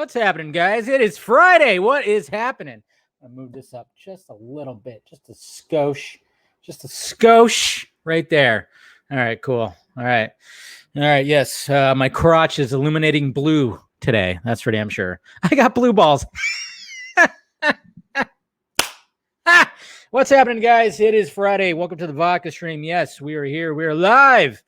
What's happening, guys? It is Friday. What is happening? I'll move this up just a little bit, just a skosh right there. All right, cool. All right. Yes, my crotch is illuminating blue today. That's for damn sure. I got blue balls. What's happening, guys? It is Friday. Welcome to the Vodka stream. Yes, we are here. We are live.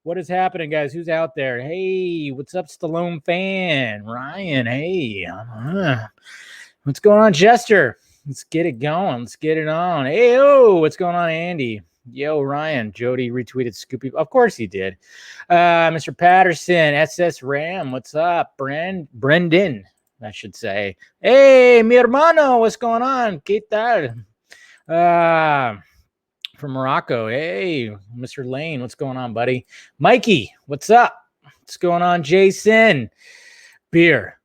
What is happening, guys? Who's out there? Hey, what's up, Stallone fan? Ryan, hey. What's going on, Jester? Let's get it going. Let's get it on. Hey, what's going on, Andy? Yo, Ryan. Jody retweeted Scoopy. Of course he did. Mr. Patterson, SS Ram, what's up? Brendan, I should say. Hey, mi hermano, what's going on? ¿Qué tal? From Morocco. Hey, Mr. Lane, what's going on, buddy? Mikey, what's up? What's going on, Jason? Beer.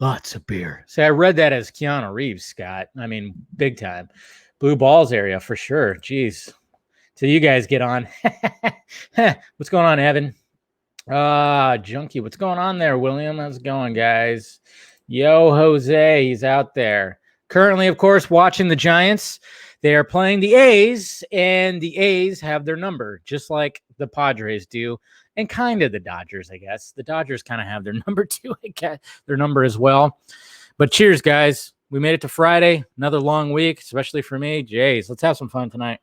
Lots of beer. See, I read that as Keanu Reeves, Scott. I mean, big time. Blue balls area for sure. Jeez. So you guys get on. What's going on, Evan? Junkee, what's going on there, William? How's it going, guys? Yo, Jose, he's out there. Currently, of course, watching the Giants. They are playing the A's, and the A's have their number, just like the Padres do, and kind of the Dodgers, I guess. The Dodgers kind of have their number too, I guess, their number as well. But cheers, guys. We made it to Friday, another long week, especially for me. Jays, let's have some fun tonight.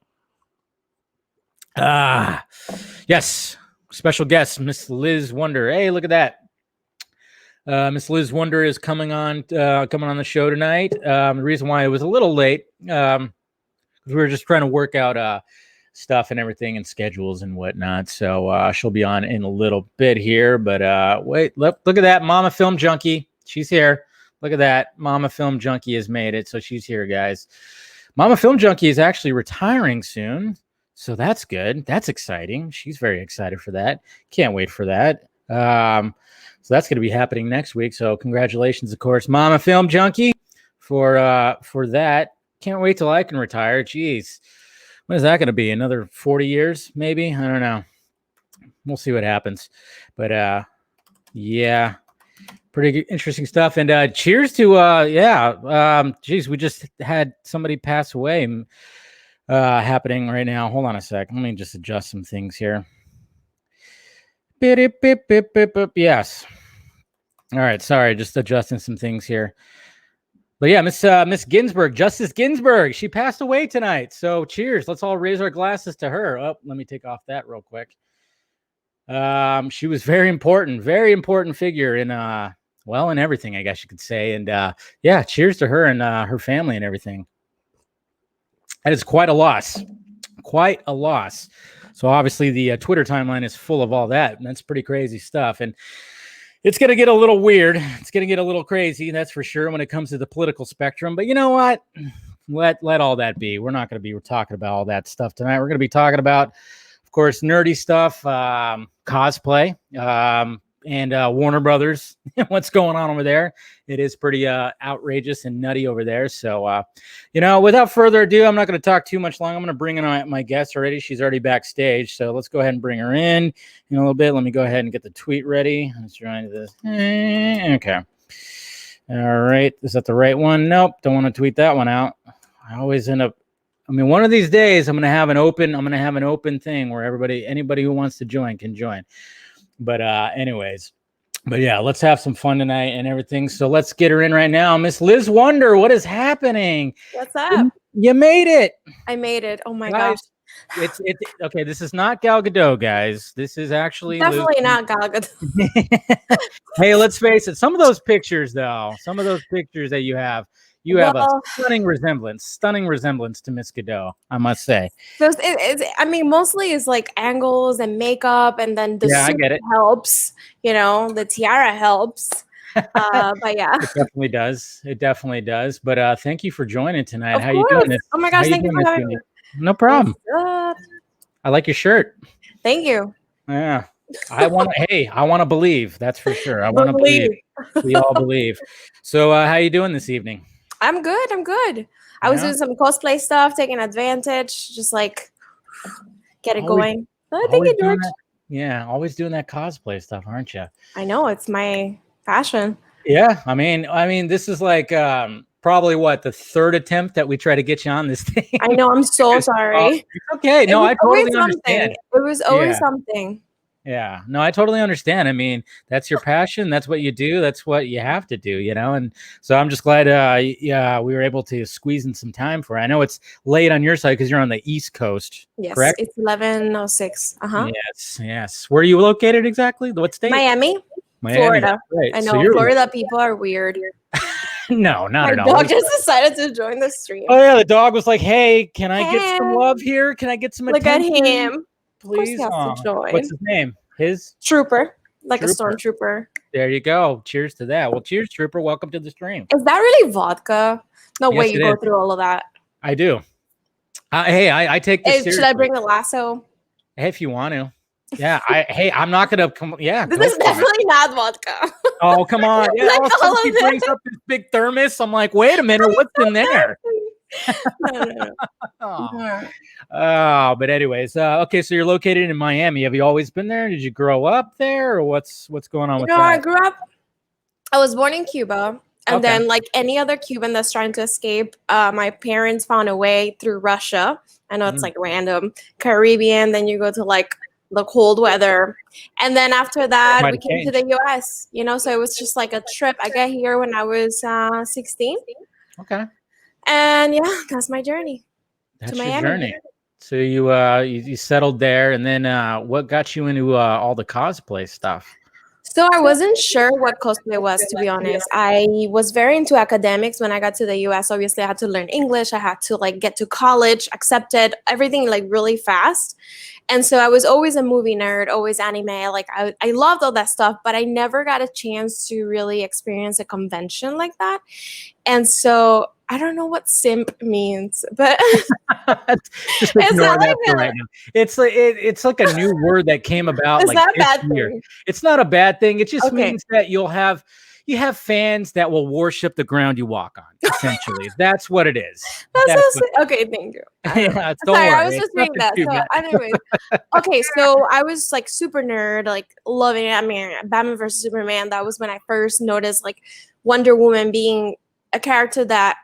Yes, special guest, Miss LisWonder. Hey, look at that. Miss LisWonder is coming on the show tonight. The reason why it was a little late, we were just trying to work out stuff and everything and schedules and whatnot. So she'll be on in a little bit here. But wait, look at that. Mama Film Junkie. She's here. Look at that. Mama Film Junkie has made it. So she's here, guys. Mama Film Junkie is actually retiring soon. So that's good. That's exciting. She's very excited for that. Can't wait for that. So that's going to be happening next week. So congratulations, of course, Mama Film Junkie for that. Can't wait till I can retire. Jeez. When is that going to be? Another 40 years, maybe? I don't know. We'll see what happens. But, yeah, pretty interesting stuff. And cheers to, geez, we just had somebody pass away happening right now. Hold on a sec. Let me just adjust some things here. Yes. All right. Sorry. Just adjusting some things here. But yeah, Miss Ginsburg, Justice Ginsburg, she passed away tonight. So cheers. Let's all raise our glasses to her. Oh, let me take off that real quick. She was very important figure in in everything, I guess you could say. And yeah, cheers to her and her family and everything. That is quite a loss. Quite a loss. So obviously the Twitter timeline is full of all that. And that's pretty crazy stuff. And it's going to get a little weird. It's going to get a little crazy, that's for sure, when it comes to the political spectrum. But you know what? Let all that be. We're not going to be talking about all that stuff tonight. We're going to be talking about, of course, nerdy stuff, cosplay, and Warner Brothers. What's going on over there? It is pretty outrageous and nutty over there. So, without further ado, I'm not going to talk too much long. I'm going to bring in my guest already. She's already backstage. So let's go ahead and bring her in a little bit. Let me go ahead and get the tweet ready. Let's try this. Okay. All right. Is that the right one? Nope. Don't want to tweet that one out. I always end up. One of these days I'm going to have an open thing where anybody who wants to join can join. But anyways, but yeah, let's have some fun tonight and everything. So let's get her in right now. Miss LisWonder, what is happening? What's up? You made it. I made it. Oh my guys, gosh. It's okay. This is not Gal Gadot, guys. This is actually definitely not Gal Gadot. Hey, let's face it. Some of those pictures that you have a stunning resemblance to Miss Gadot, I must say. So mostly it's like angles and makeup, and then the suit helps. The tiara helps. But yeah, it definitely does. But thank you for joining tonight. How you doing? Oh my gosh, thank you for having me. No problem. I like your shirt. Thank you. Yeah. I want to believe. That's for sure. I want to believe. We all believe. So how you doing this evening? I'm good. I was doing some cosplay stuff, taking advantage, just like get it going. Thank you, George. Yeah, always doing that cosplay stuff, aren't you? I know, it's my passion. Yeah, I mean, this is like probably what the third attempt that we try to get you on this thing. I know. I'm so sorry. Okay, no, I totally understand. It was always something. Yeah, no, I totally understand. I mean, that's your passion. That's what you do. That's what you have to do, you know? And so I'm just glad, yeah, we were able to squeeze in some time for it. I know it's late on your side because you're on the East Coast, yes, correct? It's 11:06. Yes. Where are you located exactly? What state? Miami, Florida. Right. I know, so Florida people are weird. No, not at all. My dog just decided to join the stream. Oh, yeah, the dog was like, hey, can I get some love here? Can I get some attention? Look at him. Please. What's his name? His Trooper, like a stormtrooper. There you go. Cheers to that. Well, cheers, Trooper. Welcome to the stream. Is that really vodka? No way you go through all of that. I do. Hey, I take this seriously. Should I bring the lasso? Hey, if you want to. Yeah. I'm not gonna come. Yeah. This is definitely not vodka. Oh, come on. Yeah. Like he brings up this big thermos. I'm like, wait a minute, what's in there? No. Oh, but anyways, okay, so you're located in Miami. Have you always been there? Did you grow up there, or what's going on with that? I grew up. I was born in Cuba, and then like any other Cuban that's trying to escape, my parents found a way through Russia. I know it's like random. Caribbean, then you go to like the cold weather, and then after that we came to the US. So it was just like a trip. I got here when I was 16. Okay. And yeah, that's my journey. That's your journey. So you settled there, and then what got you into all the cosplay stuff? So I wasn't sure what cosplay was, to be honest. I was very into academics when I got to the US. Obviously, I had to learn English. I had to like get to college, accepted everything like really fast. And so I was always a movie nerd, always anime. Like I loved all that stuff, but I never got a chance to really experience a convention like that. And so I don't know what simp means, but just ignore that for right now. It's like a new word that came about. It's like not a bad thing. It's not a bad thing. It just means that you have fans that will worship the ground you walk on. Essentially, that's what it is. Okay, thank you. Yeah, sorry, I was just saying that. So, anyways, okay, so I was like super nerd, like loving it. I mean, Batman versus Superman. That was when I first noticed like Wonder Woman being a character that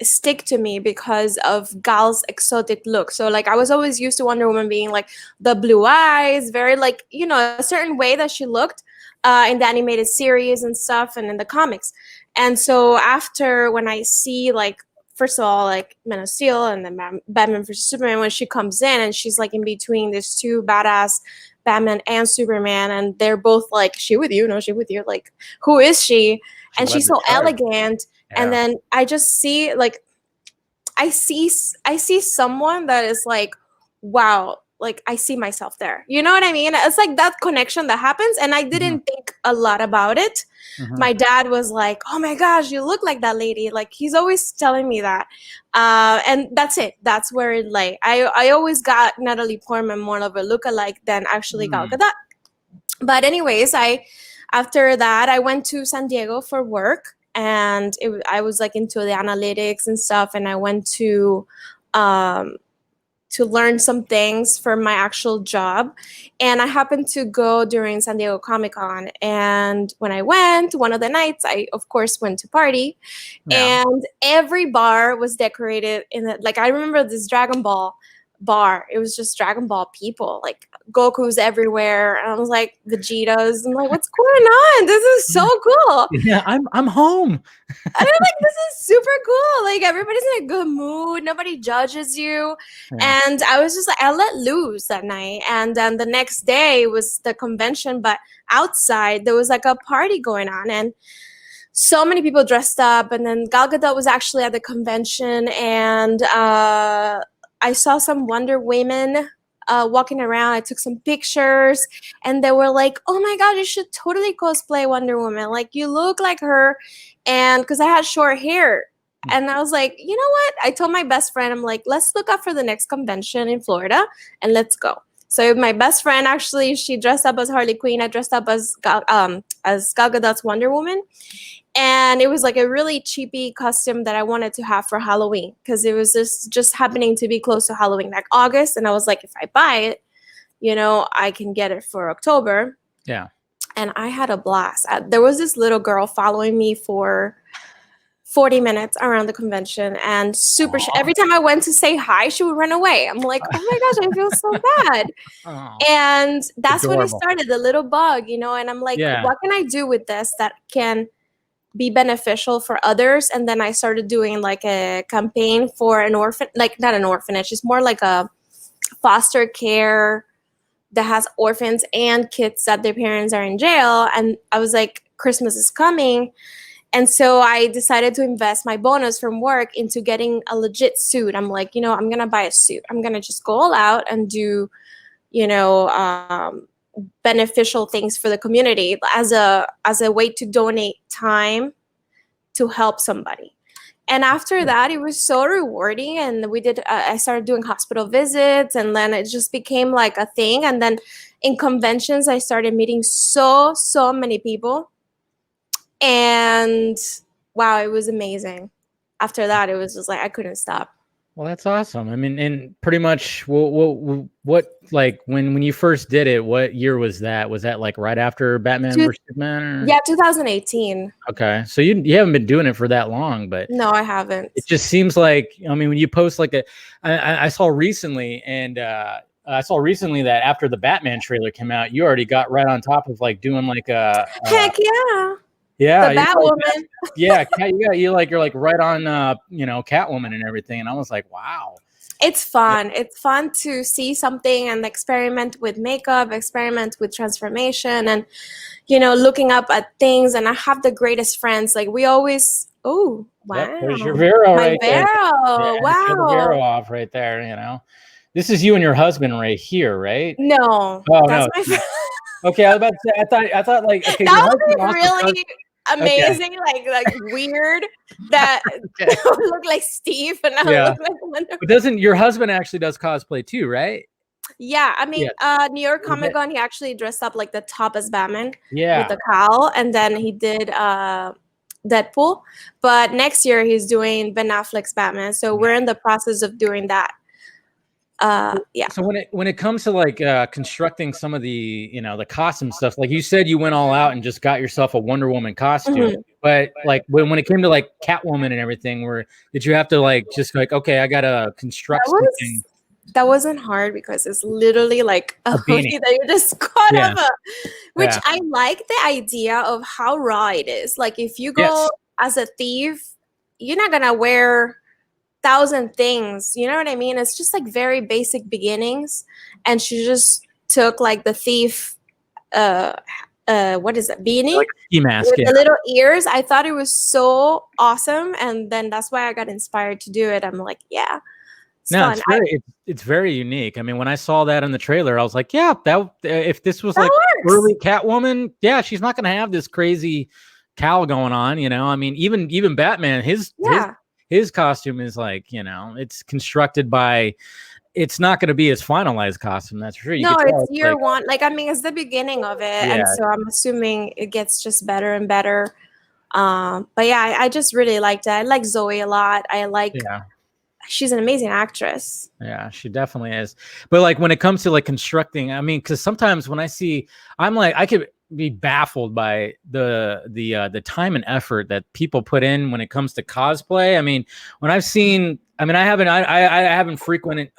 stick to me because of Gal's exotic look. So like I was always used to Wonder Woman being like the blue eyes, very like a certain way that she looked in the animated series and stuff and in the comics. And so after when I see like first of all like Man of Steel and then Batman vs Superman, when she comes in and she's like in between these two badass Batman and Superman, and they're both like, she with you? No, she with you? Like, who is she? And she's so elegant. Yeah. And then I just see like, I see someone that is like, wow, like I see myself there. You know what I mean? It's like that connection that happens. And I didn't think a lot about it. My dad was like, oh my gosh, you look like that lady. Like he's always telling me that. And that's it. That's where it lay. I always got Natalie Portman more of a lookalike than actually Gal Gadot. But anyways, after that, I went to San Diego for work, and I was like into the analytics and stuff, and I went to learn some things for my actual job. And I happened to go during San Diego Comicon, and when I went one of the nights, I of course went to party, and every bar was decorated in it. Like I remember this Dragon Ball bar. It was just Dragon Ball people, like Goku's everywhere, and I was like Vegeta's. I'm like, what's going on? This is so cool. Yeah, I'm home. And I'm like, this is super cool. Like everybody's in a good mood. Nobody judges you. Yeah. And I was just like, I let loose that night. And then the next day was the convention, but outside there was like a party going on, and so many people dressed up. And then Gal Gadot was actually at the convention, and I saw some Wonder Women walking around. I took some pictures, and they were like, oh my God, you should totally cosplay Wonder Woman. Like you look like her. And because I had short hair, and I was like, you know what? I told my best friend, I'm like, let's look up for the next convention in Florida and let's go. So my best friend, actually, she dressed up as Harley Quinn. I dressed up as Gal Gadot's Wonder Woman. And it was like a really cheapy costume that I wanted to have for Halloween, because it was just happening to be close to Halloween, like August. And I was like, if I buy it, I can get it for October. Yeah. and I had a blast. There was this little girl following me for 40 minutes around the convention, and every time I went to say hi, she would run away. I'm like, oh my gosh, I feel so bad. And that's when it started, the little bug, you know, and I'm like, what can I do with this that can be beneficial for others? And then I started doing like a campaign for an orphan, like not an orphanage, it's more like a foster care that has orphans and kids that their parents are in jail. And I was like, Christmas is coming. And so I decided to invest my bonus from work into getting a legit suit. I'm like, you know, I'm going to buy a suit. I'm going to just go all out and do, you know, beneficial things for the community as a way to donate time to help somebody. And after that, it was so rewarding. And we did, I started doing hospital visits, and then it just became like a thing. And then in conventions, I started meeting so many people. And wow, it was amazing. After that, it was just like, I couldn't stop. Well, that's awesome. I mean, and pretty much what like when you first did it, what year was that? Was that like right after Batman vs. Superman? Or? Yeah, 2018. Okay. So you haven't been doing it for that long, but no, I haven't. It just seems like, I mean, when you post like I saw recently, and I saw recently that after the Batman trailer came out, you already got right on top of like doing like heck yeah. Yeah, the Batwoman. You're like right on, you know, Catwoman and everything, and I was like, wow. It's fun. Yeah. It's fun to see something and experiment with makeup, experiment with transformation, and you know, looking up at things. And I have the greatest friends. Like we always. Oh wow! Yep, there's your Vero right there. Yeah, wow. Show the Vero off right there. You know, this is you and your husband right here, right? No. Oh no. Okay, I was about to say. I thought like okay, that was really. Amazing, okay. like weird that look like Steve and I look like Wonder. But doesn't your husband actually does cosplay too, right? Yeah, I mean, New York Comicon, he actually dressed up like the top as Batman with the cowl, and then he did Deadpool. But next year he's doing Ben Affleck's Batman, so we're in the process of doing that. So when it comes to like constructing some of the, you know, the costume stuff, like you said, you went all out and just got yourself a Wonder Woman costume. But like when it came to like Catwoman and everything, did you have to like just like, okay, I gotta construct something? That wasn't hard because it's literally like a hoodie that you just cut off. Which I like the idea of how raw it is. Like if you go as a thief, you're not gonna wear 1,000 things, you know what I mean? It's just like very basic beginnings, and she just took like the thief what is it, beanie, like ski mask with the little ears. I thought it was so awesome, and then that's why I got inspired to do it. I'm like, it's very unique. I mean, when I saw that in the trailer, I was like, yeah, that if this was like early Catwoman, she's not gonna have this crazy cowl going on, you know. I mean, even Batman, his costume is like, you know, it's constructed by, it's not going to be his finalized costume. That's true. No, it's year one. Like, I mean, it's the beginning of it. And so I'm assuming it gets just better and better. But yeah, I just really liked it. I like Zoe a lot. She's an amazing actress. Yeah, she definitely is. But like when it comes to like constructing, I mean, because sometimes when I see, I'm like, I could be baffled by the time and effort that people put in when it comes to cosplay. I mean, when I've seen, I mean, I haven't frequented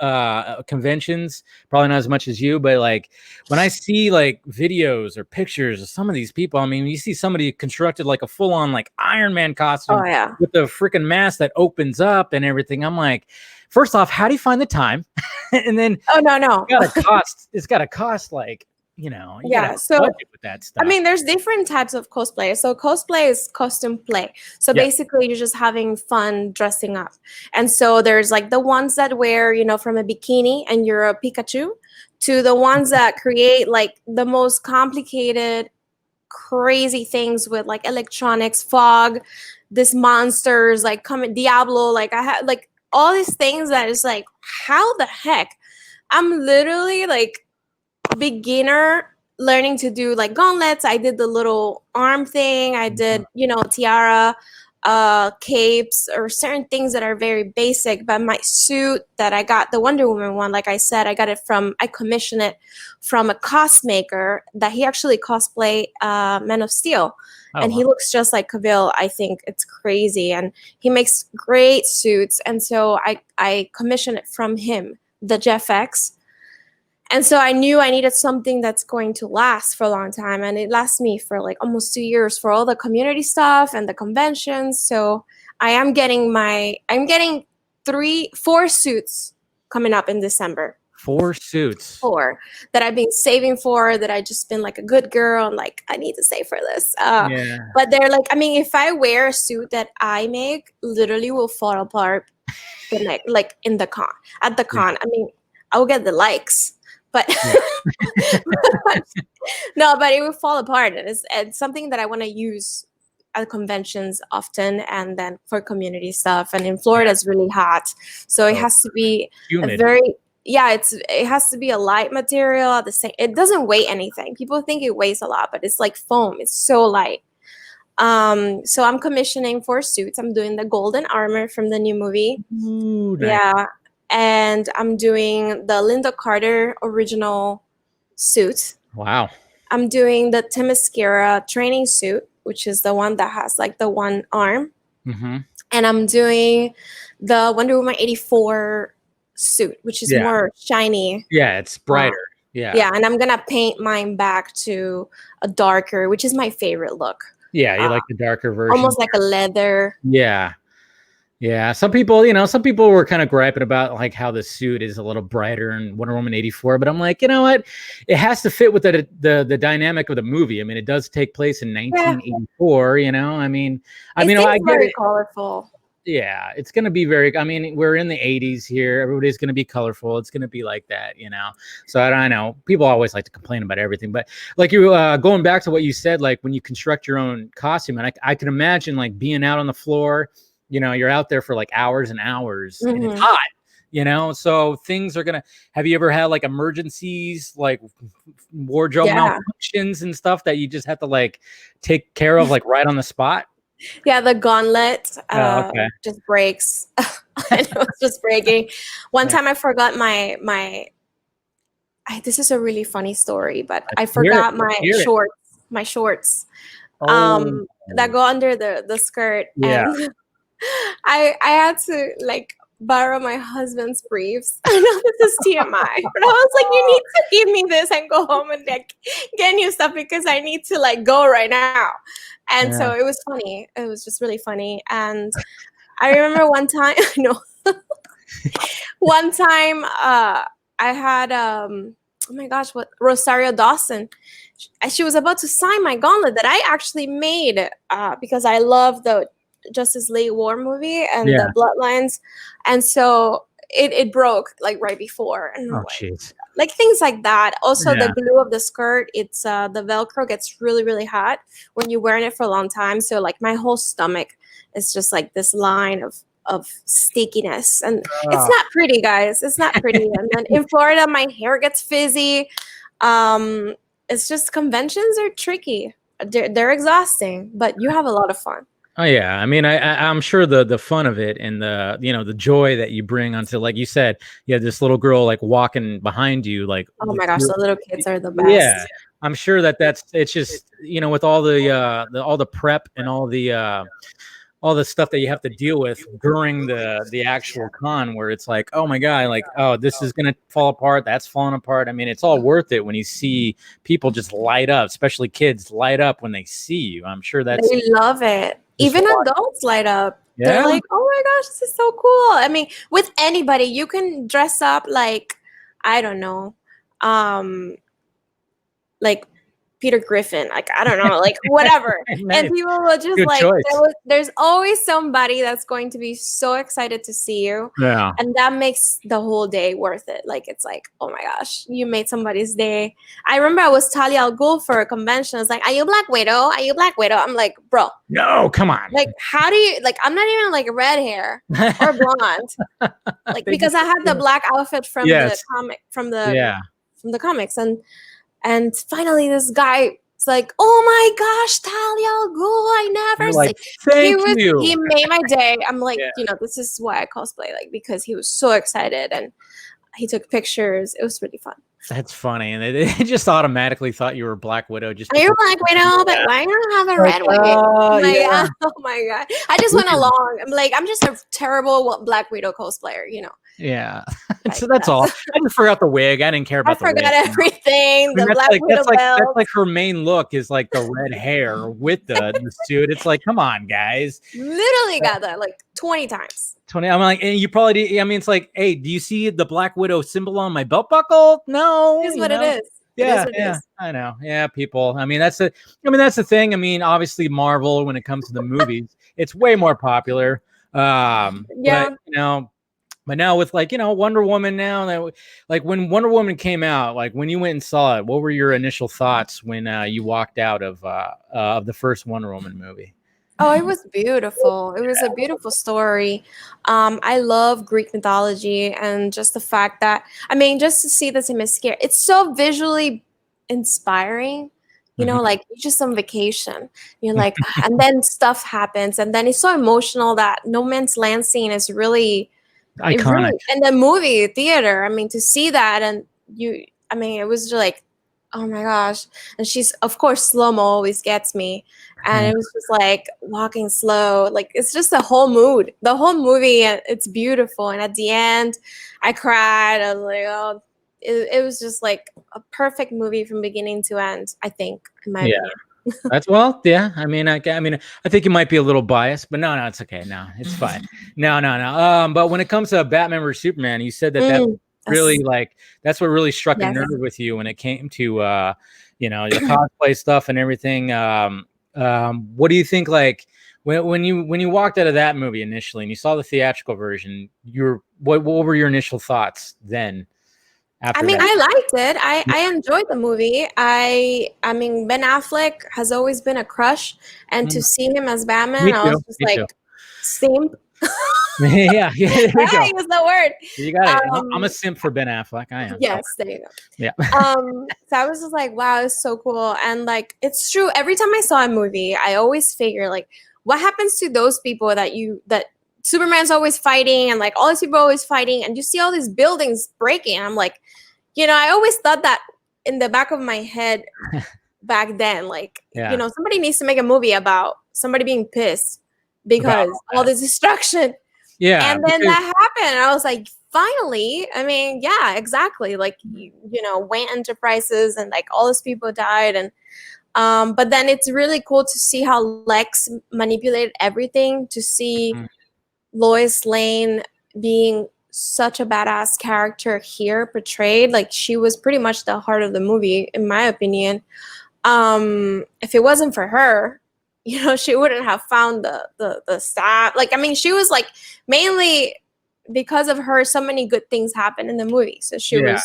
conventions, probably not as much as you, but like when I see like videos or pictures of some of these people, I mean, you see somebody constructed like a full on like Iron Man costume with the freaking mask that opens up and everything. I'm like, first off, how do you find the time? And then it's gotta cost like, you know, so with that stuff. I mean, there's different types of cosplay. So cosplay is costume play. So basically, you're just having fun dressing up. And so there's like the ones that wear, you know, from a bikini and you're a Pikachu, to the ones that create like the most complicated, crazy things with like electronics, fog, this monsters like coming, Diablo. Like I had like all these things that is like, how the heck? I'm literally like beginner learning to do like gauntlets. I did the little arm thing. I did, you know, tiara. capes or certain things that are very basic. But my suit that I got, the Wonder Woman one, like I said, I commissioned it from a cosmaker that he actually cosplay Man of Steel. Oh, And wow. he looks just like Cavill. I think it's crazy. And he makes great suits. And so I commissioned it from him, the Jeff X. And so I knew I needed something that's going to last for a long time. And it lasts me for like almost 2 years for all the community stuff and the conventions. So I'm getting 4 suits coming up in December. 4 suits. 4 that I've been saving for, that I just been like a good girl and like, I need to save for this. Yeah. But they're like, I mean, if I wear a suit that I make, literally will fall apart the neck, like in the con, at the con. I mean, I will get the likes. But no, but it will fall apart. It's something that I want to use at conventions often, and then for community stuff. And in Florida, it's really hot, so it has to be humid. it has to be a light material. At the same, it doesn't weigh anything. People think it weighs a lot, but it's like foam. It's so light. So I'm commissioning 4 suits. I'm doing the golden armor from the new movie. Ooh, nice. Yeah. And I'm doing the Linda Carter original suit. Wow. I'm doing the Themyscira training suit, which is the one that has like the one arm. Mm-hmm. And I'm doing the Wonder Woman 84 suit, which is more shiny. Yeah, it's brighter. Yeah, and I'm going to paint mine back to a darker, which is my favorite look. Yeah, you like the darker version. Almost like a leather. Yeah. Yeah, some people were kind of griping about like how the suit is a little brighter in Wonder Woman 84, but I'm like, you know what? It has to fit with the dynamic of the movie. I mean, it does take place in 1984, you know? I mean, I get very it. Colorful. Yeah, it's going to be very, I mean, we're in the 80s here. Everybody's going to be colorful. It's going to be like that, you know? So I know people always like to complain about everything, but like you going back to what you said, like when you construct your own costume, and I can imagine like being out on the floor, you know, you're out there for like hours and hours and it's hot, you know? So things are going to, have you ever had like emergencies, like wardrobe malfunctions and stuff that you just have to like take care of like right on the spot? Yeah, the gauntlet just breaks. And it was just breaking. One time I forgot this is a really funny story, but I forgot my shorts that go under the skirt. Yeah. And I had to like borrow my husband's briefs. I know this is TMI, but I was like, you need to give me this and go home and like get new stuff because I need to like go right now. And so it was funny. It was just really funny. And I remember one time, I had, oh my gosh, Rosario Dawson. She was about to sign my gauntlet that I actually made because I love the Justice League War movie and the Bloodlines. And so it broke like right before. And like things like that. Also, the glue of the skirt, it's the Velcro gets really, really hot when you're wearing it for a long time. So like my whole stomach is just like this line of stickiness. And it's not pretty, guys. It's not pretty. And then in Florida, my hair gets fizzy. It's just conventions are tricky. They're exhausting, but you have a lot of fun. Oh yeah, I mean, I'm sure the fun of it and the joy that you bring onto, like you said, you have this little girl like walking behind you, like oh my gosh, the little kids are the best. Yeah, I'm sure it's just with all the prep and all the stuff that you have to deal with during the actual con, where it's like, oh my god, like this is gonna fall apart, that's falling apart. I mean, it's all worth it when you see people just light up, especially kids light up when they see you. I'm sure they love it. Even adults light up. Yeah. They're like, oh my gosh, this is so cool. I mean, with anybody, you can dress up like, I don't know, like Peter Griffin, like, I don't know, like whatever. Nice. And people will just good like, there's always somebody that's going to be so excited to see you. Yeah. And that makes the whole day worth it. Like, it's like, oh my gosh, you made somebody's day. I remember I was Talia al Ghul for a convention. I was like, are you Black Widow? Are you Black Widow? I'm like, bro. No, come on. Like, how do you, like, I'm not even like red hair or blonde. Like, because I had the black outfit from the comic, from the comics. And finally, this guy like, oh my gosh, Talia al Ghul, I never You're see. like, thank you. He made my day. I'm like, this is why I cosplay, like, because he was so excited and he took pictures. It was really fun. That's funny, and they just automatically thought you were Black Widow. Just you're Black Widow, but why not have a red wig? Oh my god! I just went along. I'm like, I'm just a terrible Black Widow cosplayer, Yeah, so that's all. I just forgot the wig. I didn't care about. I forgot everything. The Black Widow belt. That's like her main look is like the red hair with the suit. It's like, come on, guys. Literally got that like 20 times. 20. I'm like, and you probably did. I mean, it's like, hey, do you see the Black Widow symbol on my belt buckle? No. It is what it is. Yeah, I know. Yeah, people. I mean, that's the thing. I mean, obviously, Marvel, when it comes to the movies, it's way more popular. But, but now with Wonder Woman now, like when Wonder Woman came out, like when you went and saw it, what were your initial thoughts when you walked out of the first Wonder Woman movie? Oh, it was beautiful. It was a beautiful story. I love Greek mythology and just the fact that, just to see this Themyscira, it's so visually inspiring. Like you're just on vacation. You're like, and then stuff happens, and then it's so emotional that No Man's Land scene is really iconic. And the movie theater, to see that, and it was just like, oh my gosh. And she's, of course, slow-mo always gets me. And it was just like walking slow. Like, it's just the whole mood. The whole movie, it's beautiful. And at the end, I cried. I was like, oh, it was just like a perfect movie from beginning to end, I think, in my opinion. That's I think you might be a little biased, but no, it's okay. No, it's fine. No. But when it comes to Batman vs Superman, you said that really that's what really struck a nerve with you when it came to the cosplay stuff and everything. What do you think, like when you walked out of that movie initially and you saw the theatrical version, what were your initial thoughts then? I liked it. I enjoyed the movie. Ben Affleck has always been a crush, and to see him as Batman, I was just like, simp. Yeah, use the word. You got it. I'm a simp for Ben Affleck. I am. Yes, there you go. Yeah. So I was just like, wow, it's so cool. And like, it's true. Every time I saw a movie, I always figure like, what happens to those people that Superman's always fighting, and like all these people are always fighting, and you see all these buildings breaking. And I'm like, I always thought that in the back of my head back then, like, somebody needs to make a movie about somebody being pissed because all this destruction. Yeah. And then that happened. And I was like, finally, exactly. Like, Wayne Enterprises and like all those people died. And, but then it's really cool to see how Lex manipulated everything, to see Lois Lane being such a badass character here portrayed. Like, she was pretty much the heart of the movie, in my opinion. If it wasn't for her, she wouldn't have found the staff. Like, she was like, mainly because of her, so many good things happened in the movie. So she was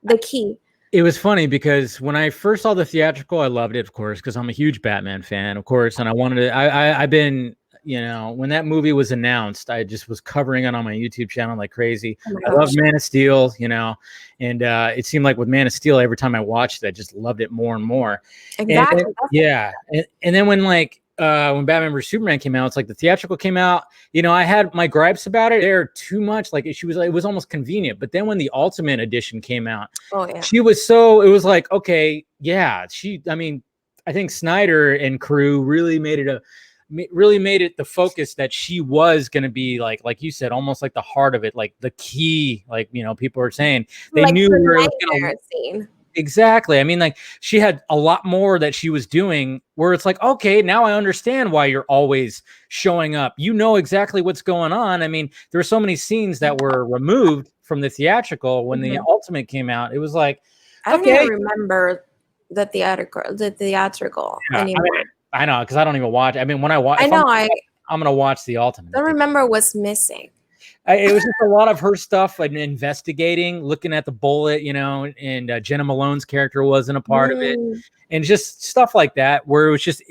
the key. It was funny because when I first saw the theatrical, I loved it, of course, because I'm a huge Batman fan, of course. And I wanted to, I've been, when that movie was announced, I just was covering it on my YouTube channel like crazy. I love Man of Steel, and it seemed like with Man of Steel, every time I watched it, I just loved it more and more. Exactly. And then when Batman vs Superman came out, it's like the theatrical came out. I had my gripes about it. They're too much. Like, it was almost convenient. But then when the Ultimate Edition came out, it was like, okay, yeah. I think Snyder and crew really made it the focus that she was going to be like you said, almost like the heart of it, like the key. Like, people are saying they knew where it was going to. Exactly. Like, she had a lot more that she was doing where it's like, okay, now I understand why you're always showing up. Exactly what's going on. There were so many scenes that were removed from the theatrical when the Ultimate came out. It was like, I don't even remember the theatrical anymore. I know, because I don't even watch. When I watch, I'm going to watch the Ultimate. I don't remember what's missing. It was just a lot of her stuff and investigating, looking at the bullet, and Jenna Malone's character wasn't a part of it, and just stuff like that, where it was just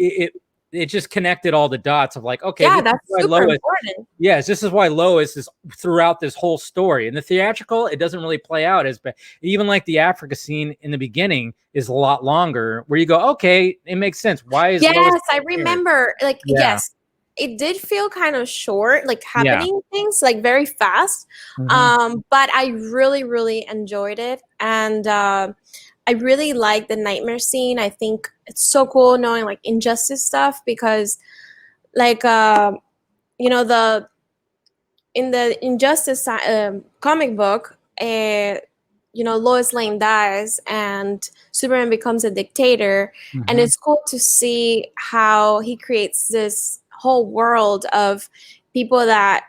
it just connected all the dots of like, okay, Yeah, that's super important. Yes, this is why Lois is throughout this whole story. In the theatrical, it doesn't really play out as bad. Even like the Africa scene in the beginning is a lot longer, where you go, okay, it makes sense. Why is Yes, Lois I remember. Like, yes, it did feel kind of short, like happening things like very fast. But I really, really enjoyed it, and I really like the nightmare scene. I think it's so cool knowing like injustice stuff because, like, you know, in the injustice comic book, you know, Lois Lane dies and Superman becomes a dictator, and it's cool to see how he creates this whole world of people that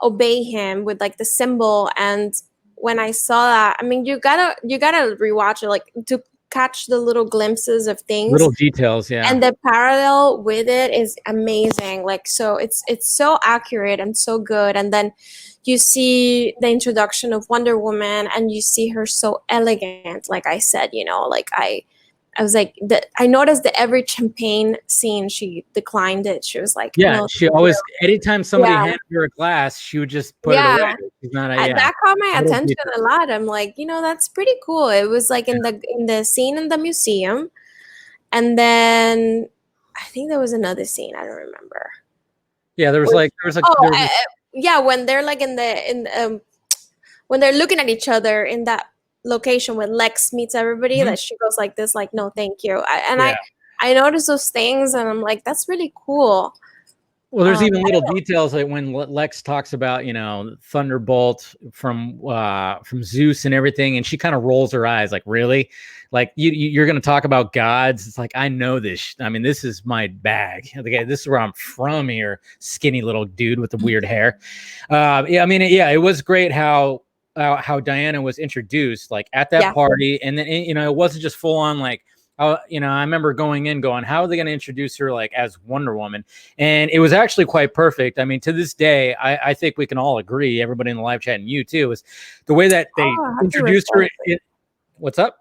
obey him with like the symbol. And when I saw that, I mean, you gotta rewatch it, like, to catch the little glimpses of things, little details, and the parallel with it is amazing. Like, so it's so accurate and so good. And then you see the introduction of Wonder Woman, and you see her so elegant. Like I said, you know, like I was like, I noticed that every champagne scene, she declined it. She was like, yeah, no, she always, anytime somebody handed her a glass, she would just put it away. She's not that caught my attention a lot. I'm like, you know, that's pretty cool. It was like in the scene in the museum, and then I think there was another scene, I don't remember. Yeah, there was yeah, when they're like when they're looking at each other in that location when Lex meets everybody, that she goes like this, like, no, thank you. I noticed those things, and I'm like, that's really cool. Well, there's even little details like when Lex talks about, you know, Thunderbolt from Zeus and everything, and she kind of rolls her eyes like, really? Like, you're going to talk about gods? It's like, I know this. I mean, this is my bag. Okay, this is where I'm from here, skinny little dude with the weird hair. Yeah, I mean, yeah, it was great how Diana was introduced, like, at that party. And then, you know, it wasn't just full on like, you know, I remember going, how are they going to introduce her like as Wonder Woman? And it was actually quite perfect. I mean, to this day, I think we can all agree, everybody in the live chat and you too, is the way that they introduced her. What's up?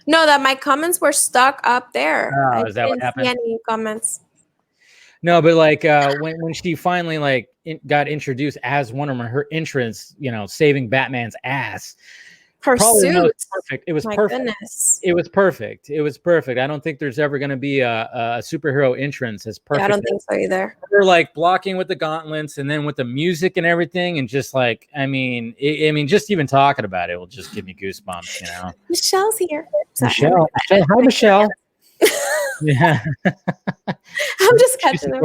No, that my comments were stuck up there. Is that what happened? See any comments? No, but like when she finally like got introduced as Wonder Woman, her entrance, you know, saving Batman's ass. Her suit. Perfect. It was perfect. Goodness. It was perfect. It was perfect. I don't think there's ever going to be a superhero entrance as perfect. Yeah, I don't think so either. We're like blocking with the gauntlets, and then with the music and everything, and just like, I mean, just even talking about it will just give me goosebumps. You know. Michelle's here. Michelle. Hi, Michelle. Yeah. I'm just catching up.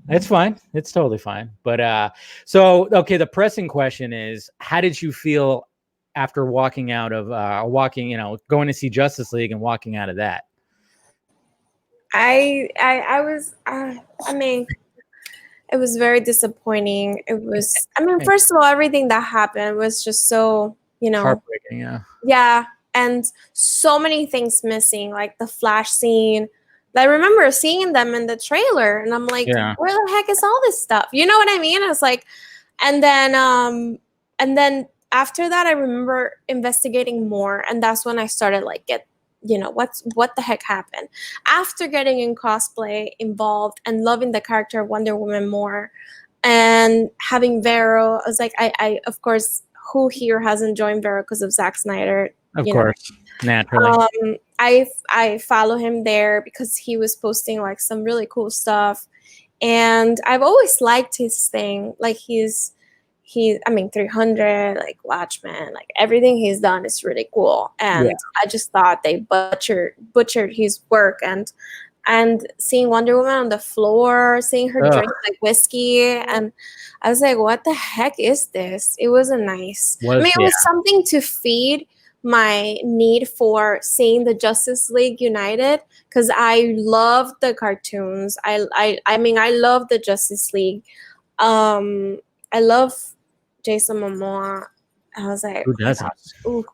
It's fine. It's totally fine. But so okay, the pressing question is, how did you feel after walking out of you know, going to see Justice League and walking out of that? I was I mean, it was very disappointing. It was, I mean, first of all, everything that happened was just so, you know, heartbreaking. Yeah, and so many things missing, like the Flash scene. I remember seeing them in the trailer, and I'm like, where the heck is all this stuff? You know what I mean? I was like, and then after that, I remember investigating more, and that's when I started like what the heck happened. After getting in cosplay involved and loving the character of Wonder Woman more, and having Vero, I was like, I of course, who here hasn't joined Vero because of Zack Snyder? Of course, naturally. I follow him there because he was posting like some really cool stuff, and I've always liked his thing. Like I mean, 300, like Watchmen, like everything he's done is really cool. And I just thought they butchered his work, and seeing Wonder Woman on the floor, seeing her drink like whiskey, and I was like, what the heck is this? It wasn't nice. I mean, it was something to feed my need for seeing the Justice League United, because I love the cartoons. I mean, I love the Justice League. I love Jason Momoa. I was like, who doesn't? Ooh,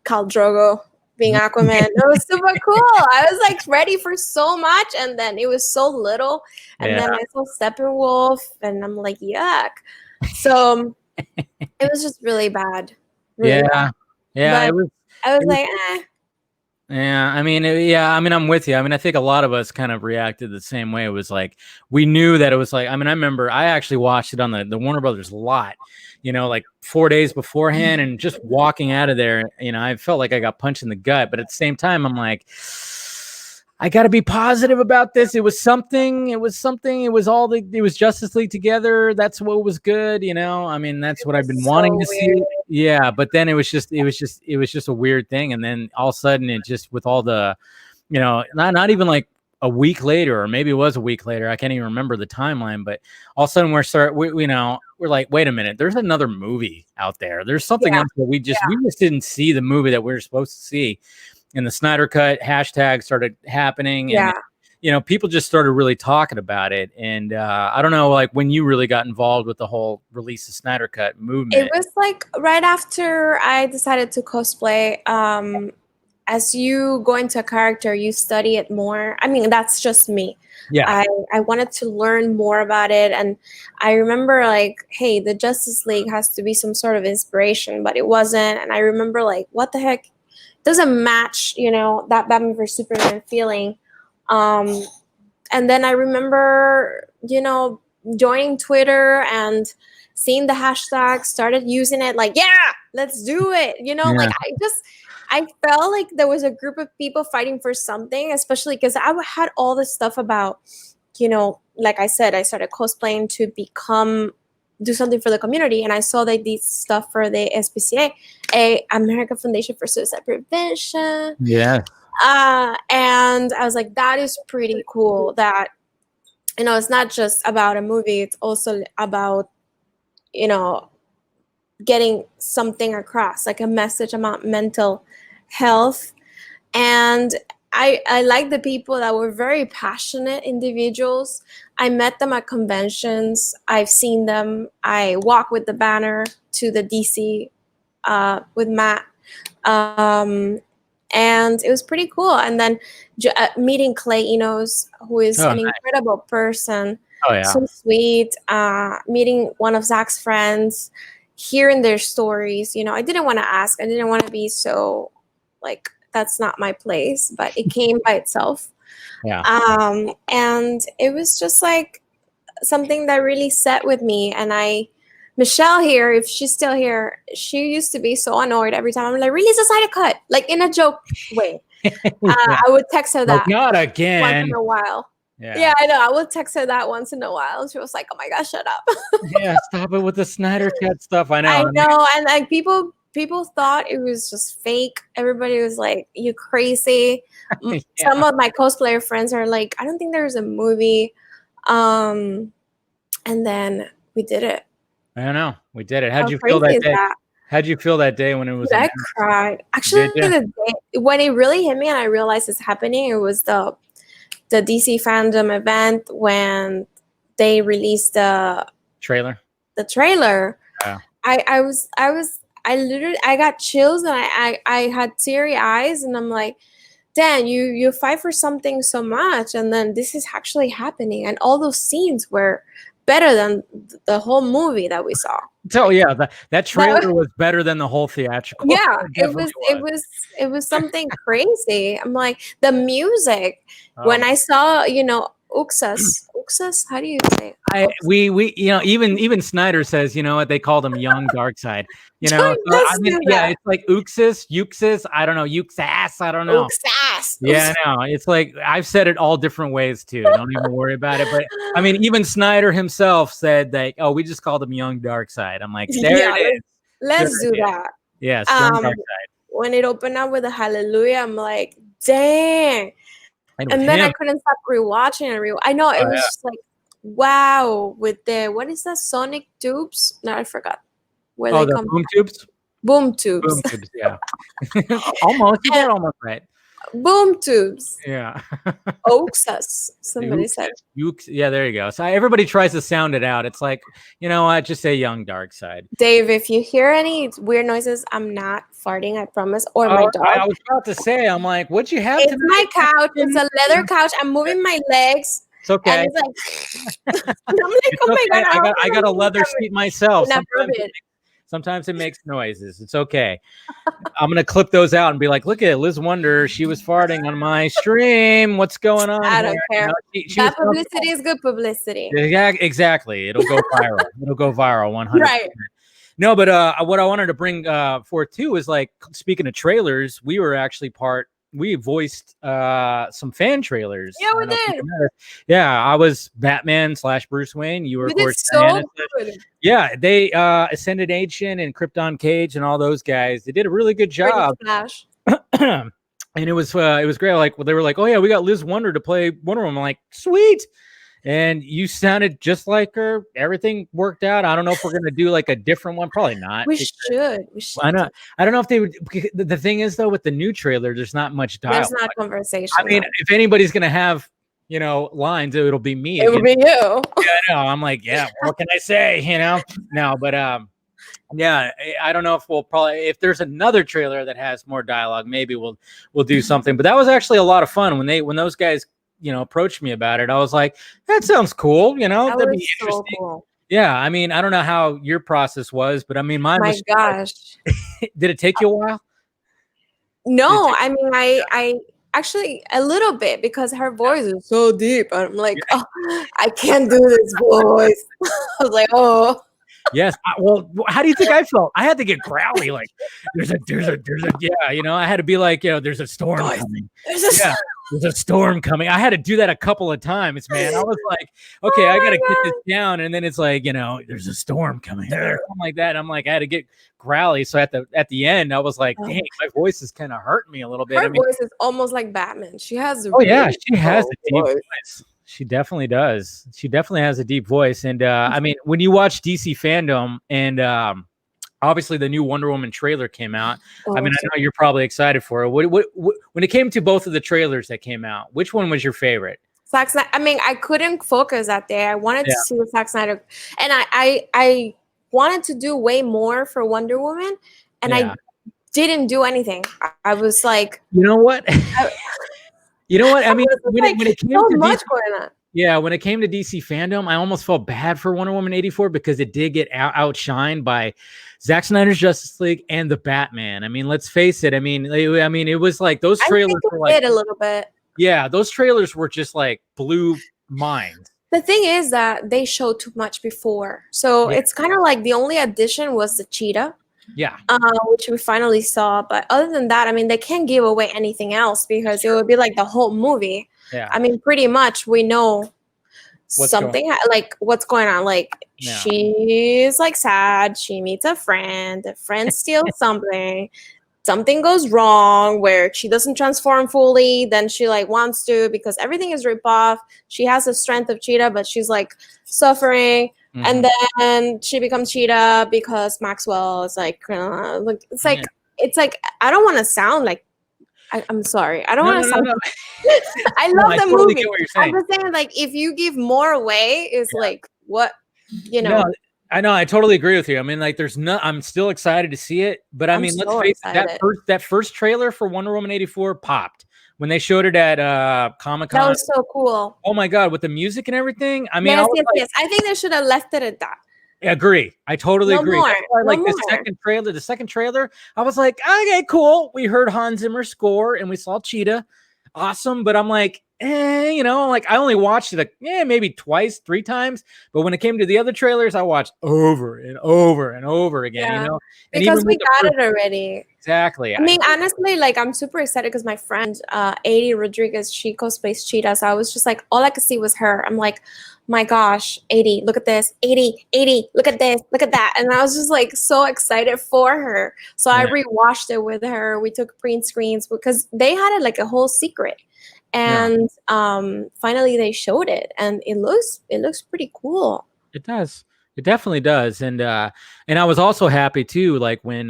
Khal Drogo being Aquaman. It was super cool. I was like ready for so much, and then it was so little. And then I saw Steppenwolf, and I'm like, yuck. So it was just really bad. Really bad. Yeah. But I was like, Yeah, I mean, yeah, I mean, I'm with you. I mean, I think a lot of us kind of reacted the same way. It was like we knew that it was like. I mean, I remember I actually watched it on the Warner Brothers lot, like 4 days beforehand, and just walking out of there, I felt like I got punched in the gut. But at the same time, I'm like, I got to be positive about this. It was something. It was something. It was it was Justice League together. That's what was good. I mean, that's what I've been wanting to see. Yeah, but then it was just a weird thing. And then all of a sudden it just, with all the, not even like a week later, or maybe it was a week later. I can't even remember the timeline, but all of a sudden we're like, wait a minute, there's another movie out there. There's something else that we just didn't see the movie that we were supposed to see. And the Snyder Cut hashtag started happening, and people just started really talking about it. And I don't know, like when you really got involved with the whole release of Snyder Cut movement. It was like right after I decided to cosplay. As you go into a character, you study it more. I mean, that's just me. Yeah, I wanted to learn more about it, and I remember like, hey, the Justice League has to be some sort of inspiration, but it wasn't. And I remember like, what the heck? Doesn't match, that Batman vs Superman feeling. And then I remember, joining Twitter and seeing the hashtag, started using it like, yeah, let's do it. Like I felt like there was a group of people fighting for something, especially because I had all this stuff about, like I said, I started cosplaying to do something for the community, and I saw they did stuff for the SPCA, a American Foundation for Suicide Prevention. Yeah. And I was like, that is pretty cool. That it's not just about a movie; it's also about getting something across, like a message about mental health. And I like the people that were very passionate individuals. I met them at conventions. I've seen them. I walked with the banner to the DC with Matt. And it was pretty cool. And then meeting Clay Enos, who is an incredible person. Oh, yeah. So sweet. Meeting one of Zach's friends, hearing their stories. I didn't want to ask. I didn't want to be so like, that's not my place, but it came by itself. Yeah. And it was just like something that really set with me. And Michelle here, if she's still here, she used to be so annoyed every time I'm like, release a Snyder Cut, like in a joke way. I would text her that not again once in a while. Yeah, I know. I would text her that once in a while. She was like, oh my gosh, shut up. Yeah, stop it with the Snyder Cut stuff. I know. I know. And like people thought it was just fake. Everybody was like, you crazy. Yeah. Some of my cosplayer friends are like, I don't think there's a movie. And then we did it. I don't know. We did it. How'd you feel that day? How'd you feel that day when it was? I cried. Actually, the day when it really hit me and I realized it's happening, it was the DC FanDome event when they released the trailer. Yeah. I got chills and I had teary eyes, and I'm like, Dan, you fight for something so much, and then this is actually happening, and all those scenes were better than the whole movie that we saw. So yeah, that trailer was better than the whole theatrical. Yeah, it was something crazy. I'm like, the music when I saw, Uxas, how do you say it? We even Snyder says, what they called him, young Darkseid. So, it's like Uxas, I don't know, Uxas, I don't know. Uxas. Yeah, I know. It's like I've said it all different ways too. Don't even worry about it. But I mean, even Snyder himself said that, we just called him young Darkseid. I'm like, there it is. Let's do that. Yes, young Darkseid. When it opened up with a hallelujah, I'm like, dang. And then I couldn't stop rewatching and I know it was just like, wow, with the, what is that, sonic tubes? No, I forgot where they come boom tubes. Boom tubes. Boom tubes, yeah. Almost, you got almost right. Boom tubes. Yeah. Oxus, somebody said. Yeah, there you go. So everybody tries to sound it out. It's like, just say young Darkseid. Dave, if you hear any weird noises, I'm not farting, I promise. Or my dog. I was about to say, I'm like, what'd you have? It's my couch. It's a leather couch. I'm moving my legs. It's okay. And it's like, I'm like, oh my God. I got a leather seat myself. Sometimes it makes noises. It's okay. I'm gonna clip those out and be like, look at LisWonder. She was farting on my stream. What's going on? I don't care. She Bad publicity is good publicity. Yeah, exactly. It'll go viral. It'll go viral 100%. Right. No, but what I wanted to bring forth too is like, speaking of trailers, we voiced some fan trailers. Yeah, we did. Yeah, I was Batman / Bruce Wayne. You were We did so good. Yeah, they Ascended Ancient and Krypton Cage and all those guys. They did a really good job. And it was great. Like, they were like, oh yeah, we got LisWonder to play Wonder Woman. I'm like, sweet. And you sounded just like her. Everything worked out. I don't know if we're gonna do like a different one. Probably not. We should. I know. I don't know if they would. The thing is, though, with the new trailer, there's not much dialogue. There's not conversation. I mean, if anybody's gonna have, lines, it'll be me. It will be you. Yeah, I know. I'm like, yeah. What can I say? No, but yeah. I don't know if there's another trailer that has more dialogue, maybe we'll do something. But that was actually a lot of fun when those guys approached me about it. I was like, that sounds cool. That'd be interesting. So cool. Yeah, I mean, I don't know how your process was, but I mean, mine was. My gosh. Did it take you a while? No, I mean, I actually a little bit, because her voice is so deep. I'm like, oh, I can't do this voice. I was like, oh. Yes. Well, how do you think I felt? I had to get growly, like there's a yeah, I had to be like, there's a storm coming. There's a storm coming. I had to do that a couple of times, man. I was like, okay, I got to get this down. And then it's like, there's a storm coming or something like that. And I'm like, I had to get growly. So at the end, I was like, dang, my voice is kind of hurting me a little bit. Her voice is almost like Batman. She has she has a deep voice. She definitely does. She definitely has a deep voice. And I mean, when you watch DC FanDome and obviously the new Wonder Woman trailer came out. I mean, I know you're probably excited for it. What when it came to both of the trailers that came out, which one was your favorite? Zack Snyder. I mean, I couldn't focus that day. I wanted to see the Zack Snyder, and I wanted to do way more for Wonder Woman, and I didn't do anything. I was like, you know what? I mean, when it came so to much DC, going on. Yeah, when it came to DC FanDome, I almost felt bad for Wonder Woman 84 because it did get outshined by Zack Snyder's Justice League and the Batman. I mean, let's face it. I mean, it was like those trailers were like a little bit. Yeah, those trailers were just like blew minds. The thing is that they showed too much before, so it's kind of like the only addition was the cheetah. Yeah. Which we finally saw. But other than that, I mean, they can't give away anything else because it would be like the whole movie. Yeah. I mean, pretty much we know what's going on. Like she's like sad. She meets a friend. The friend steals something. Something goes wrong where she doesn't transform fully. Then she like wants to because everything is ripped off. She has the strength of Cheetah, but she's like suffering. Mm-hmm. And then she becomes Cheetah because Maxwell is like it's like I don't want to sound like I'm sorry. I don't want to sound. No. I love the movie. Get what you're saying. I'm just saying, like, if you give more away, is like what No, I know. I totally agree with you. I mean, like, I'm still excited to see it, but I mean, let's face it. That first trailer for Wonder Woman 84 popped when they showed it at Comicon. That was so cool. Oh my god, with the music and everything. I mean, yes. I think they should have left it at that. Agree. I totally agree. The second trailer, I was like, okay, cool. We heard Hans Zimmer score and we saw Cheetah. Awesome. But I'm like, like I only watched it maybe twice, 3 times. But when it came to the other trailers, I watched over and over and over again, because we got it already. Exactly. I mean, honestly, like I'm super excited because my friend, Adi Rodriguez, she cosplays Cheetah. So I was just like, all I could see was her. I'm like, my gosh, 80, look at this, 80, look at this, look at that. And I was just like so excited for her. So I rewatched it with her. We took print screens because they had it like a whole secret. And finally they showed it and it looks pretty cool. It does. It definitely does. And I was also happy too, like when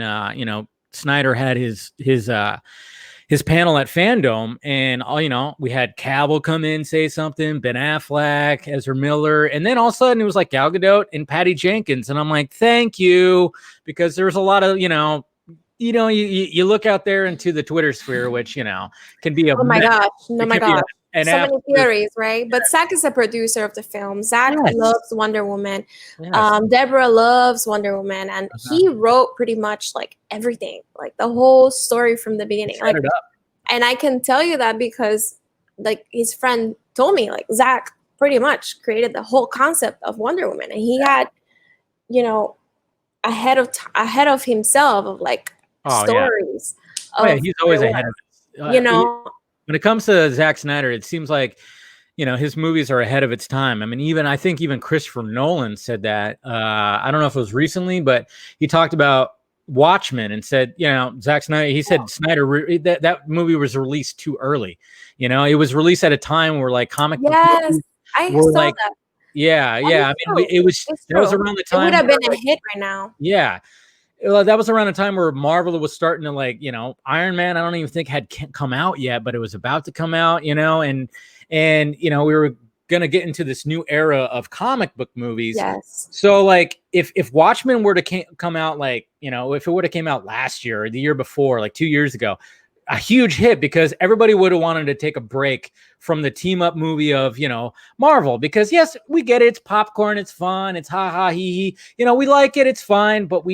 Snyder had his panel at FanDome, and we had Cavill come in, say something, Ben Affleck, Ezra Miller, and then all of a sudden it was like Gal Gadot and Patty Jenkins, and I'm like, thank you, because there's a lot of you look out there into the Twitter sphere, which can be a my And so many after, theories, right? But Zack is a producer of the film. Zack yes, loves Wonder Woman. yes, Deborah loves Wonder Woman, and uh-huh. he wrote pretty much like everything, like the whole story from the beginning. Set Like, it up. and I can tell you that because like his friend told me, like Zack pretty much created the whole concept of Wonder Woman, and he had, you know, ahead of himself of like Oh yeah, stories oh yeah, of he's what always it ahead of was, it. He- know. when it comes to Zack Snyder, it seems like, his movies are ahead of its time. I mean, I think even Christopher Nolan said that. I don't know if it was recently, but he talked about Watchmen and said, Zack Snyder. He said Snyder that movie was released too early. It was released at a time where like comic book Yes, movies I were saw like, that. yeah. That is I mean, true. it was It's that was true. around the It would time have where, been a like, hit right now. yeah. Well, that was around the time where Marvel was starting to, like, Iron Man, I don't even think had come out yet, but it was about to come out, and we were gonna get into this new era of comic book movies. Yes. So like if Watchmen were to come out, like, if it would have came out last year or the year before, like 2 years ago, a huge hit, because everybody would have wanted to take a break from the team up movie of, Marvel, because yes, we get it. It's popcorn. It's fun. It's ha ha he he. We like it. It's fine. But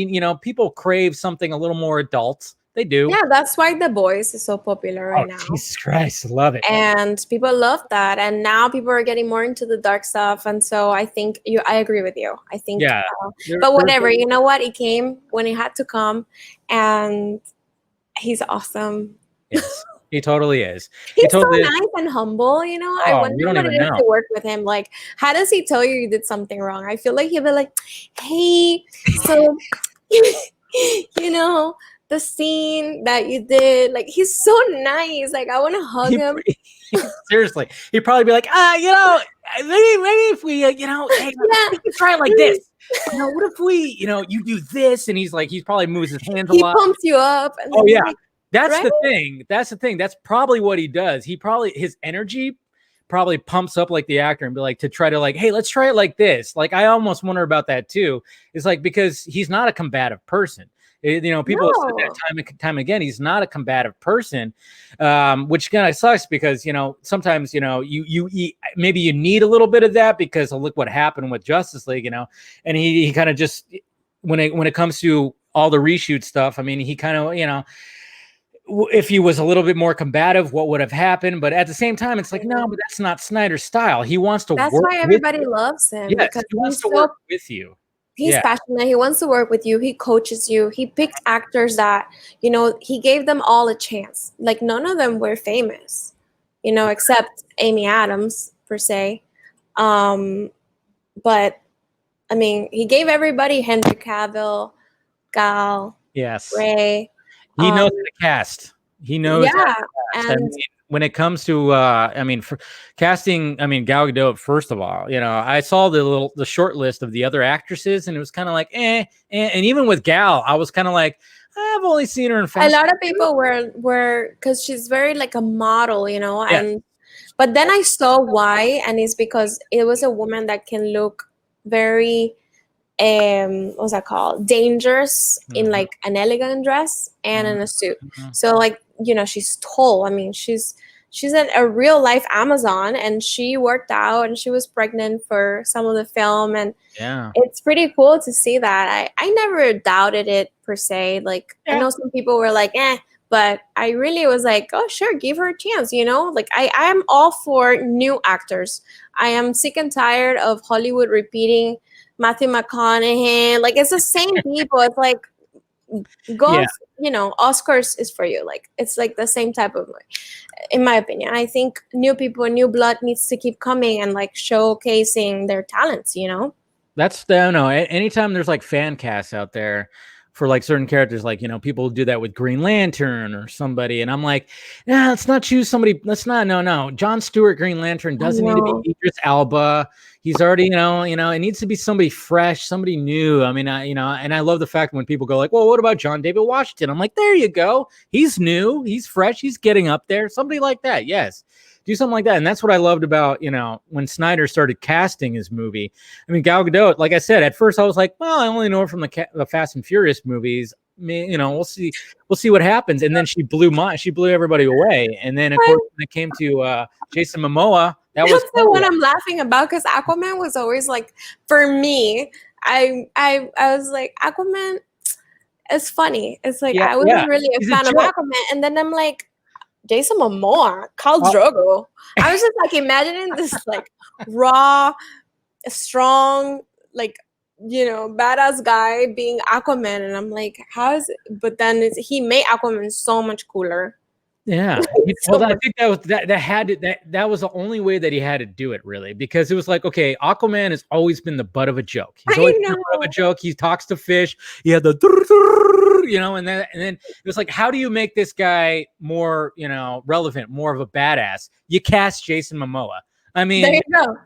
people crave something a little more adult. They do. Yeah, that's why The Boys is so popular right now. Jesus Christ. I love it. And people love that. And now people are getting more into the dark stuff. And so I think I agree with you. I think, Yeah. But whatever, you know what? It came when it had to come. And he's awesome. Yes, he totally is. He's totally so nice and humble, I Oh, wonder you don't what it even is know. to work with him. Like, how does he tell you did something wrong? I feel like he'll be like, hey, so, the scene that you did, like, he's so nice. Like, I want to hug him. Seriously, he'd probably be like, maybe if we, hey, we could try it like this. What if we, you do this, and he's probably moves his hands a lot. He pumps you up. And oh yeah, that's right? the thing. That's the thing. That's probably what he does. His energy probably pumps up like the actor and be like, to try to, like, hey, let's try it like this. Like, I almost wonder about that too. It's like, because he's not a combative person. People have said that time and time again. He's not a combative person, which kind of sucks, because sometimes you maybe you need a little bit of that, because look what happened with Justice League, and he kind of just, when it comes to all the reshoot stuff, I mean, he kind of, if he was a little bit more combative, what would have happened? But at the same time, it's like, no, but that's not Snyder's style. He wants to That's work. why everybody loves him. Yes, because he wants to work with you. He's passionate. He wants to work with you. He coaches you. He picked actors that, he gave them all a chance. Like, none of them were famous, except Amy Adams, per se. But, I mean, he gave everybody Henry Cavill, Gal, yes, Ray. He knows how to cast. He knows how to cast. And when it comes to for casting, Gal Gadot, first of all, I saw the short list of the other actresses, and it was kind of like and even with Gal, I was kind of like, I've only seen her in Fast. A lot of people were because she's very like a model, and but then I saw why, and it's because it was a woman that can look very what's that called, dangerous in like an elegant dress and in a suit. So like, she's tall. I mean, she's a real life Amazon, and she worked out, and she was pregnant for some of the film, and it's pretty cool to see that. I never doubted it per se. Like, I know some people were like, but I really was like, oh sure, give her a chance. Like I'm all for new actors. I am sick and tired of Hollywood repeating Matthew McConaughey. Like, it's the same people. It's like, Oscars is for you. Like, it's like the same type of, in my opinion. I think new people, new blood needs to keep coming and like showcasing their talents, That's anytime there's like fan casts out there for like certain characters, like, people do that with Green Lantern or somebody, and I'm like, let's not choose somebody. Let's not. No. Jon Stewart Green Lantern doesn't need to be Idris Elba. He's already, it needs to be somebody fresh, somebody new. I mean, and I love the fact when people go like, well, what about John David Washington? I'm like, there you go. He's new. He's fresh. He's getting up there. Somebody like that. Yes. Do something like that. And that's what I loved about, when Snyder started casting his movie. I mean, Gal Gadot, like I said, at first I was like, well, I only know her from the Fast and Furious movies. we'll see what happens. And then she blew everybody away. And then of course when it came to Jason Momoa, that's the one I'm laughing about, because Aquaman was always like, for me, I was like, Aquaman is funny. It's like I wasn't really a fan of Aquaman, and then I'm like, Jason Momoa, Khal Drogo. I was just like imagining this like raw, strong, like, badass guy being Aquaman, and I'm like, but then he made Aquaman so much cooler. Yeah. Well, I think that was the only way that he had to do it, really, because it was like, okay, Aquaman has always been the butt of a joke. He's always been the butt of a joke. He talks to fish. He had the, and then it was like, how do you make this guy more, relevant, more of a badass? You cast Jason Momoa. I mean, there you go.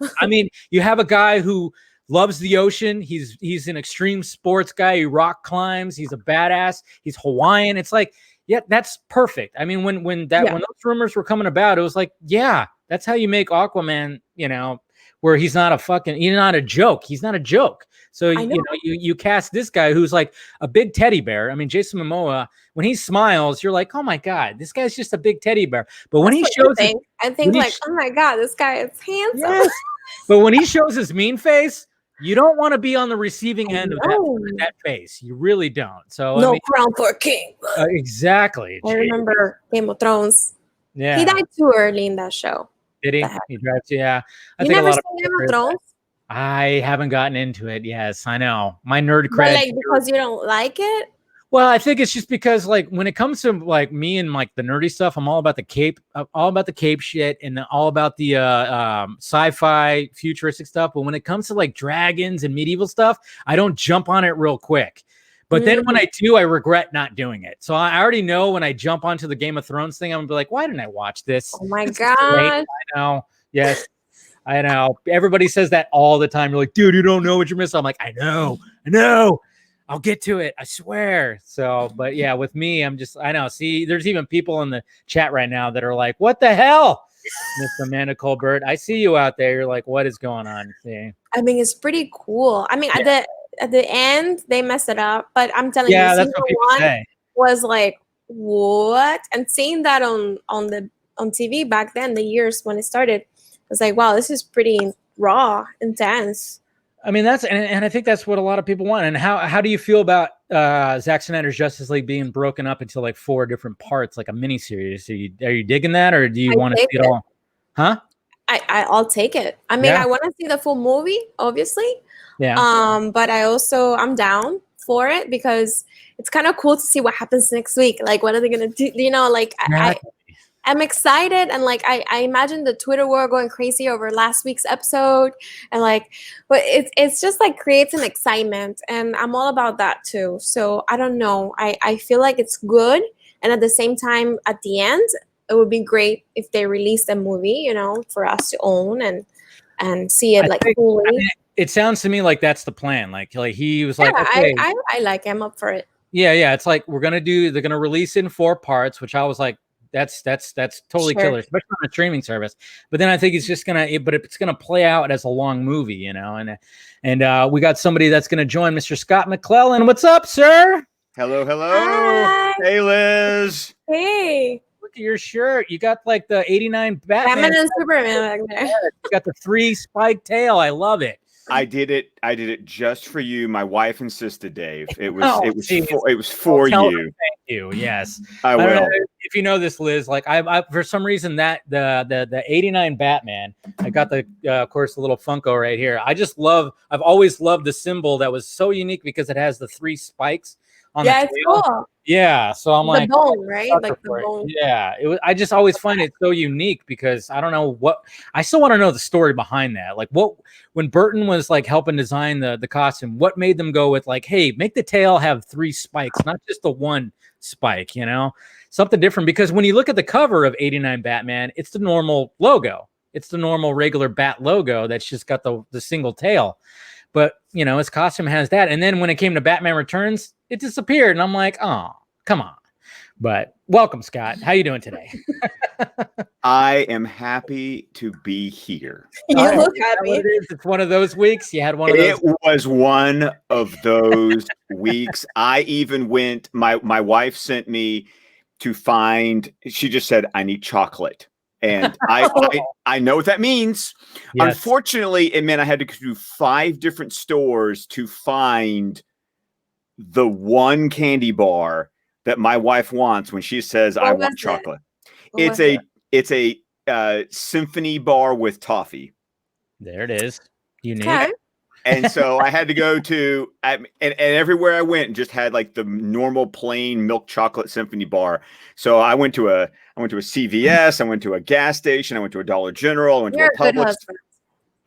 You have a guy who loves the ocean. He's an extreme sports guy. He rock climbs. He's a badass. He's Hawaiian. It's like, yeah, that's perfect. I mean, when those rumors were coming about, it was like, yeah, that's how you make Aquaman, where he's not a joke. He's not a joke. So, you cast this guy who's like a big teddy bear. I mean, Jason Momoa, when he smiles, you're like, oh my God, this guy's just a big teddy bear. But when he shows I think like, oh my God, this guy is handsome. Yes. But when he shows his mean face, you don't want to be on the receiving end of that face. You really don't. So no crown for a king. Exactly. I remember Game of Thrones. Yeah, he died too early in that show. Did he? He died too. Yeah. You never seen Game of Thrones? I haven't gotten into it. Yes, I know. My nerd cred. But because you don't like it? Well, I think it's just because when it comes to me and the nerdy stuff, I'm all about the cape, shit, and all about the sci-fi futuristic stuff. But when it comes to dragons and medieval stuff, I don't jump on it real quick. But then when I do, I regret not doing it. So I already know when I jump onto the Game of Thrones thing, I'm gonna be like, why didn't I watch this? Oh my God. I know. Yes. I know. Everybody says that all the time. You're like, dude, you don't know what you're missing. I'm like, I know. I'll get to it. I swear. So, but yeah, with me, I know. See, there's even people in the chat right now that are like, what the hell, Mr. Amanda Colbert? I see you out there. You're like, what is going on? See? I mean, it's pretty cool. I mean, at the end, they messed it up, but I'm telling you, that's what people say. Was like, what? And seeing that on TV back then, the years when it started, I was like, wow, this is pretty raw, intense. I mean, and I think that's what a lot of people want. And how do you feel about Zack Snyder's Justice League being broken up into 4 different parts, like a miniseries? Are you digging that, or do you want to see it all? Huh? I'll take it. I mean, I want to see the full movie, obviously. Yeah. But I'm down for it because it's kind of cool to see what happens next week. Like, what are they gonna do? I'm excited, and I imagine the Twitter world going crazy over last week's episode, and but it's just creates an excitement, and I'm all about that too. So I don't know. I feel like it's good, and at the same time, at the end, it would be great if they released a movie, for us to own and see it fully. I mean, it sounds to me like that's the plan. He was like, okay. I like him up for it. Yeah. It's like they're gonna release it in 4 parts, which I was like, that's totally killer, especially on a streaming service. But then I think it's just it's gonna play out as a long movie, and we got somebody that's gonna join, Mr. Scott McClellan. What's up, sir? Hello. Hi. Hey, Liz. Hey. Look at your shirt. You got the 89 Batman and Superman back there. You got the 3 spiked tail. I love it. I did it just for you. My wife insisted, Dave. It was for you. Thank you. Yes, I will. If you know this, Liz, I for some reason that the 89 Batman, I got of course the little Funko right here. I've always loved the symbol that was so unique because it has the 3 spikes on the tail. It's cool. Yeah, so I'm the bone, right? The bone. Yeah, I just always find it so unique because I don't know I still want to know the story behind that. When Burton was helping design the costume, what made them go with hey, make the tail have 3 spikes, not just the 1 spike, something different. Because when you look at the cover of 89 Batman, it's the normal logo. It's the normal regular Bat logo that's just got the single tail. But, his costume has that. And then when it came to Batman Returns, it disappeared. And I'm like, oh, come on. But welcome, Scott. How you doing today? I am happy to be here. You look happy. It's one of those weeks. You had one of those. It was one of those weeks. I even went. My wife sent me to find. She just said, "I need chocolate." And I know what that means. Yes. Unfortunately, it meant I had to go to 5 different stores to find the one candy bar that my wife wants when she says, "I want chocolate." It's a symphony bar with toffee. There it is. Unique. Okay. And so I had to go to and everywhere I went just had like the normal plain milk chocolate symphony bar. So I went to a CVS, I went to a gas station, I went to a Dollar General, I went to a Publix.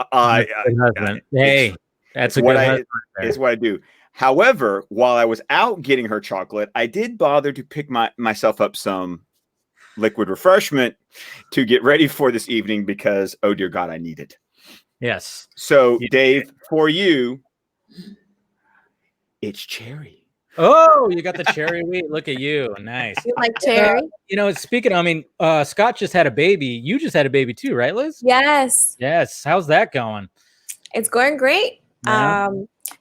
Good husband. Hey, that's a good husband. It's what I do. However, while I was out getting her chocolate, I did bother to pick myself up some liquid refreshment to get ready for this evening because, oh dear God, I need it. Yes. So, Dave, for you, it's cherry. Oh, you got the cherry wheat. Look at you. Nice. You like cherry? Speaking of, Scott just had a baby. You just had a baby too, right, Liz? Yes. Yes. How's that going? It's going great. Yeah.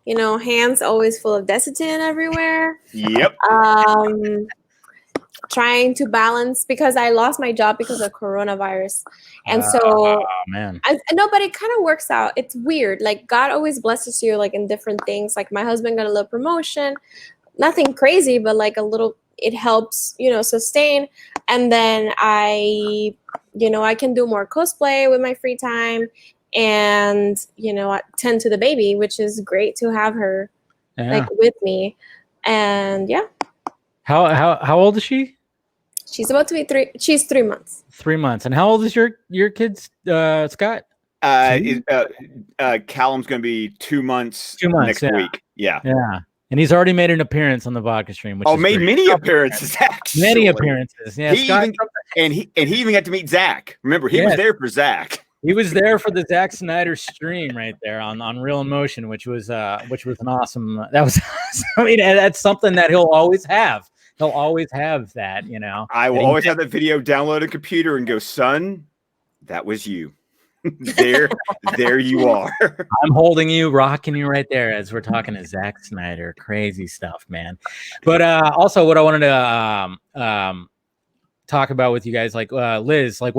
Hands always full of Desitin everywhere. Yep. Trying to balance because I lost my job because of coronavirus. And so, man. But it kind of works out. It's weird. Like God always blesses you like in different things. Like my husband got a little promotion, nothing crazy, but like a little, it helps, sustain. And then I can do more cosplay with my free time and, tend to the baby, which is great to have her like with me. And yeah. How old is she? She's about to be 3. She's 3 months. 3 months. And how old is your kids, Scott? Callum's going to be 2 months. 2 months next week. Yeah. Yeah. And he's already made an appearance on the Vodka stream. Which made many appearances. Actually, many appearances. Yeah. He even got to meet Zach. Remember, he was there for Zach. He was there for the Zack Snyder stream right there on Real Emotion, which was an awesome. That was. That's something that he'll always have. He'll always have that, I will always have that video download a computer and go, son, that was you. there you are. I'm holding you, rocking you right there as we're talking to Zack Snyder. Crazy stuff, man. But also, what I wanted to talk about with you guys, like Liz, like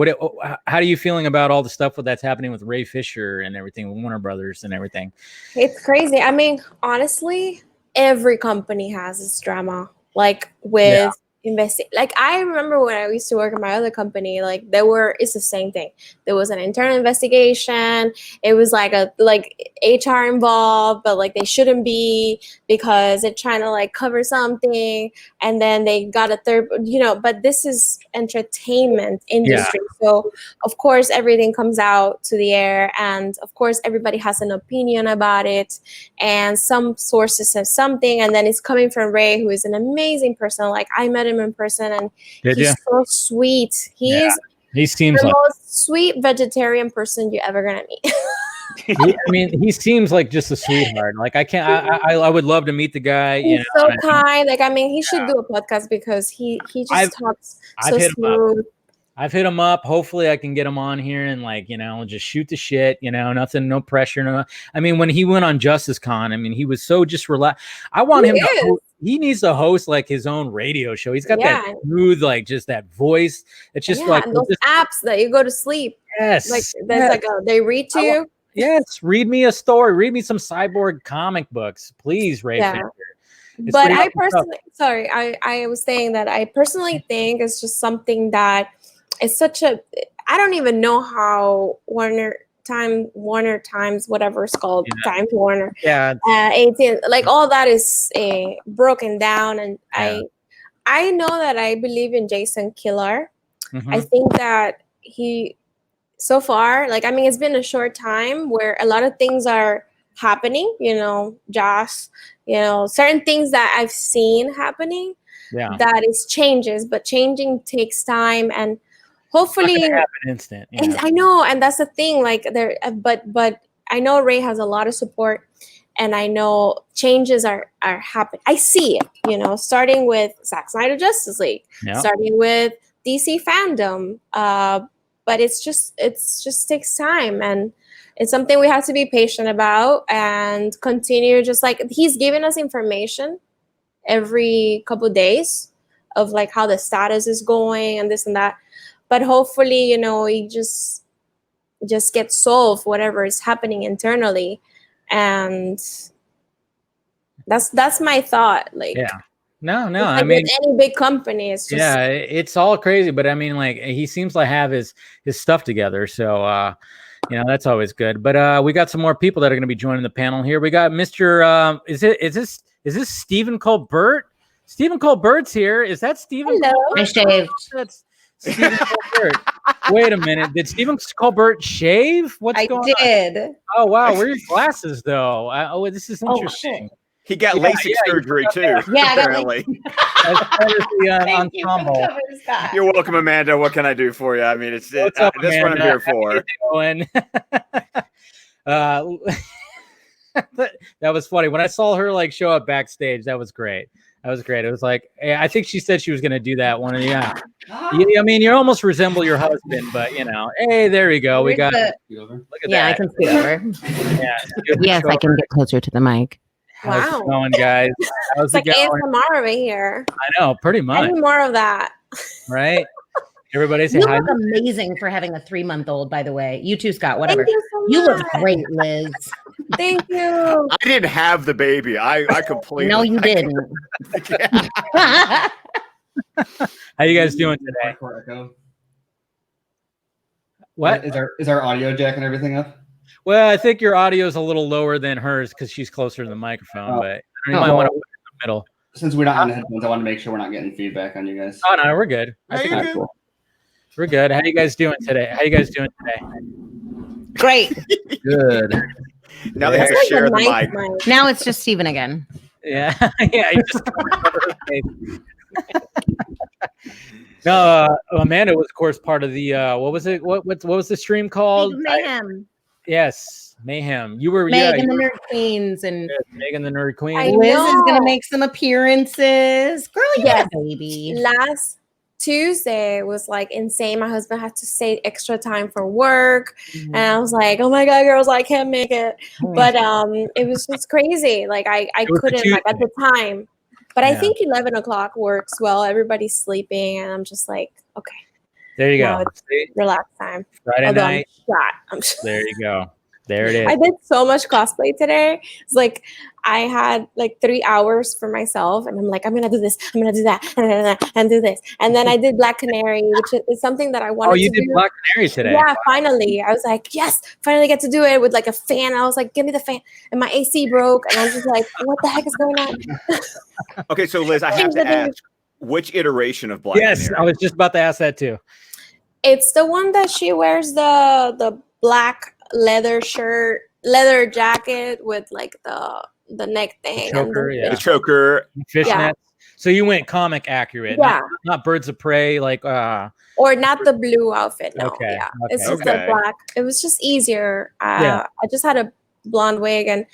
how are you feeling about all the stuff that's happening with Ray Fisher and everything, with Warner Brothers and everything? It's crazy. I mean, honestly, every company has its drama. Like with like I remember when I used to work at my other company, like it's the same thing. There was an internal investigation. It was like HR involved, but like they shouldn't be because they're trying to like cover something. And then they got a third, but this is entertainment industry. Yeah. So of course everything comes out to the air, and of course everybody has an opinion about it. And some sources say something, and then it's coming from Ray, who is an amazing person. Like I met him in person, and he's so sweet. He seems the like most sweet vegetarian person you're ever gonna meet. He seems like just a sweetheart. Like I would love to meet the guy. He's so kind. Like he should do a podcast because he just talks so smooth. I've hit him up. Hopefully I can get him on here and just shoot the shit, nothing, no pressure. No, when he went on Justice Con, he was so just relaxed. I want him to he needs to host like his own radio show. He's got that smooth, like just that voice. It's just like and those apps that you go to sleep. Yes. Like there's they read to you. Yes. Read me a story. Read me some cyborg comic books, please, Ray Fisher. But I personally, I was saying that I personally think it's just something that is such a, I don't even know how Warner Times, whatever it's called, Time Warner. 18, like all that is broken down. And I know that I believe in Jason Kilar. Mm-hmm. I think that he, so far, it's been a short time where a lot of things are happening, Josh, certain things that I've seen happening, that is changes, but changing takes time, and hopefully happen instant. And I know, and that's the thing, but I know Ray has a lot of support, and I know changes are happening. I see it, you know, starting with Zack Snyder Justice League, starting with DC FanDome. But it's just takes time, and it's something we have to be patient about and continue. Just like he's giving us information every couple of days of like how the status is going and this and that. But hopefully, you know, he just get solved whatever is happening internally, and that's my thought. Like, no, like I mean, with any big company, it's just it's all crazy. But I mean, like, he seems to have his stuff together, so you know, that's always good. But we got some more people that are going to be joining the panel here. We got Mr. Is this Stephen Colbert? Stephen Colbert's here. Is that Stephen? Hello. Colbert? I shaved. That's Stephen Colbert. Wait a minute. Did Stephen Colbert shave? What's going on? I did. Oh, wow. Where are your glasses, though? Oh, this is interesting. He got LASIK surgery too. Yeah, apparently. Thank you for the ensemble. cover, Scott. You're welcome, Amanda. What can I do for you? I mean, it's What's up, that's what I'm Amanda? here for. How you doing? That was funny. When I saw her like show up backstage, that was great. That was great. It was like, I think she said she was going to do that one. Yeah. I mean, you almost resemble your husband, but you know, hey, there we go. We got. Look at that. I can see over. Yeah. Yes, I can get closer to the mic. How's wow. it going, guys? How's It's like it going? ASMR over here. I know, pretty I much, need more of that. right? Everybody say You hi. look amazing for having a 3-month-old, by the way. You too, Scott. Whatever. Thank you so much. You look great, Liz. Thank you. I didn't have the baby. I completely. No, you didn't. How you guys doing today? What? Is our audio jack and everything up? Well, I think your audio is a little lower than hers because she's closer to the microphone, but you might want to put it in the middle. Since we're not on the headphones, I want to make sure we're not getting feedback on you guys. Oh no, we're good. I think you're good. we're good. How you guys doing today? Great. Good. Now they have to It's like share a the nice mic. mic. Now it's just Steven again. Yeah, yeah. You just cover her face. No, Amanda was, of course, part of the what was it? What was the stream called? Mayhem. Yes, Mayhem. You were Megan you the were- Nerd Queens and Megan the Nerd Queen. I Liz is know. gonna make some appearances. Girl, you Yes. got a baby. Last Tuesday was like insane. My husband had to stay extra time for work, and I was like, "Oh my god, girls, I can't make it." But it was just crazy. Like I was a couldn't like at the time. But I Yeah. think 11 o'clock works well. Everybody's sleeping, and I'm just like, okay, There you No, go. See? relax time. Friday Although night. I'm shot. There you go. There it is. I did so much cosplay today. It's like I had like 3 hours for myself, and I'm like, I'm gonna do this, I'm gonna do that, and do this. And then I did Black Canary, which is something that I wanted Oh, you to did do. Black Canary today. Yeah, finally. I was like, yes, finally get to do it with like a fan. I was like, give me the fan. And my AC broke, and I was just like, what the heck is going on? Okay, so Liz, I have to ask, which iteration of Black Yes, Canary? I was just about to ask that too. It's the one that she wears the black leather shirt, leather jacket with like the neck thing. and choker, yeah. The choker. Fishnets. Yeah. So you went comic accurate. Yeah. Not Birds of Prey. Like, Or not the blue outfit. No, Okay, yeah. okay. It's just Okay. the black. It was just easier. Yeah. I just had a blonde wig, and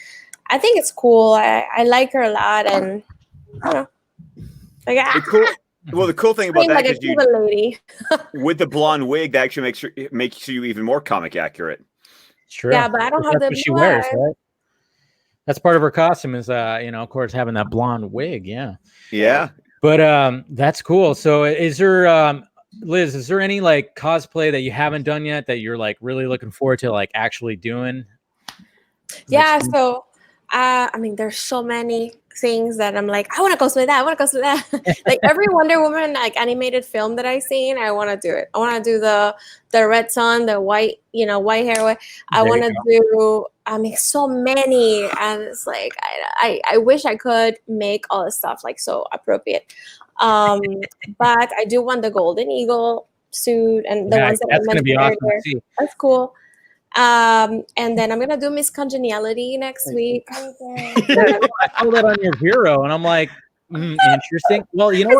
I think it's cool. I like her a lot, and I don't know. Like, The cool thing about scream that like a is you, Cuban lady. with the blonde wig, that actually makes you even more comic accurate. it's true. Yeah, but I don't have That's the what she blue wears, eyes. right? That's part of her costume is, of course, having that blonde wig. Yeah. Yeah. But that's cool. So is there, Liz, is there any like cosplay that you haven't done yet that you're like really looking forward to like actually doing? Yeah, Like, so I mean, there's so many things that I'm like, I want to cosplay that. I want to cosplay that. Like every Wonder Woman like animated film that I've seen, I want to do it. I want to do the red sun, the white, white hair. I There you want to do. I mean, so many, and it's like I wish I could make all this stuff like so appropriate. But I do want the Golden Eagle suit and the ones that that's I gonna be mentioned awesome earlier. to see. That's cool. And then I'm gonna do Miss Congeniality next week. I saw that on your hero, and I'm like, interesting. Well, you know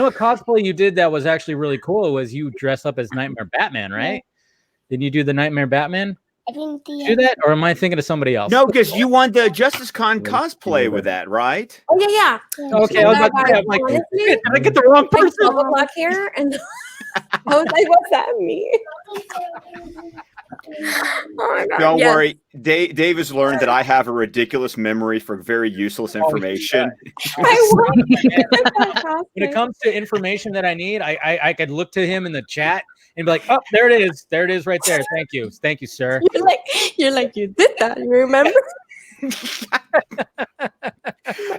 what cosplay you did that was actually really cool was you dress up as Nightmare Batman, right? Didn't you do the Nightmare Batman? Do that, or am I thinking of somebody else? No, because you won the Justice Con cosplay with that, right? Oh yeah. Okay, I was about to say, I'm like, honestly, did I get the wrong like person? 12 o'clock here, and I was like, "What's that mean?" Oh my God. Don't yes. worry. Dave has learned that I have a ridiculous memory for very useless information. I want When it comes to information that I need, I could look to him in the chat and be like, "Oh, there it is. There it is, right there. Thank you, sir." You're like, you did that. You remember?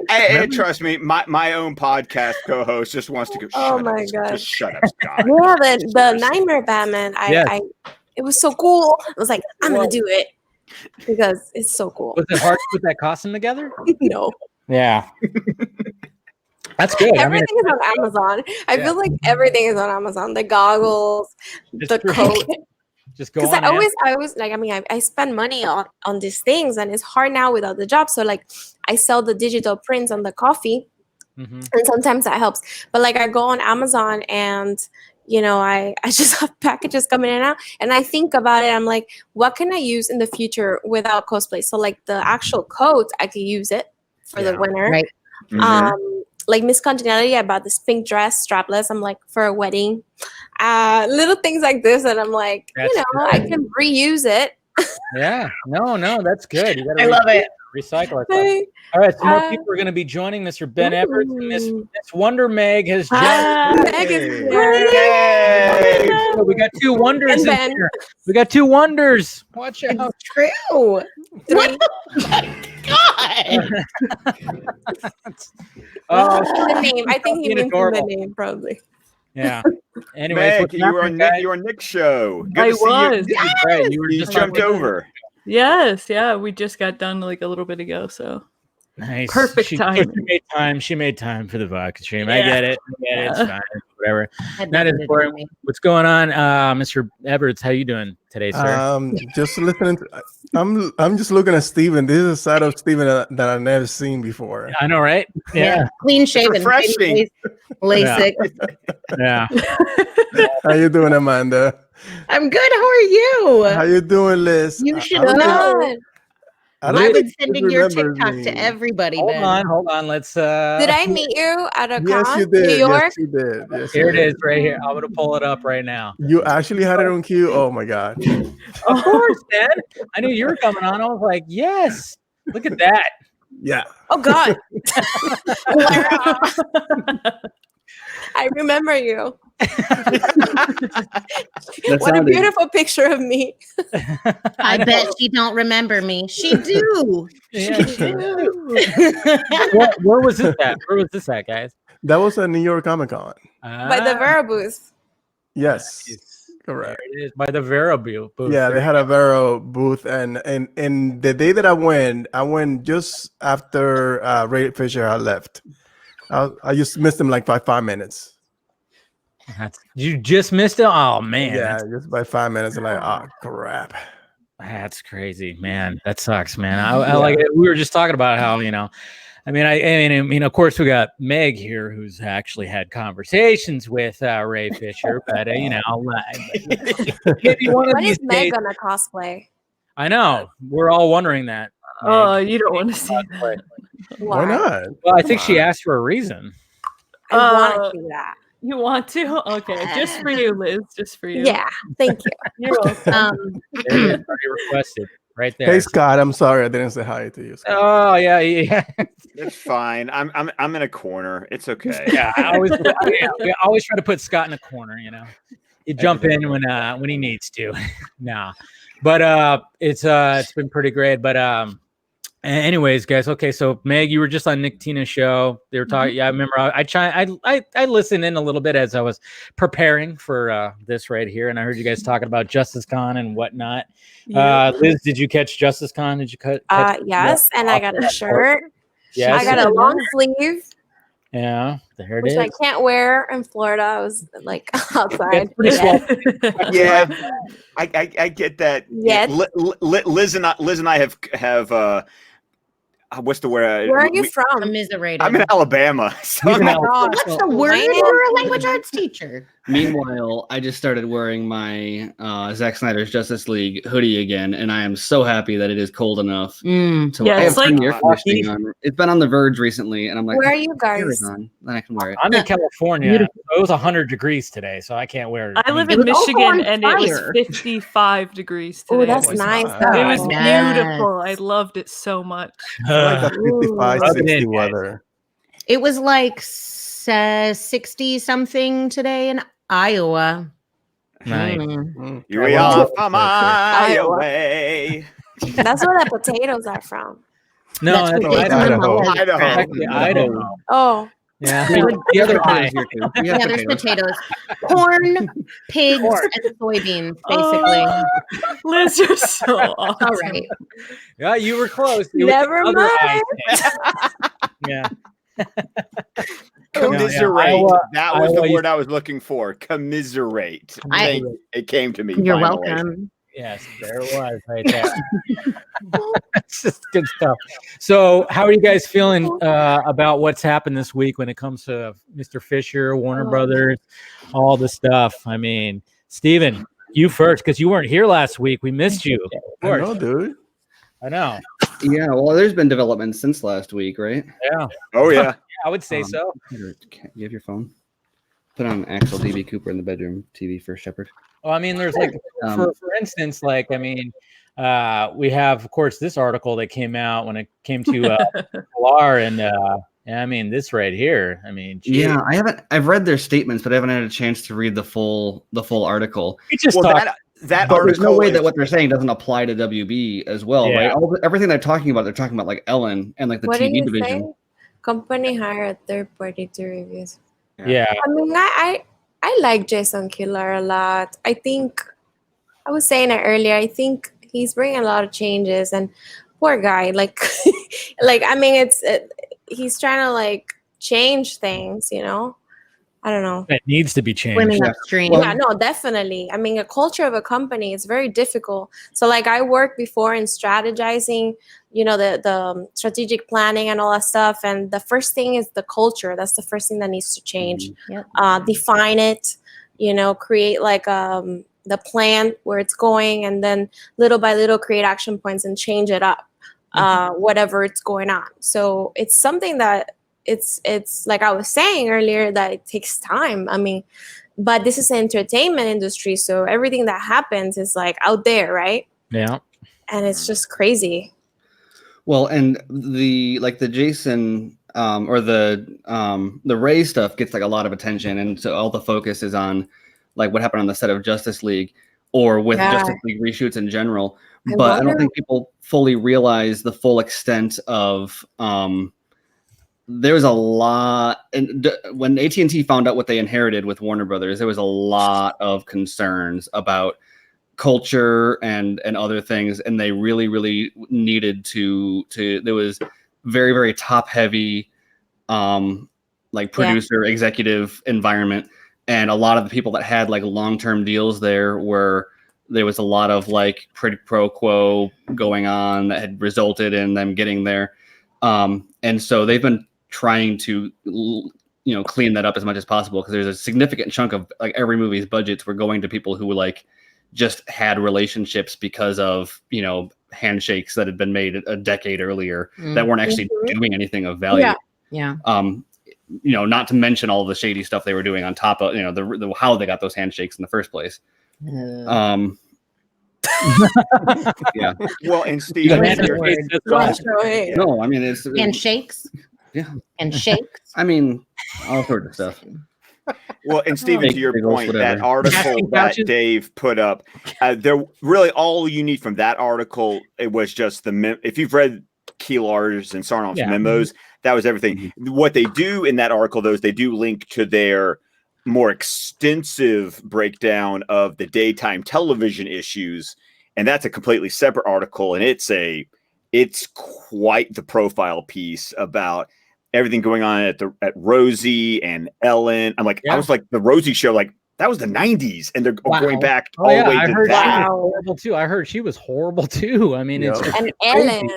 And trust me, my own podcast co-host just wants to go. Oh Shut my up, God. just shut up, Scott. Yeah, the Nightmare Batman. Yes. It was so cool. I was like, I'm gonna do it because it's so cool. Was it hard to put that costume together? No, Yeah. That's good. everything is on Amazon. I feel like everything is on Amazon. The goggles, It's the true. coat. Just go Because on. I always like. I mean, I spend money on these things, and it's hard now without the job. So like, I sell the digital prints on the coffee, and sometimes that helps. But like, I go on Amazon and. I just have packages coming in and out, and I think about it. I'm like, what can I use in the future without cosplay? So like the actual coat, I could use it for the winter. Right. Like Miss Congeniality, I bought this pink dress, strapless. I'm like, for a wedding. Little things like this, and I'm like, That's I can reuse it. Yeah. No, that's good. You gotta I love it. recycle it. All right, some more people are going to be joining. Mr. Ben Everett and Miss Wonder Meg has just. Meg is Yay. here. Yay. Oh, we got two wonders And in Ben. here. We got two wonders. Watch out. True. What the God? Oh, The name. I think he Being means adorable. the name, probably. yeah. Anyways, Meg, what's you were on happening, guys? Nick's show. Good I to see was. you. Right, you were You just jumped over. Yes, yeah, we just got done like a little bit ago, so Nice. Perfect timing. She made time for the vodka stream. I get it. It's Yeah. fine. Whatever. Had That is nothing to do with boring. me. What's going on, Mr. Everett? How you doing today, sir? Just listening. I'm just looking at Steven. This is a side of Steven that I've never seen before. I know, right? Yeah. Clean shaven. refreshing. LASIK. Yeah. How you doing, Amanda? I'm good. How are you? How you doing, Liz? You should I don't think- know. God. I don't I've think been Liz sending your remembers TikTok me. to everybody, Hold Ben. on. Let's Did I meet you at a Yes, con? you did. New York? Yes, you did. Yes, here you it did. is right here. I'm gonna pull it up right now. You actually had it on cue. Oh my god. Of course, man. I knew you were coming on. I was like, yes. Look at that. Yeah. Oh God. I remember you. What a beautiful picture of me. I bet she don't remember me. She do. Yeah, where was this at? Where was this at, guys? That was a New York Comic Con. By the Vera booth. Yes. There Correct. it is, by the Vera booth. Yeah, they had a Vero booth, and the day that I went just after Ray Fisher had left. I just missed him like by 5 minutes. You just missed it. Oh man, Yeah, just by 5 minutes. And like, oh crap. that's crazy, man. That sucks, man. I like it. We were just talking about how I mean, of course, we got Meg here, who's actually had conversations with Ray Fisher, but maybe one of When these is Meg days. gonna cosplay? I know we're all wondering that. Oh, Meg. you don't want to see that. Why not? Well, I think she asked for a reason. I want Uh, to do that. You want to? Okay, just for you, Liz. Just for you. Yeah, thank you. You're welcome. There it is, already requested right there. Hey Scott, I'm sorry I didn't say hi to you. Scott. Oh yeah. It's fine. I'm in a corner. It's okay. Yeah, we always try to put Scott in a corner. You jump in when he needs to. No, but it's been pretty great. But anyways, guys. Okay, so Meg, you were just on Nick Tina's show. They were talking. Yeah, I remember. I listened in a little bit as I was preparing for this right here, and I heard you guys talking about Justice Con and whatnot. Yeah. Liz, did you catch Justice Con? Did you catch? Yes, and I got a shirt. Yes. I got a long sleeve, Yeah, there it which is. I can't wear in Florida. I was like outside. It's pretty small. Yeah, I get that. Yes. Liz and I have what's the word? Where are you from? Commiserated. I'm in Alabama. So He's in Oh my Alabama. gosh. What's the word? Mine is- You're a language arts teacher. Meanwhile, I just started wearing my Zack Snyder's Justice League hoodie again, and I am so happy that it is cold enough. Mm. So Yeah, I have it's like- turned the air conditioning on. It's been on the verge recently, and I'm like, Where are you "Air guys? is on, then I can wear it." I'm in California. Beautiful. It was 100 degrees today, so I can't wear it. I live It in was also Michigan on and it was fire. 55 degrees Oh, today. that's it's nice. not. though. It was Yes. beautiful. I loved it so much. Like a 55, Rub it 60 in, guys. weather. It was like 60 something today in Iowa. Nice. Mm. Here we Well, are from Iowa. Iowa. That's where the potatoes are from. No, That's that's what Idaho. Idaho. actually Idaho. Oh, Yeah. The other Eye. potatoes here too. We Yeah, have there's potatoes. potatoes, corn, pigs, and soybeans, basically. Oh, Liz, you're so awesome. All right. Yeah, you were close. It was Never the other eye mind. thing. Yeah. Commiserate. Iowa- That was Iowa the used- word I was looking for. Commiserate. It came to me. You're finally. welcome. Yes, there it was right there. It's just good stuff. So, how are you guys feeling about what's happened this week when it comes to Mr. Fisher, Warner Oh. Brothers, all the stuff? I mean, Steven, you first, because you weren't here last week. We missed you. Of I course. know, dude. I know. Yeah, well, there's been developments since last week, right? Yeah. Oh yeah. I would say so. You have your phone. Put on Axel DB Cooper in the bedroom TV for Shepard. Well, I mean, there's like, for instance, like, I mean, we have, of course, this article that came out when it came to Pilar, and I mean, this right here. I mean, geez. Yeah, I've read their statements, but I haven't had a chance to read the full article. We just Well, talked. that But there's no article way is- that what they're saying doesn't apply to WB as well, Yeah. right? Everything they're talking about like Ellen and like the what did TV you division. say? Company hire a third party to review. Yeah. I mean, I like Jason Killer a lot. I think I was saying it earlier. I think he's bringing a lot of changes, and poor guy, like, like I mean, he's trying to like change things, you know. I don't know. That needs to be changed. Swimming upstream. Yeah, no, definitely. I mean, a culture of a company is very difficult. So, like, I worked before in strategizing, you know, the strategic planning and all that stuff. And the first thing is the culture. That's the first thing that needs to change. Yep. Define it, you know, create like the plan where it's going, and then little by little create action points and change it up, whatever it's going on. So it's something that it's like I was saying earlier, that it takes time. I mean, but this is an entertainment industry, so everything that happens is like out there, right? Yeah. And it's just crazy. Well, and the Jason or the Ray stuff gets like a lot of attention, and so all the focus is on like what happened on the set of Justice League or with Yeah. Justice League reshoots in general. I But I don't wonder- think people fully realize the full extent of there's a lot, and when AT&T found out what they inherited with Warner Brothers, there was a lot of concerns about culture and other things, and they really needed to there was very, very top heavy like producer executive environment, and a lot of the people that had like long-term deals there was a lot of like pro quo going on that had resulted in them getting there, and so they've been trying to clean that up as much as possible, because there's a significant chunk of like every movie's budgets were going to people who like just had relationships because of handshakes that had been made a decade earlier that weren't actually doing anything of value. Yeah. Not to mention all the shady stuff they were doing on top of the how they got those handshakes in the first place. Yeah. Well, and You Steve, got That's hand a in word. your face, that's all. No, I mean it's Handshakes. Yeah. Handshakes. I mean all sorts of stuff. well, and Steven, to your Bagels, point, that whatever. article Casting that couches? Dave put up, there really all you need from that article, it was just if you've read Keelar's and Sarnoff's Yeah. memos, that was everything. What they do in that article, though, is they do link to their more extensive breakdown of the daytime television issues, and that's a completely separate article, and it's quite the profile piece about everything going on at Rosie and Ellen. I'm like, Yeah. I was like, the Rosie show, like that was the 90s, and they're going back Oh all yeah, the way I to heard she that. was horrible too. I heard she was horrible too. I mean, it's Yeah. just And crazy. Ellen.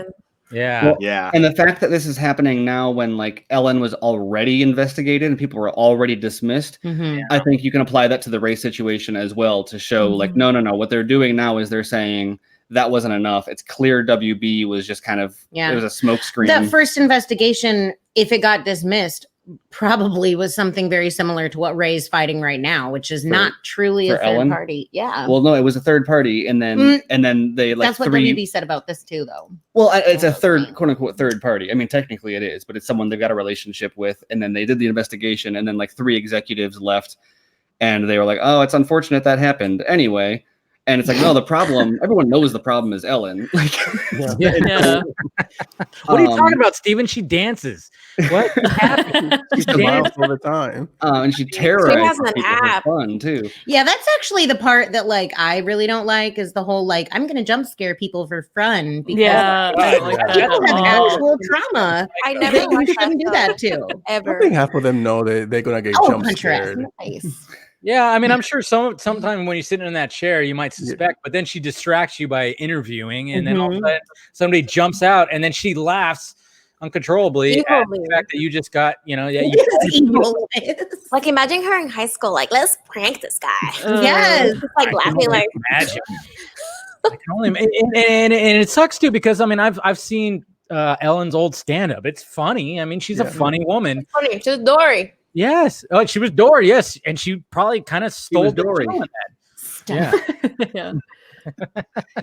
Yeah. Well, Yeah. And the fact that this is happening now when like Ellen was already investigated and people were already dismissed, I think you can apply that to the Ray situation as well to show like, no. What they're doing now is they're saying that wasn't enough. It's clear WB was just kind of, it was a smoke screen. That first investigation, if it got dismissed, probably was something very similar to what Ray's fighting right now, which is not truly a third Ellen? party. Yeah. Well, no, it was a third party, and then they like that's what WB said about this too, though. Well, it's a third, quote unquote, third party. I mean, technically it is, but it's someone they've got a relationship with, and then they did the investigation, and then like 3 executives left, and they were like, "Oh, it's unfortunate that happened." Anyway. And it's like, no, the problem, everyone knows the problem is Ellen. Like, Yeah. What are you talking about, Steven? She dances. What happened? She smiles all the time. And she terrorizes has an people for app. fun, too. Yeah, that's actually the part that like I really don't like is the whole like I'm gonna jump scare people for fun because Yeah. I don't like that people at have all. actual trauma. I that never you watched shouldn't do that too. I ever. think half of them know they're gonna get jump Huntress, scared. nice. Yeah, I mean, I'm sure sometime when you're sitting in that chair, you might suspect, but then she distracts you by interviewing, and then all of a sudden somebody jumps out, and then she laughs uncontrollably at the fact that you just got, Evil. Like imagine her in high school, like let's prank this guy. Yes. Just like laughing, like imagine. I can only, and it sucks too because I mean I've seen Ellen's old stand-up. It's funny. I mean, she's a funny woman. funny. She's Dory. Yes. Oh, she was Dory. Yes, and she probably kind of stole Dory. Yeah. Yeah.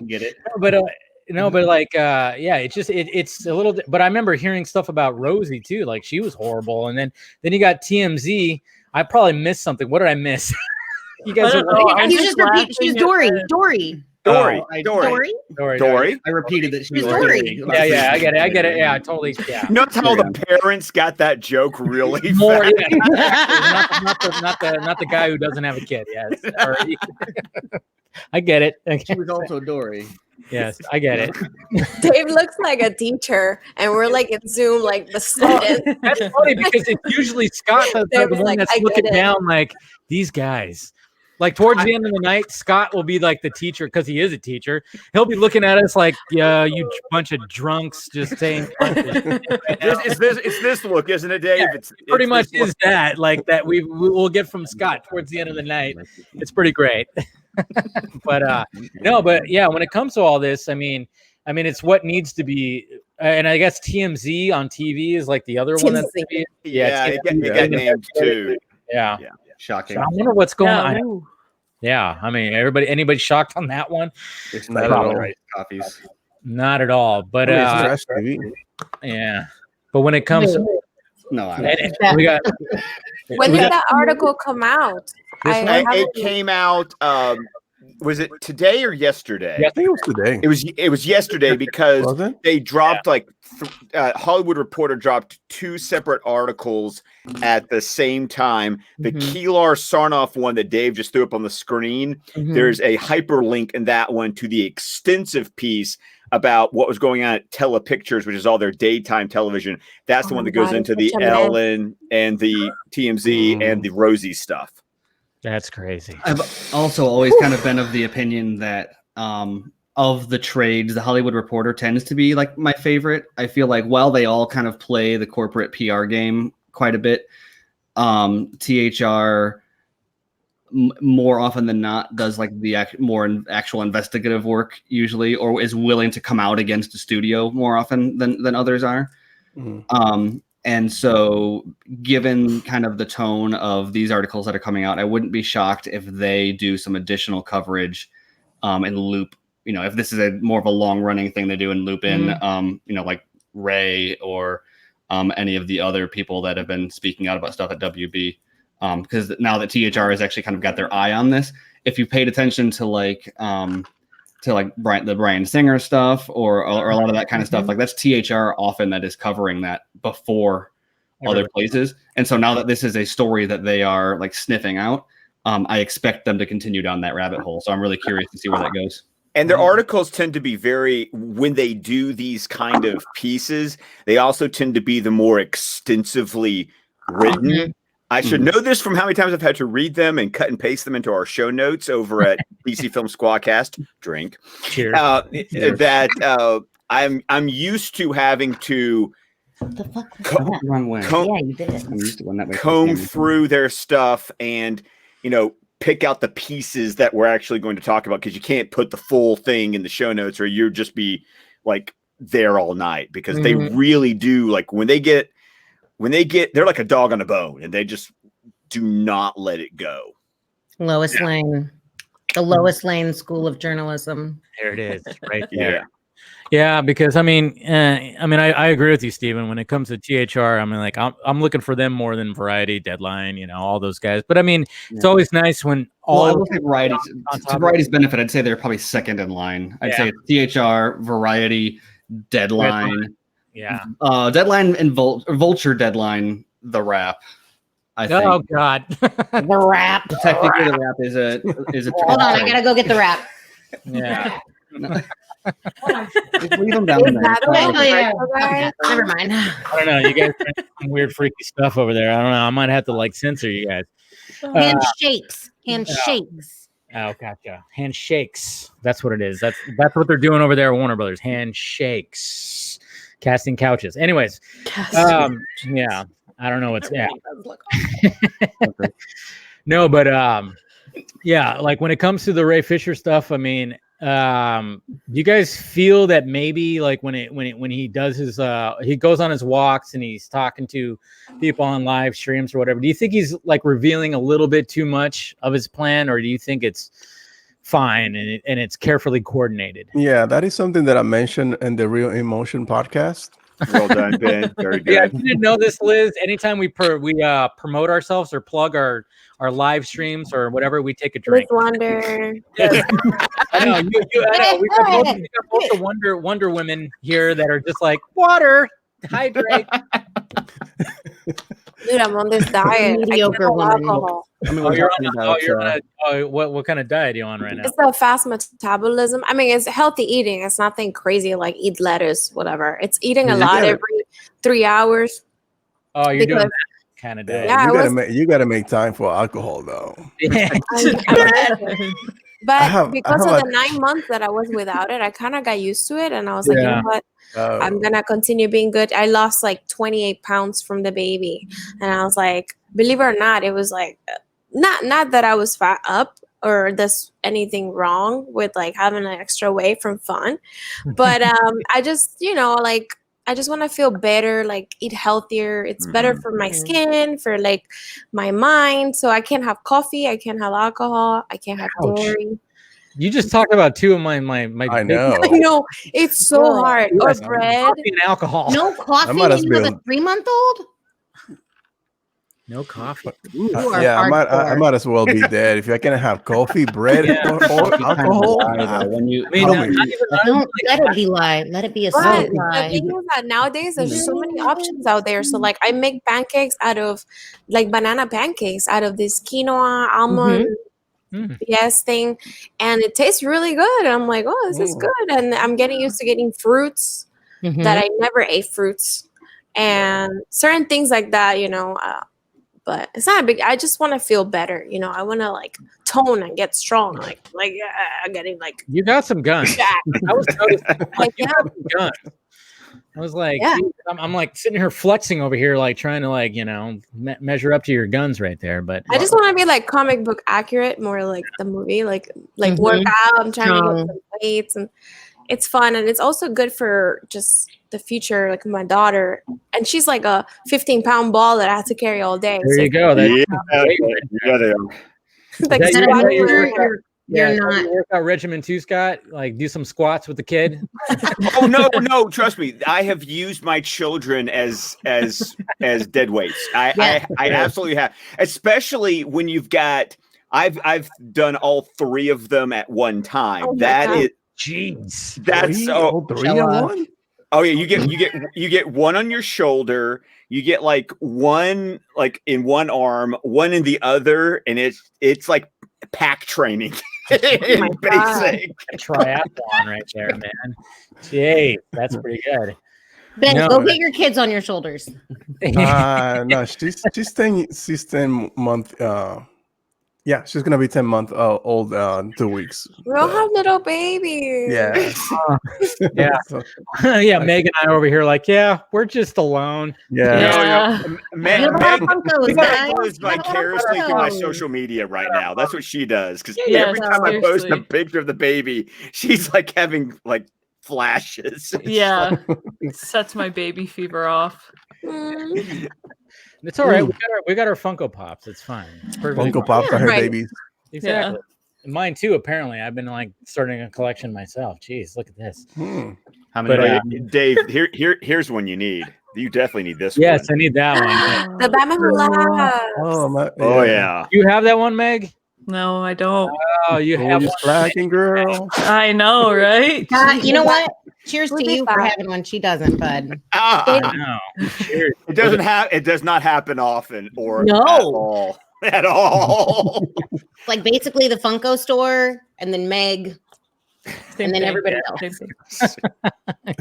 Get it? But like it's a little, but I remember hearing stuff about Rosie too, like she was horrible, and then you got TMZ. I probably missed something. What did I miss? You guys are I'm You just just repeat. She's laughing at Dory. Dory. Dory. Dory. I repeated that she She's was Dory. Yeah, I get it. Yeah, totally. Yeah. Notice how the parents got that joke really More, fast. yeah. not the guy who doesn't have a kid. Yes. I get it. She was also Dory. Yes, I get it. Dave looks like a teacher, and we're like in Zoom, like the student. That's funny because it's usually Scott the Dave was one like, that's "I get looking it." down like these guys. Like towards the end of the night, Scott will be like the teacher because he is a teacher. He'll be looking at us like, "Yeah, you bunch of drunks just saying." It's this look, isn't it, Dave? Yeah, It's pretty this much look. is that like that we'll get from Scott towards the end of the night. It's pretty great. But yeah, when it comes to all this, I mean it's what needs to be, and I guess TMZ on TV is like the other one that's Yeah, it got named too. yeah. Shocking. So I wonder what's going on. ooh. Yeah, I mean, anybody shocked on that one? It's Not not at all. right copies. Not at all. But It's trash TV. yeah. But when it comes, No, and we got When did that article come out? It came out. Was it today or yesterday? I think it was today. It was yesterday because Was it? they dropped Hollywood Reporter dropped 2 separate articles at the same time. The Keelar Sarnoff one that Dave just threw up on the screen. There's a hyperlink in that one to the extensive piece about what was going on at Telepictures, which is all their daytime television. That's the one that goes into the Ellen and the TMZ and the Rosie stuff. that's crazy. I've also always kind of been of the opinion that of the trades, the Hollywood Reporter tends to be like my favorite. I feel like while they all kind of play the corporate PR game quite a bit, THR more often than not does like the actual investigative work usually, or is willing to come out against the studio more often than others are. And so given kind of the tone of these articles that are coming out, I wouldn't be shocked if they do some additional coverage and loop, if this is more of a long running thing they do and loop in, like Ray or any of the other people that have been speaking out about stuff at WB. Because now that THR has actually kind of got their eye on this, if you paid attention to the Bryan Singer stuff or a lot of that kind of stuff, like that's THR often that is covering that before other places. And so now that this is a story that they are like sniffing out, I expect them to continue down that rabbit hole. So I'm really curious to see where that goes. And their articles tend to be when they do these kind of pieces, they also tend to be the more extensively written. I should know this from how many times I've had to read them and cut and paste them into our show notes over at PC Film Squadcast. Drink. Cheers. I'm used to having to What the fuck? Wrong way. Yeah, you did it. I'm used to going that way. comb through their stuff and pick out the pieces that we're actually going to talk about, because you can't put the full thing in the show notes or you'll just be like there all night, because they really do, like when they get they're like a dog on a bone and they just do not let it go. Lois Lane, the Lois Lane School of Journalism. There it is, right there. Yeah, because I agree with you, Stephen. When it comes to THR, I'm looking for them more than Variety, Deadline, all those guys. But it's always nice when all. Well, I will say Variety. To Variety's benefit, I'd say they're probably second in line. I'd say it's THR, Variety, Deadline. Yeah. Deadline and Vulture. Deadline, The Wrap. I think. Oh God. The Wrap. Technically, The Wrap is a. Hold on, I gotta go get the Wrap. Yeah. Just leave them down there. Never mind. I don't know. You guys are some weird, freaky stuff over there. I don't know. I might have to censor you guys. Handshakes. Handshakes. Oh, gotcha. Handshakes. That's what it is. That's what they're doing over there at Warner Brothers. Handshakes. Casting couches. Anyways. Yeah. I don't know what's No, but like when it comes to the Ray Fisher stuff, you guys feel that maybe like when he does his he goes on his walks and he's talking to people on live streams or whatever, do you think he's like revealing a little bit too much of his plan, or do you think it's fine and it's carefully coordinated? Yeah, that is something that I mentioned in the Real Emotion podcast. Well done, Ben. Very good. Yeah, if you didn't know this, Liz, anytime we promote ourselves or plug our live streams or whatever, we take a drink. LisWonder. Yes. I know. I know. We got both the Wonder Women here that are just like, water, hydrate. Dude, I'm on this diet. Mediocre I can't woman. alcohol. What kind of diet are you on right now? It's a fast metabolism. It's healthy eating. It's nothing crazy like eat lettuce, whatever. It's eating a lot every 3 hours. Oh, you're doing that kind of diet. Yeah, you gotta make time for alcohol though. But because of the 9 months that I was without it, I kind of got used to it, and I was like, you know what? I'm gonna continue being good. I lost like 28 pounds from the baby, and I was like, believe it or not, it was like not that I was fat up or there's anything wrong with like having an extra weight from fun, but I just I just want to feel better, like eat healthier. It's better for my skin, for like my mind. So I can't have coffee, I can't have alcohol, I can't have dairy. You just talked about two of my I know. I know, it's so hard. Or bread. Coffee and alcohol. No coffee when you have a 3-month-old? No coffee. I might as well be dead if I can have coffee, bread, or alcohol. Don't let it be lie. Let it be a But sweet lie. the thing is that nowadays there's so many options out there. So like I make pancakes out of like banana pancakes out of this quinoa almond thing, and it tastes really good. I'm like, oh, this is good, and I'm getting used to getting fruits that I never ate fruits and certain things like that, but it's not a big. I just want to feel better, I want to like tone and get strong, like getting like. You got some guns. I was noticing, like, you have some guns. I was like, I'm like sitting here flexing over here, like trying to like measure up to your guns right there. But I just want to be like comic book accurate, more like the movie, like work out. I'm trying to get some weights, and it's fun, and it's also good for just the future, like my daughter, and she's like a 15-pound ball that I have to carry all day. There you go. You're not your workout regimen too, Scott. Like do some squats with the kid. Oh no! Trust me, I have used my children as dead weights. I absolutely have, especially when you've got. I've done all three of them at one time. Jeez. That's all three in one. Oh yeah, you get one on your shoulder. You get like one like in one arm, one in the other, and it's like pack training. Basic triathlon right there, man. Jeez, that's pretty good. Ben, go get your kids on your shoulders. No, she's 10 month Yeah, she's gonna be 10 months old in 2 weeks. We all have little babies. Yeah. Yeah. So, Yeah, Meg and I over here like, yeah, we're just alone. yeah. Meg, You have Meg Funkos, guys. lives vicariously through my social media right now. That's what she does. Because Yes, every time I post a seriously. picture of the baby, she's like having like flashes. Yeah, sets my baby fever off. Mm. It's all right. We got our Funko Pops. It's fine. It's perfectly Funko fine. Pops are her Right. babies. Exactly. Mine too. Apparently, I've been like starting a collection myself. Jeez, look at this. How many? But, Dave, here's one you need. You definitely need this Yes, one. I need that one. The Batman Who Laughs. Oh, my, Oh yeah. You have that one, Meg? No, I don't. Oh, you Oh, have you one. slacking, girl. I know, right? You know what? Cheers We'll to be you for fine. having one. She doesn't, bud. No. Cheers. It does not happen often or No. at all. At all. Like basically the Funko store, and then Meg, Same and then thing, everybody yeah, else. same thing.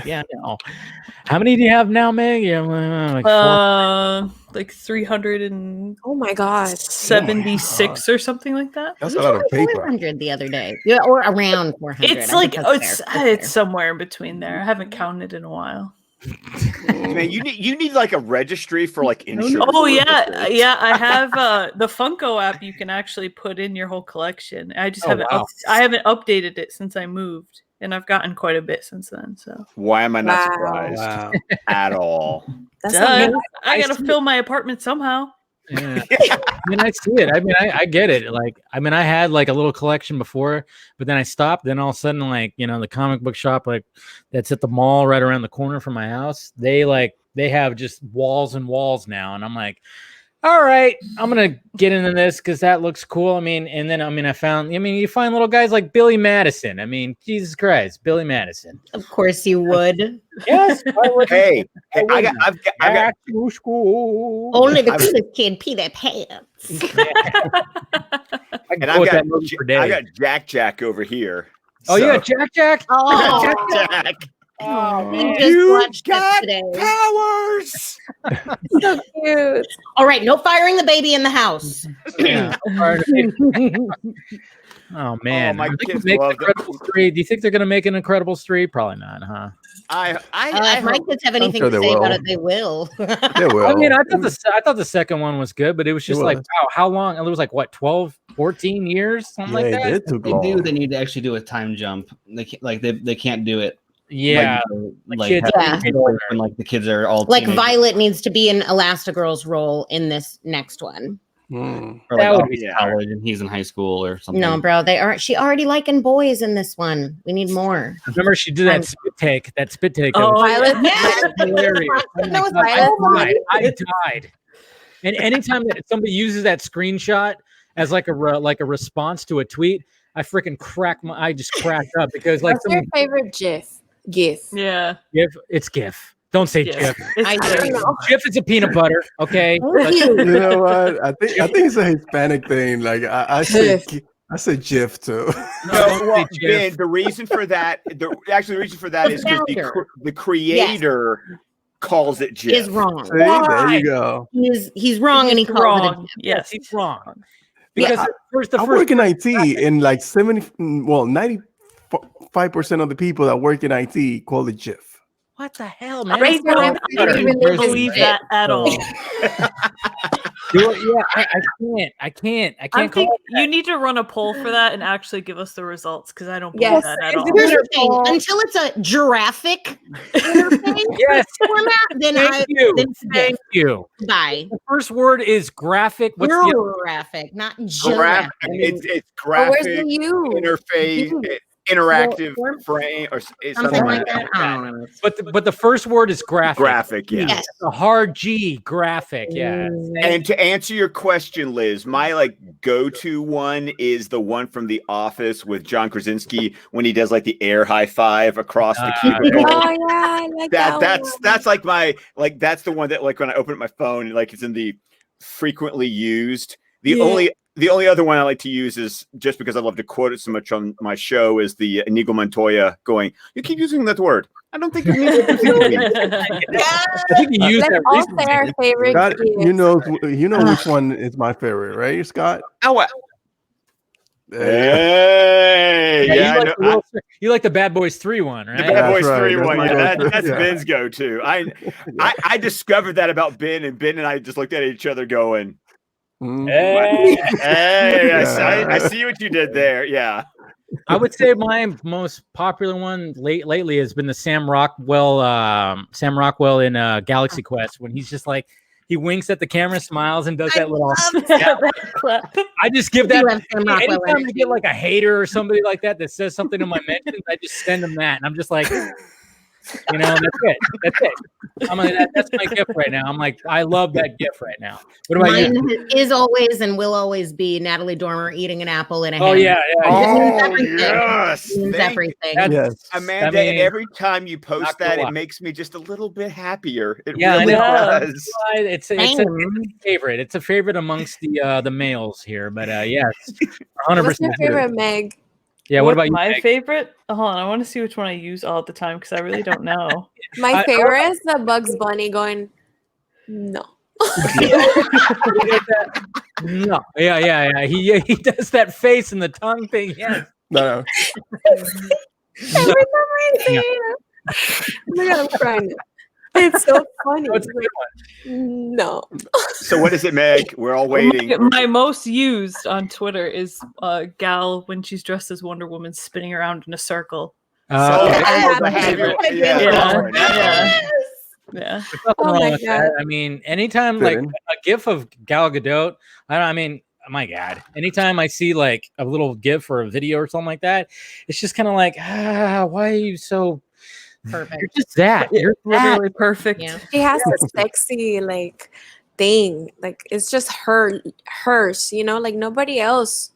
Yeah, no. How many do you have now, Meg? You have, like four? Like 376 Oh my god. or something like that. That's a lot of paper. 400 the other day, yeah, or around 400. It's I like think that's it's fair. it's somewhere in between there. I haven't counted in a while. Man, you need like a registry for like insurance. Oh yeah, purposes. yeah. I have the Funko app. You can actually put in your whole collection. I just haven't. wow. I haven't updated it since I moved, and I've gotten quite a bit since then. So Why am I not Wow. surprised Wow. at all? That's Duh, amazing. I gotta fill my apartment somehow. Yeah. I mean, I see it. I mean, I get it. Like, I mean, I had like a little collection before, but then I stopped. Then all of a sudden, like, you know, the comic book shop, like that's at the mall right around the corner from my house, they have just walls and walls now. And I'm like, all right, I'm gonna get into this because that looks cool. I mean, and then I you find little guys like Billy Madison. I mean, Jesus Christ, Billy Madison. Of course you would. Yes. Hey, I've got Back to school. Only the coolest kid pee their pants. and go I've with got that movie for days. I got Jack over here. Oh, you got Jack? Oh, Jack. Oh, we man. just You watched that got today. powers. So cute. All right, no firing the baby in the house. Yeah. Oh man, my Are they kids gonna make love Incredibles 3? Do you think they're gonna make an Incredibles 3? Probably not, huh? I If my hope- kids have anything sure to they say about will. it, they will. They will. I mean, I thought the second one was good, but it was just like, was. wow, how long? It was like what, 12, 14 years, something like yeah, that. it did took They long. do. They need to actually do a time jump. They can't, they can't do it. Yeah, like kids have Yeah. kids when like the kids are all Like teenagers. Violet needs to be in Elastigirl's role in this next one. Mm. Or That like, would oh, be he's smart. college and he's in high school or something. No, bro, they aren't. She already liking boys in this one. We need more. remember she did that spit take. That spit take. that Oh, was Violet. hilarious. Oh my That was God, Violet. I died. And anytime that somebody uses that screenshot as like a response to a tweet, I just cracked up because like What's your favorite GIF? yeah. it's GIF. Don't say Yeah. GIF. It's I great. don't know. GIF is a peanut butter. Okay. You know what? I think it's a Hispanic thing. Like I say GIF too. No, don't well, say GIF. Ben, the reason for that is because founder. the creator calls it GIF. Is wrong. See, there you go. He's wrong, and he He's calls it a wrong. Yes, He's wrong. Because I work in IT, and like 95% of the people that work in IT call it GIF. what the hell, man? Raise your hand. I don't even believe that at all. I can't I call think it that. you need to run a poll for that and actually give us the results because I don't believe Yes. that at all. Here's the thing: until it's a giraffic interface Yes. format, then Thank you. then Thank you. bye. The first word is graphic. What's the other? Graphic, not Graphic. giraffic. It's Or where's graphic the U? interface, U. interactive Well, frame, or Something like that. I don't know. But the first word is graphic. Graphic, yeah. Yes. A hard G, graphic. Yeah. And to answer your question, Liz, my like go-to one is the one from The Office with John Krasinski when he does like the air high five across the cubicle. Oh yeah, I like that. That's like my that's the one that like when I open up my phone, like it's in the frequently used. The only other one I like to use is just because I love to quote it so much on my show is the Inigo Montoya going, "You keep using that word. I don't think you need it." I think you used Let's that all recently. say our favorite Scott, GIF. you know which one is my favorite, right, Scott? Oh, Hey, yeah, you, like you like the Bad Boys 3 one, right? The Bad Boys right. 3 That's one. my Yeah, go-to. that's Yeah. Ben's go-to. I discovered that about Ben, and Ben and I just looked at each other going, Hey. hey, Yeah. I see what you did there. Yeah. I would say my most popular one lately has been the Sam Rockwell in Galaxy Quest, when he's just like, he winks at the camera, smiles, and does that little. I just give that. Anytime I get like a hater or somebody like that says something in my mentions, I just send them that, and I'm just like, that's it. That's it. That's my gift right now. I'm like, I love that gift right now. What about you? Mine is always and will always be Natalie Dormer eating an apple in a Oh hand. yeah. Oh yes. It means everything. Yes. Amanda, I mean, and every time you post not that, gonna lie. it makes me just a little bit happier. It Yeah, I really know. does. It's a favorite. It's a favorite amongst the males here. But yes, 100%. What's your favorite Meg? Yeah. What about you? my Meg? favorite? Hold on, I want to see which one I use all the time because I really don't know. My favorite is the Bugs Bunny going, no. No. Yeah. He does that face and the tongue thing. Yes. No. Every time I see it, oh my God, I'm crying. It's so funny. What's a good one? No. So what is it, Meg? We're all waiting. My most used on Twitter is gal when she's dressed as Wonder Woman spinning around in a circle. Yeah. There's nothing Oh wrong my with God. that. I mean, anytime like Fitting. a GIF of Gal Gadot, I mean, oh my God, anytime I see like a little GIF or a video or something like that, it's just kind of like, why are you so Perfect. You're just that. You're Literally perfect. Yeah. She has a sexy thing. Like it's just hers, like nobody else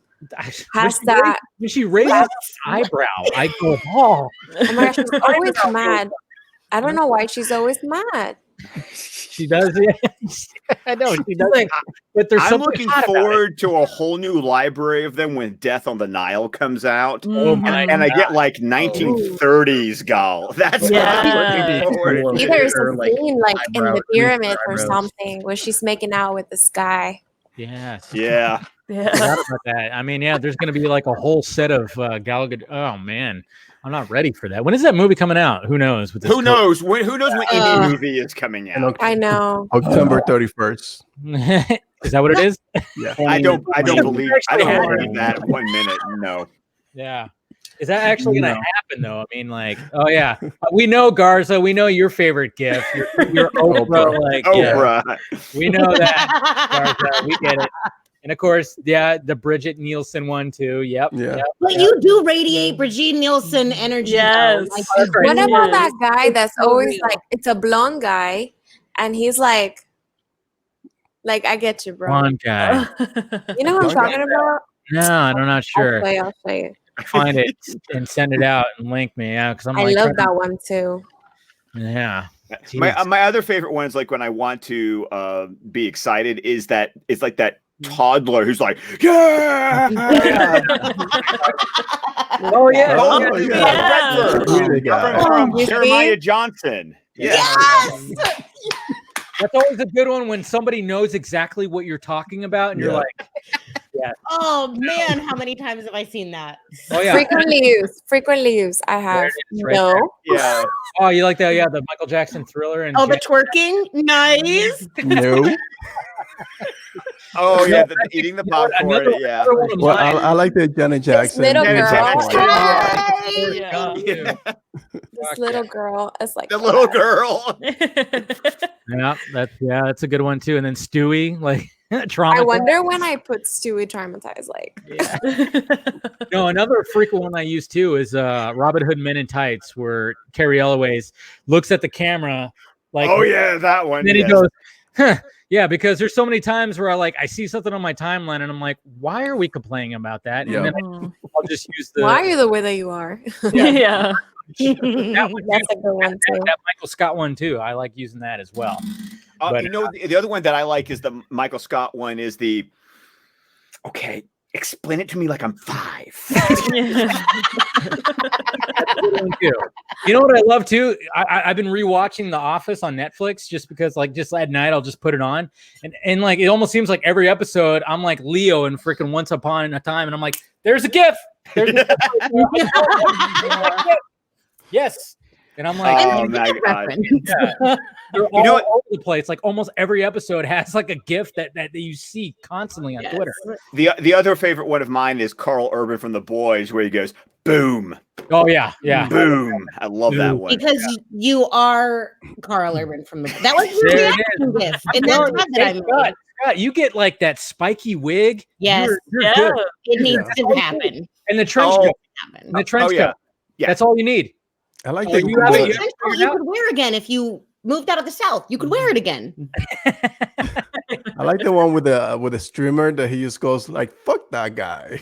has that. When she raises her eyebrow, I go, oh. Oh my gosh, she's always mad. I don't know why she's always mad. She does it. I know she does it. But there's I'm something looking hot about it. forward to a whole new library of them when Death on the Nile comes out. Oh my And I get like 1930s Gal. That's what I'm looking forward to. Either it's a Like, scene like in eyebrow- the pyramid or eyebrows. something where she's making out with this guy. Yes. Yeah. Yeah. Forgot about that. I mean, yeah, there's going to be like a whole set of Gal Gadot. Oh man, I'm not ready for that. When is that movie coming out? Who knows? With this Who knows when any movie is coming out? I know. October 31st. Is that what it is? Yeah. I don't believe Actually, that 1 minute. No. Yeah. Is that actually going to happen though? I mean, like, oh yeah, we know Garza. We know your favorite gift. Your Oprah, like, yeah, Oprah. we know that. Garza, we get it. And of course, yeah, the Bridget Nielsen one too. Yep. Yeah. Yep. But you do radiate Brigitte Nielsen energy. Yes. Though. Like, That's right. What about that guy that's so always real. like, it's a blonde guy, and he's like, I get you, bro. One guy. You know what I'm talking about? No, I'm not sure. I'll play it. Find it and send it out and link me. Yeah, because I'm I like, love that one too. Yeah. My other favorite one is like when I want to be excited is that it's like that toddler who's like, yeah. Oh yeah. Oh, yeah. Really good. From You Jeremiah see? Johnson. Yeah. Yes. That's always a good one when somebody knows exactly what you're talking about and you're Yeah. like, Oh man, how many times have I seen that? oh yeah. Frequently used. I have. is, right No. Yeah. Oh, you like that? Yeah, the Michael Jackson Thriller and Oh, the twerking, nice. No. Oh yeah, the eating the popcorn. Another Yeah. one of Well, mine. I like the Janet Jackson. little Janet girl. Jackson. Yeah. Yeah. This little girl is like The little girl. That's a good one too. And then Stewie, like trauma. I wonder when I put Stewie traumatized. Like, No, another frequent one I use too is Robin Hood Men in Tights, where Carrie Elways looks at the camera like, Oh yeah, that one. and then yes. he goes, huh. Yeah, because there's so many times where I see something on my timeline and I'm like, why are we complaining about that? Yeah. And then I'll just use the why are you the way that you are? Yeah. that one, That's a good one too. that Michael Scott one too. I like using that as well. But, the other one that I like is the Michael Scott one is the okay. explain it to me like I'm 5. You know what I love too? I've been rewatching The Office on Netflix just because, like, just at night I'll just put it on, and like it almost seems like every episode I'm like Leo and freaking Once Upon a Time, and I'm like, there's a GIF. Yes, and I'm like, oh my God. Yeah. They're all over the place. Like almost every episode has like a GIF that you see constantly on Twitter. The other favorite one of mine is Carl Urban from The Boys, where he goes, boom. Oh yeah, yeah. Boom. I love that one. Because you are Carl Urban from that was your reaction GIF. And that's not that I made. Scott, you get like that spiky wig. Yes. You're good. It needs to happen. And the trench coat. And the trench coat. Yeah. That's all you need. I like that. You could wear again if you moved out of the South. You could wear it again. I like the one with the streamer that he just goes like, "Fuck that guy."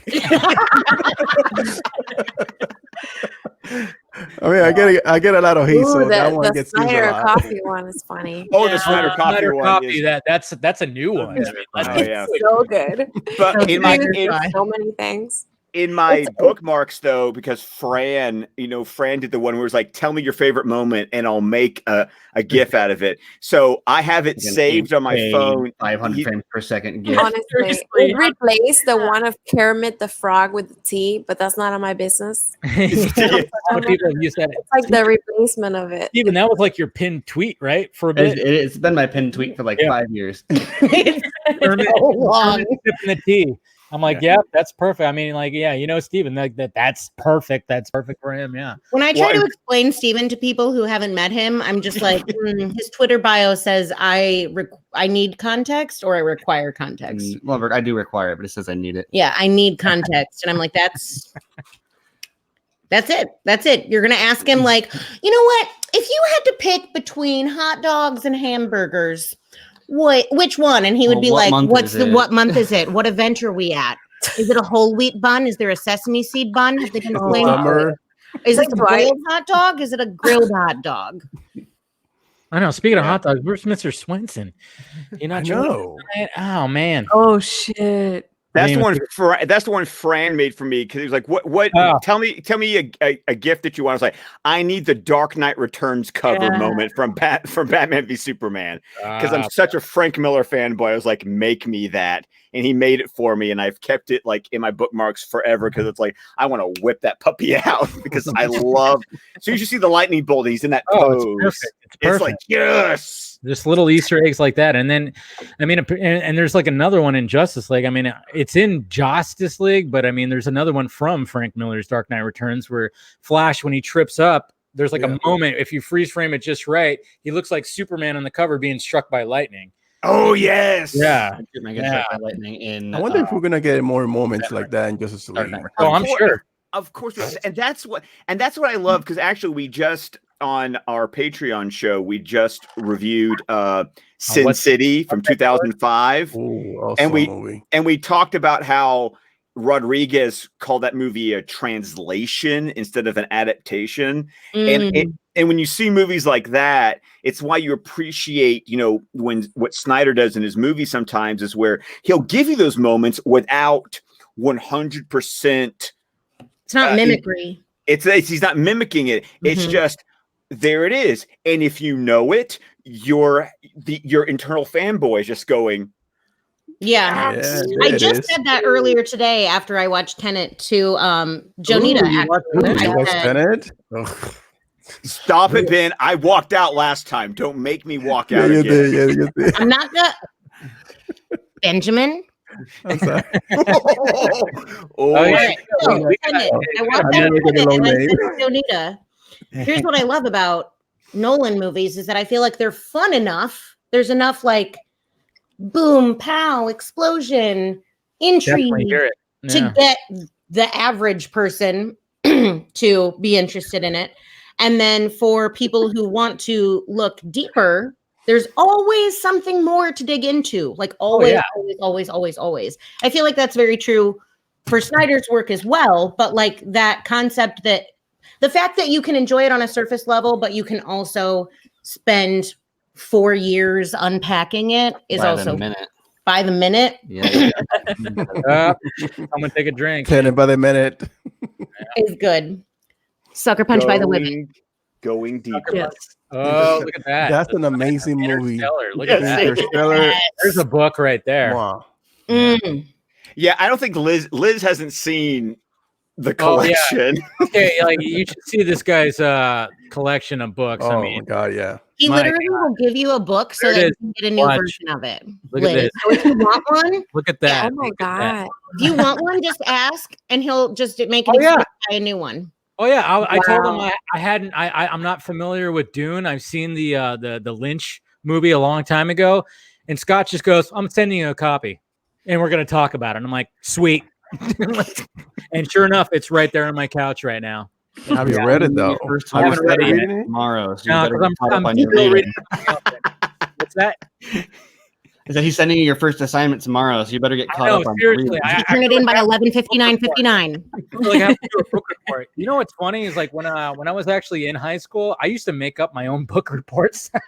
I mean, I get a lot of hate, so that one gets used a Snyder lot. Coffee one is funny. Oh, the Snyder Coffee one. That's a new one. So good. But so many things. In my bookmarks, though, because Fran did the one where it's like, tell me your favorite moment and I'll make a GIF out of it. So I have it saved on my phone. 500 frames per second GIF. Honestly, we replaced the one of Kermit the Frog with the T, but that's none of my business. It's like the replacement of it. Even that was like your pinned tweet, right? For a bit. It's been my pinned tweet for like 5 years. Kermit, so long. Tipping the T. I'm like, yeah, that's perfect. I mean, like, yeah, Steven, that's perfect. That's perfect for him. Yeah. When I try to explain Steven to people who haven't met him, I'm just like, his Twitter bio says I need context or I require context. Well, I do require it, but it says I need it. Yeah, I need context. And I'm like, that's it. That's it. You're going to ask him like, you know what? If you had to pick between hot dogs and hamburgers, which one? And he would be like, what month is it? What event are we at? Is it a whole wheat bun? Is there a sesame seed bun? Have they been explained? Is it a boiled hot dog? Is it a grilled hot dog? I know. Speaking of hot dogs, where's Mr. Swenson? You not know? Oh man. Oh shit. That's the one Fran made for me because he was like, "What? Tell me a gift that you want." I was like, "I need the Dark Knight Returns cover moment from Batman v Superman," because I'm such a Frank Miller fanboy. I was like, "Make me that," and he made it for me, and I've kept it like in my bookmarks forever because it's like I want to whip that puppy out because I love. So you should see the lightning bolt. He's in that pose. It's perfect. It's perfect. It's like yes. Just little Easter eggs like that. And then, I mean, and there's like another one in Justice League. I mean, it's in Justice League, but I mean, there's another one from Frank Miller's Dark Knight Returns where Flash, when he trips up, there's like a moment, if you freeze frame it just right, he looks like Superman on the cover being struck by lightning. Oh, yes. Yeah. By lightning in, I wonder if we're going to get more moments like that in Justice League. Oh, I'm sure. Of course. And that's what I love because actually we just on our Patreon show, we just reviewed Sin City from 2005. Ooh, awesome and we talked about how Rodriguez called that movie a translation instead of an adaptation. And when you see movies like that, it's why you appreciate, when what Snyder does in his movies sometimes is where he'll give you those moments without 100%. It's not mimicry. He's not mimicking it. It's just there it is. And if you know it, your internal fanboy is just going. Yeah. I just said that earlier today after I watched Tenet to Jonita. You watched Tenet? Stop it, Ben. I walked out last time. Don't make me walk out again. You did. I'm not gonna Benjamin. I'm sorry. I walked out and I said to Jonita, here's what I love about Nolan movies is that I feel like they're fun enough. There's enough like boom, pow, explosion, intrigue to get the average person to be interested in it. And then for people who want to look deeper, there's always something more to dig into. Like always. I feel like that's very true for Snyder's work as well. But like that concept that the fact that you can enjoy it on a surface level, but you can also spend 4 years unpacking it is also by the minute. Yeah. I'm gonna take a drink. Penny by the minute. Is good. Sucker Punch by the Whippet. Going deeper. Yes. Oh, look at that. That's an amazing movie. Interstellar. Look at that. Interstellar. There's a book right there. Wow. Mm. Yeah, I don't think Liz hasn't seen the Oh, yeah. collection. Okay, like you should see this guy's collection of books. Oh I my mean, god, yeah. He My literally will give you a book so There that it you is. can get a new Watch. version of it. Look at this. So if you want one, Look at that. Oh my Look at that. god. if you want one, just ask and he'll just make it Oh, yeah. buy a new one. Oh yeah, I told him Wow. I hadn't. I'm not familiar with Dune. I've seen the Lynch movie a long time ago, and Scott just goes, "I'm sending you a copy, and we're gonna talk about it." And I'm like, "Sweet." And sure enough, it's right there on my couch right now. Have you read it though? First I Have you haven't read started it yet. reading it? tomorrow. So you No, better 'cause get caught I'm up on your still reading. What's that? Is that he's sending you your first assignment tomorrow, so you better get I caught know, up on your seriously. reading. Turn it in by 11:59:59. Like I have to do a book report. You know what's funny is like when I was actually in high school, I used to make up my own book reports. I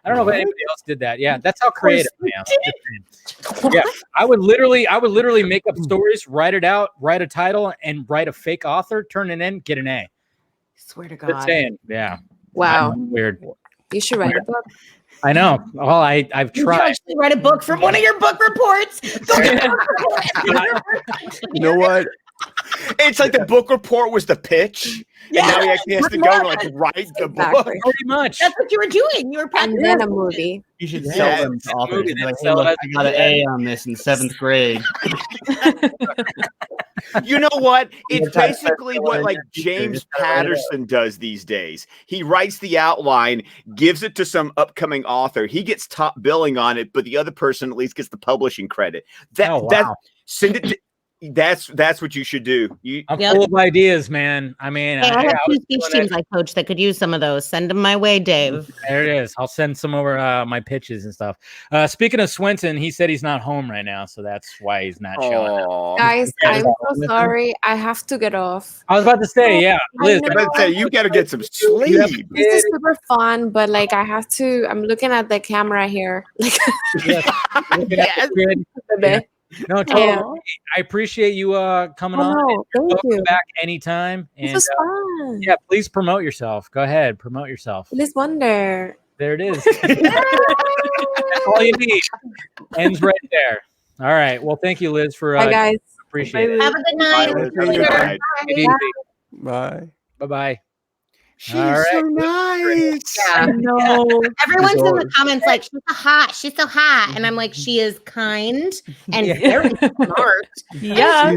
don't know if anybody else did that. Yeah, that's how creative I am. Yeah, I would literally make up stories, write it out, write a title, and write a fake author, turn it in, get an A. Swear to Just God. saying. Yeah. Wow. Weird. You should write a book. I know. Well, I've You tried. actually write a book from one of your book reports. Go get a book report. You know what? It's like the book report was the pitch, and now he actually has to go and like write the book. Exactly. Pretty much. That's what you were doing. You were And practicing. then a movie. You should Yeah. sell them to Movie, authors. then Like, hey, sell it look, as I got an A on this in 7th grade. You know what? You're It's trying to basically sell what it like in your future, James just gotta write it Patterson does these days. He writes the outline, gives it to some upcoming author. He gets top billing on it, but the other person at least gets the publishing credit. Oh, wow. Send it to, that's what you should do. I'm Yep. full of ideas, man. I mean, Hey, I have I two was speech doing teams I coach that could use some of those. Send them my way, Dave. There it is. I'll send some over my pitches and stuff. Speaking of Swinton, he said he's not home right now, so that's why he's not showing up. Aw. Guys, Yeah, I'm so sorry. I have to get off. I was about to say, yeah, Liz. I I was about to say, you got to get some sleep. This is super fun, but like I have to. I'm looking at the camera here. Like, Yes. yeah. No, totally. I appreciate you coming on. Oh, thank Welcome you. back anytime. This And was fun. yeah, please promote yourself. Go ahead, promote yourself. LisWonder. There it is. That's all you need. Ends right there. All right. Well, thank you, Liz, for Bye, guys. appreciate it. Have a good Bye, night. Liz. Have a good night. Take it easy. Bye. Bye-bye. She's All right. so nice. Yeah. No. Everyone's in the George. comments like, she's so hot. She's so hot. And I'm like, she is kind and Yeah. very smart. Yeah.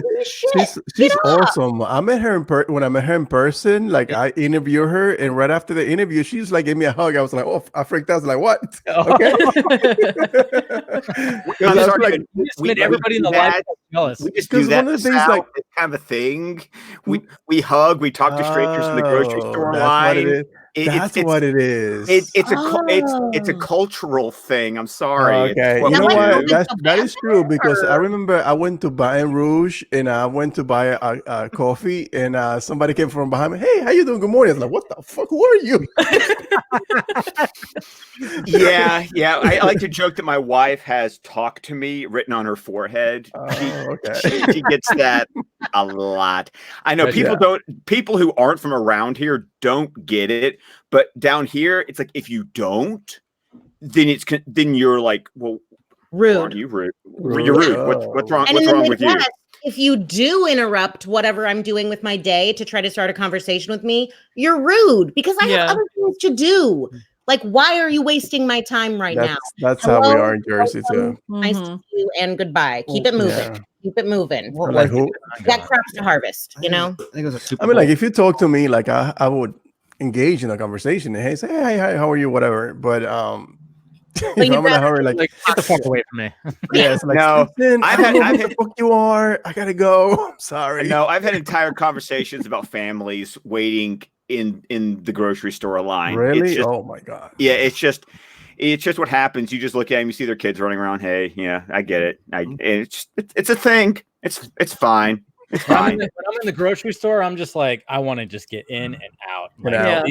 She's awesome. I met her when I met her in person. Like I interviewed her, and right after the interview, she just like gave me a hug. I was like, "Oh, I freaked out." I was like, "What?" Okay. I'm I was sorry, like, but Just made everybody in the do live that. jealous. We just do Because that. one of the in things, South. like- It's kind of a thing. We hug. We talk to strangers in the grocery Oh, store that's what it line. is. That's what it is. It's a cultural thing. I'm sorry. It's Okay, what you know we what? do. That is true because I or- remember I went to Baton Rouge and I went to buy a coffee and somebody came from behind me. Hey, how you doing? Good morning. I was like, what the fuck? Who are you? Yeah. I like to joke that my wife has "talk to me" written on her forehead. She gets that a lot. I know Gotcha. people who aren't from around here don't get it, but down here it's like if you don't, then you're like, well, Rude. aren't you rude? You're rude. What's wrong? And What's in the wrong with you? Midwest, if you do interrupt whatever I'm doing with my day to try to start a conversation with me, you're rude because I Yeah. have other things to do. Like, why are you wasting my time right now? That's how we Hello? are in Jersey too. Nice to see you and goodbye. Keep it moving. Yeah. Keep it moving. What, Like like, who? Got crops to harvest, you know? I think it was a Super I mean, like Bowl. if you talk to me, like I would engage in a conversation and hey, say, hey, hi, how are you? Whatever. But if you'd I'm in a rather hurry, like Like, get the fuck away from me. yeah, it's like No, listen, I I've don't had- know I've who had- the fuck you are. I gotta go. I'm sorry. No, I've had entire conversations about families waiting in the grocery store line. Really? It's just, Oh my god. yeah, it's just what happens. You just look at them, you see their kids running around. Hey, yeah, I get it. It's a thing. It's fine. It's When I'm, fine. when I'm in the grocery store, I'm just like, I want to just get in and out. Like, Yeah.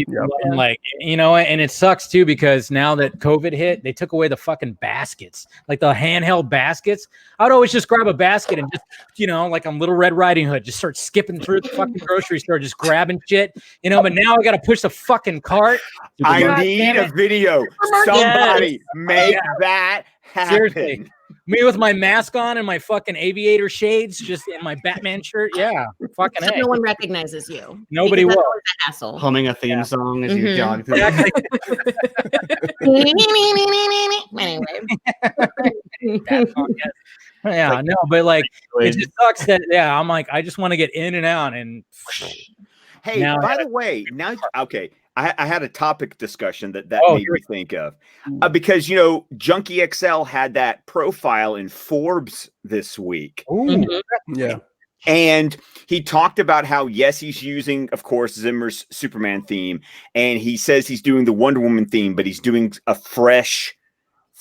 and like, you know, and it sucks too because now that COVID hit, they took away the fucking baskets, like the handheld baskets. I'd always just grab a basket and just, you know, like I'm Little Red Riding Hood, just start skipping through the fucking grocery store, just grabbing shit, you know. But now I got to push the fucking cart. I need a video. Somebody make that happen. Seriously. Me with my mask on and my fucking aviator shades, just in my Batman shirt. Yeah, fucking So A. no one recognizes you. Nobody Because will. that's always a hassle. Humming a theme song as you jog through. Yeah, no, but like it just sucks that I'm like I just want to get in and out and. Hey, Now by the way, now okay, I had a topic discussion that Oh, made me think of because you know Junkee XL had that profile in Forbes this week. Ooh. Yeah. And he talked about how, yes, he's using, of course, Zimmer's Superman theme. And he says he's doing the Wonder Woman theme, but he's doing a fresh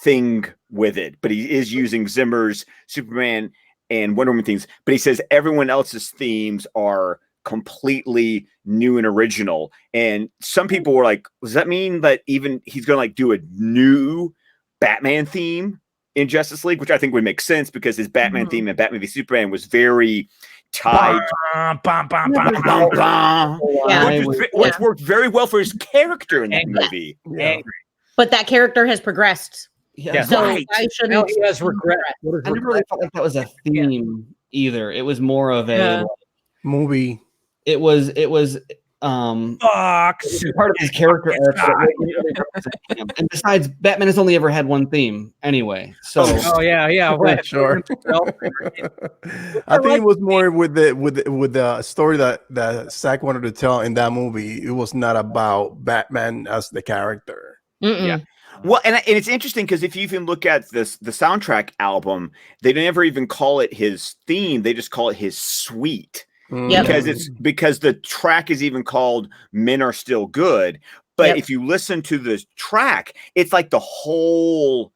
thing with it. But he is using Zimmer's Superman and Wonder Woman themes. But he says everyone else's themes are completely new and original. And some people were like, does that mean that even he's going to like do a new Batman theme in Justice League, which I think would make sense because his Batman theme and Batman v Superman was very tied. Which worked very well for his character in that movie. Yeah. But that character has progressed. Yeah. So Right. I Now shouldn't. he has regret. I never really felt like that was a theme either. It was more of a Movie. it was Fuck. part of his character arc. But it really represented him. And besides, Batman has only ever had one theme anyway. So Oh yeah. Well, Sure. I think it was more with the story that Zack wanted to tell in that movie. It was not about Batman as the character. Yeah. Well, and it's interesting because if you even look at the soundtrack album, they never even call it his theme. They just call it his suite. Yep. Because the track is even called Men Are Still Good. But if you listen to the track, it's like the whole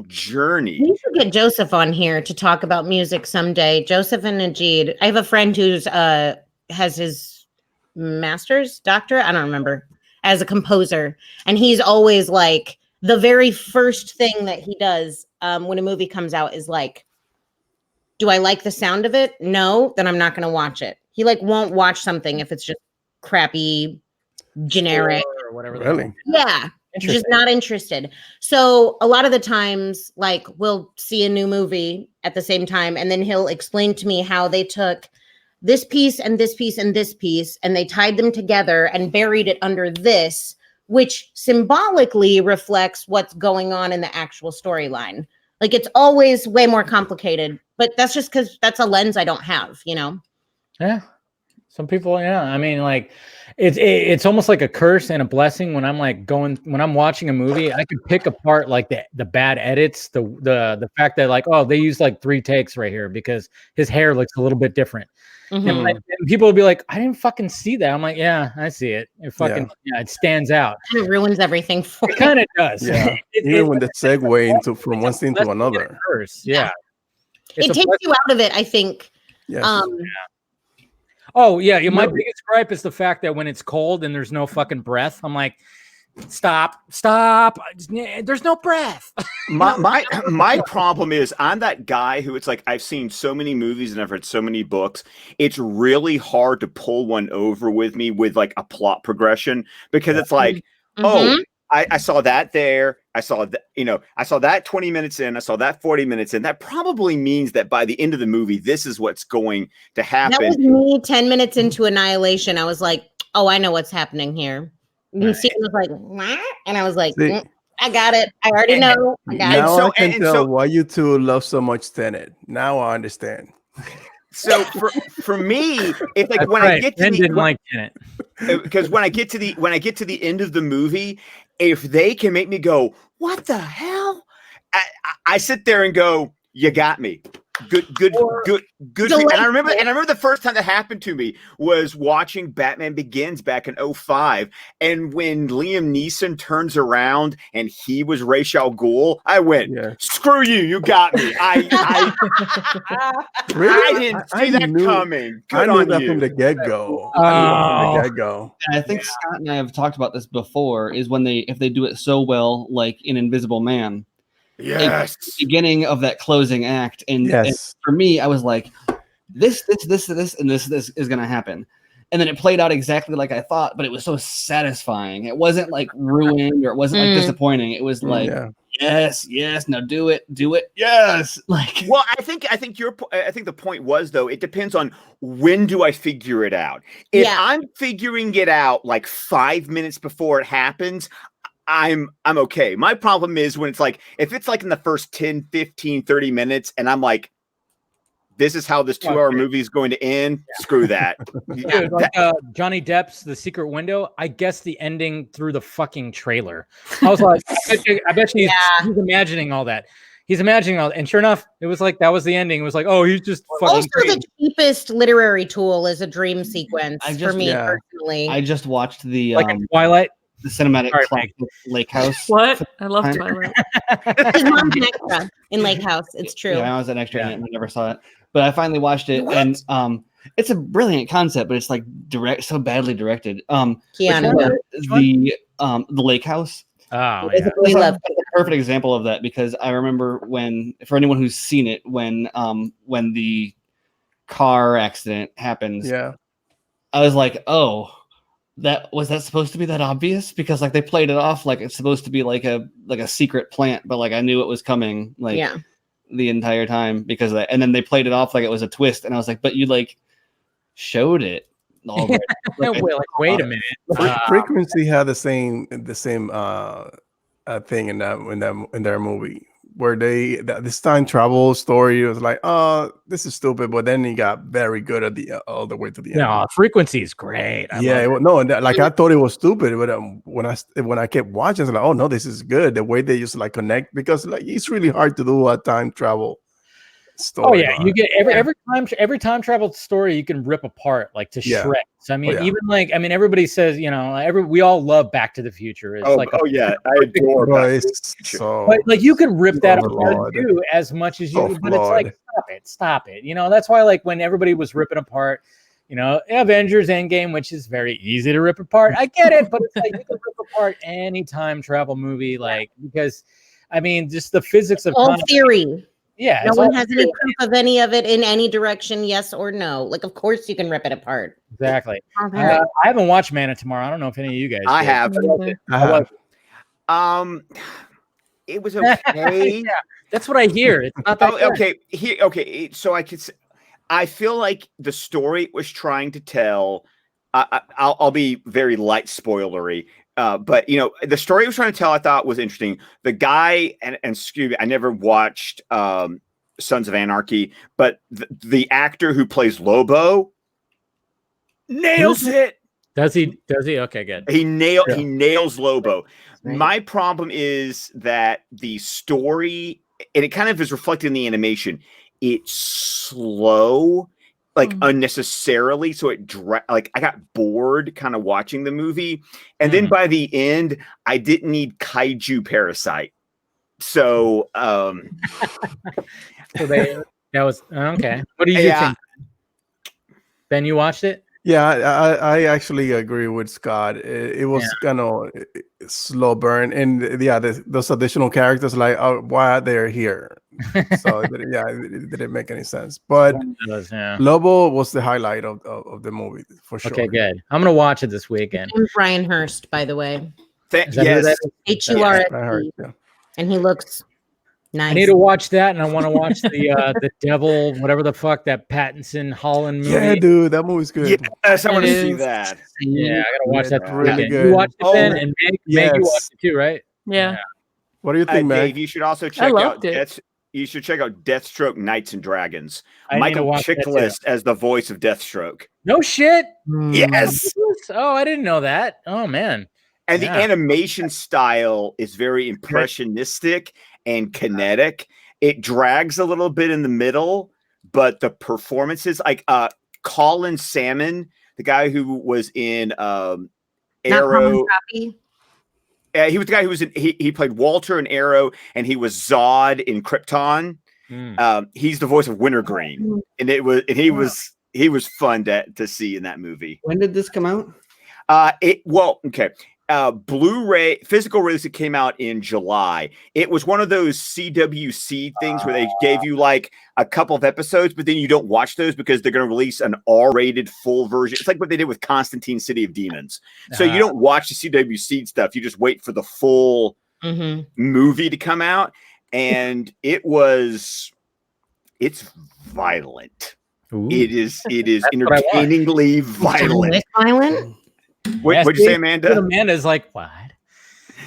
journey. We should get Joseph on here to talk about music someday. Joseph and Najid. I have a friend who's has his master's, doctorate, I don't remember, as a composer. And he's always like, the very first thing that he does when a movie comes out is like, do I like the sound of it? No, then I'm not going to watch it. He like won't watch something if it's just crappy, generic, or whatever. Really? yeah, just not interested. So a lot of the times, like we'll see a new movie at the same time, and then he'll explain to me how they took this piece and this piece and this piece, and they tied them together and buried it under this, which symbolically reflects what's going on in the actual storyline. Like it's always way more complicated, but that's just because that's a lens I don't have, you know? Yeah. Some people, yeah. I mean, like it's almost like a curse and a blessing when I'm like when I'm watching a movie, I can pick apart like the bad edits, the fact that like, oh, they used like 3 takes right here because his hair looks a little bit different. And, like, and people will be like, I didn't fucking see that. I'm like, yeah, I see it. It fucking it stands out. It ruins everything for It kind of does. Yeah. Even when the segue from one scene to another. Yeah. It takes you out of it, I think. Yes. Oh yeah, my biggest gripe is the fact that when it's cold and there's no fucking breath, I'm like, stop. There's no breath. My problem is I'm that guy who it's like I've seen so many movies and I've read so many books. It's really hard to pull one over with me with like a plot progression because it's like, oh, I saw that there. I saw that, I saw that 20 minutes in. I saw that 40 minutes in. That probably means that by the end of the movie, this is what's going to happen. That was me 10 minutes into Annihilation. I was like, oh, I know what's happening here. And Stephen was like, what? And I was like, I got it. I already know. I got now it. I can tell why you two love so much Tenet. Now I understand. So for me, it's like when I get to because when I get to the end of the movie, if they can make me go, what the hell? I sit there and go, you got me. good. And I remember the first time that happened to me was watching Batman Begins back in 2005. And when Liam Neeson turns around and he was Ra's al Ghul, I went, screw you, you got me. I didn't see that coming. Good I knew on that you. from the get-go. And I think Scott and I have talked about this before, is when if they do it so well, like in Invisible Man. Yes. The beginning of that closing act. And for me, I was like, this, and this is going to happen. And then it played out exactly like I thought, but it was so satisfying. It wasn't like ruined or it wasn't like disappointing. It was like, yes, now do it, yes. Like, well, I think the point was, though, it depends on when do I figure it out. If I'm figuring it out like 5 minutes before it happens, I'm okay. My problem is when it's like, if it's like in the first 10, 15, 30 minutes and I'm like, this is how this 2-hour movie is going to end. Screw that. Dude, like, Johnny Depp's The Secret Window. I guessed the ending through the fucking trailer. I was like, I bet you he's imagining all that. He's imagining all that. And sure enough, it was like, that was the ending. It was like, oh, he's just fucking also the cheapest literary tool is a dream sequence for me personally. I just watched the Twilight. The cinematic Lake House. What? I love Twilight. His mom's an extra in Lake House. It's true. Yeah, I was an extra in it and I never saw it. But I finally watched it and it's a brilliant concept, but it's like so badly directed. Keanu. The Lake House. Oh, yeah. It's a perfect example of that because I remember for anyone who's seen it, when the car accident happens, I was like, oh, was that supposed to be that obvious? Because like they played it off like it's supposed to be like a secret plant, but like I knew it was coming the entire time because of that. And then they played it off like it was a twist, and I was like, but you like showed it already. Wait a minute. Frequency had the same thing in their movie where this time travel story was like, oh, this is stupid, but then he got very good at all the way to the end. No, Frequency is great. I thought it was stupid, but when I kept watching, I was like, oh no, this is good. The way they just like connect, because like it's really hard to do a time travel story. Oh yeah, you get every time travel story you can rip apart like to shreds. I mean, everybody says, we all love Back to the Future. It's I adore Back to the Future. But like you can rip that apart too as much as you, but it's like stop it. That's why like when everybody was ripping apart, Avengers Endgame, which is very easy to rip apart. I get it, but it's like you can rip apart any time travel movie, like because I mean just the physics of all theory. Yeah, no one has any proof of any of it in any direction, yes or no. Like, of course you can rip it apart. Exactly. I haven't watched Man of Tomorrow. I don't know if any of you guys I did. have. It was okay. That's what I hear. It's not that good. Okay. So I feel like the story was trying to tell. I'll be very light spoilery. But the story it was trying to tell, I thought was interesting. The guy, and excuse me, I never watched Sons of Anarchy, but the actor who plays Lobo nails it. Does he? Okay, good. He nails Lobo. Right. My problem is that the story, and it kind of is reflected in the animation, it's slow. Like unnecessarily, so I got bored kind of watching the movie, and then by the end, I didn't need kaiju parasite. So, that was okay. What do you think? Ben, you watched it? Yeah, I actually agree with Scott. It was kind of slow burn, and those additional characters, like, why are they here? So it didn't make any sense. But Lobo was the highlight of the movie for sure. Okay, good. I'm gonna watch it this weekend. And Brian Hurst, by the way. Yes, HURST, and he looks nice. I need to watch that, and I want to watch the Devil, whatever the fuck that Pattinson Holland movie. Yeah, dude, that movie's good. Yes, I want to see that. Yeah, I gotta watch that. Really good. You watched it, Ben, and Meg, you watched it too, right? Yeah. What do you think, Meg? Dave, you should also check out You should check out Deathstroke Knights and Dragons. Michael Chiklis as the voice of Deathstroke. No shit. Yes. Oh, I didn't know that. Oh man. And the animation style is very impressionistic and kinetic. it drags a little bit in the middle, but the performances, like Colin Salmon, the guy who was in Arrow. He was the guy who was he played Walter in Arrow, and he was Zod in Krypton. He's the voice of Wintergreen, and he was fun to see in that movie. When did this come out? Blu-ray physical release, it came out in July. It was one of those CWC things where they gave you like a couple of episodes, but then you don't watch those because they're going to release an R-rated full version. It's like what they did with Constantine City of Demons. So you don't watch the CWC stuff. You just wait for the full movie to come out. And it's violent. Ooh. It is entertainingly violent. Violent? What'd you say, Amanda? Amanda's like, what?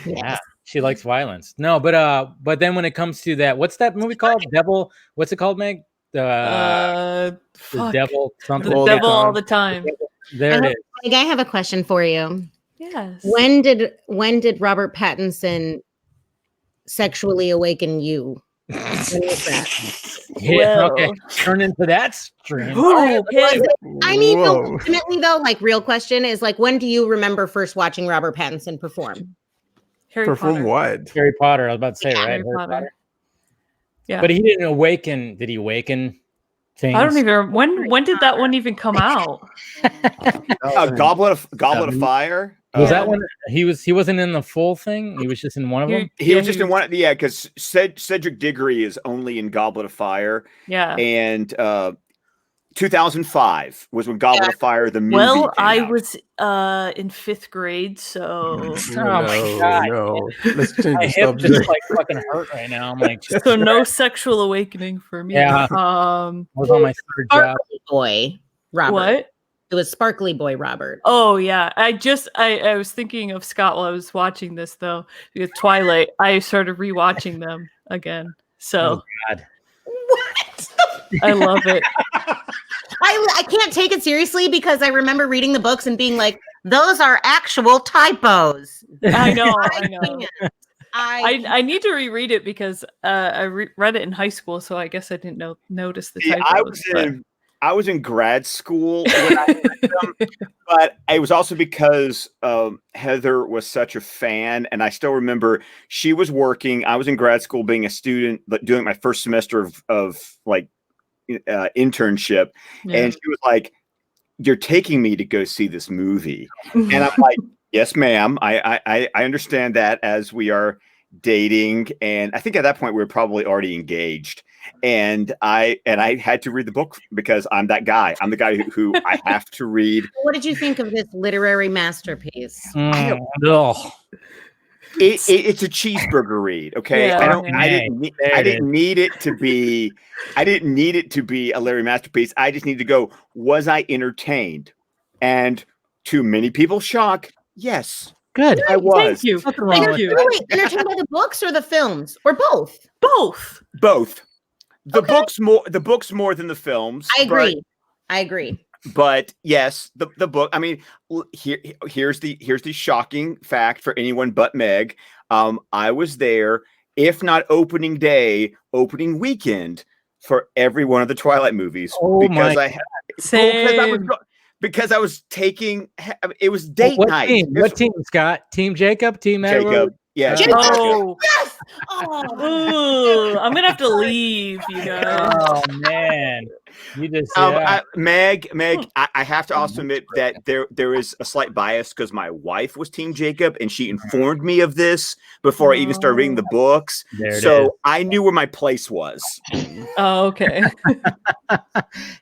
Yeah, she likes violence. No, but then when it comes to that, what's that movie called? Devil. What's it called, Meg? The Devil something. The Devil all the time. There it is. Meg, I have a question for you. Yes. When did Robert Pattinson sexually awaken you? When was that? Yeah, okay. Turn into that stream. I mean, ultimately, though, like, real question is like, when do you remember first watching Robert Pattinson perform? Perform what? Harry Potter. I was about to say, right? Harry Potter. Yeah, but he didn't awaken. Did he awaken things? I don't even. When did that one even come out? Goblet of Fire. Was that one? He wasn't in the full thing. He was just in one of them. He was just in one. Yeah, because Cedric Diggory is only in Goblet of Fire. Yeah, and 2005 was when Goblet of Fire the movie. Well, I out. was in 5th grade, so. Oh my god! No. Let's change my the hip subject. just like fucking hurt right now. I'm like, so no sexual awakening for me. Yeah. I was on my third job. Sparkly Boy, Robert. What? It was Sparkly Boy Robert. Oh yeah, I was thinking of Scott while I was watching this though. Because Twilight, I started rewatching them again. So God. What? I love it. I can't take it seriously because I remember reading the books and being like, those are actual typos. I know. I need to reread it because I read it in high school, so I guess I didn't notice the typos. I was in grad school when I read them, but it was also because Heather was such a fan, and I still remember she was working. I was in grad school, being a student, but doing my first semester of internship, and she was like, "You're taking me to go see this movie," and I'm like, "Yes, ma'am. I understand that as we are dating, and I think at that point we were probably already engaged." And I had to read the book because I'm that guy. I'm the guy who I have to read. What did you think of this literary masterpiece? It's a cheeseburger read, okay? Yeah. I didn't need it to be a literary masterpiece. I just need to go, was I entertained? And to many people's shock, yes. Good. I was. Thank you. Entertained by the books or the films? Or both? Both. The books more than the films. I agree. But yes, the book. I mean, here's the shocking fact for anyone but Meg. I was there, if not opening day, opening weekend for every one of the Twilight movies because I was taking. It was date night. Team? What team, Scott? Team Jacob? Team Edward? Yeah. Oh. Yes. Ooh, I'm gonna have to leave, you guys. Oh man, you just Meg. I have to also admit that there is a slight bias because my wife was Team Jacob, and she informed me of this before I even started reading the books. So I knew where my place was. Oh, okay.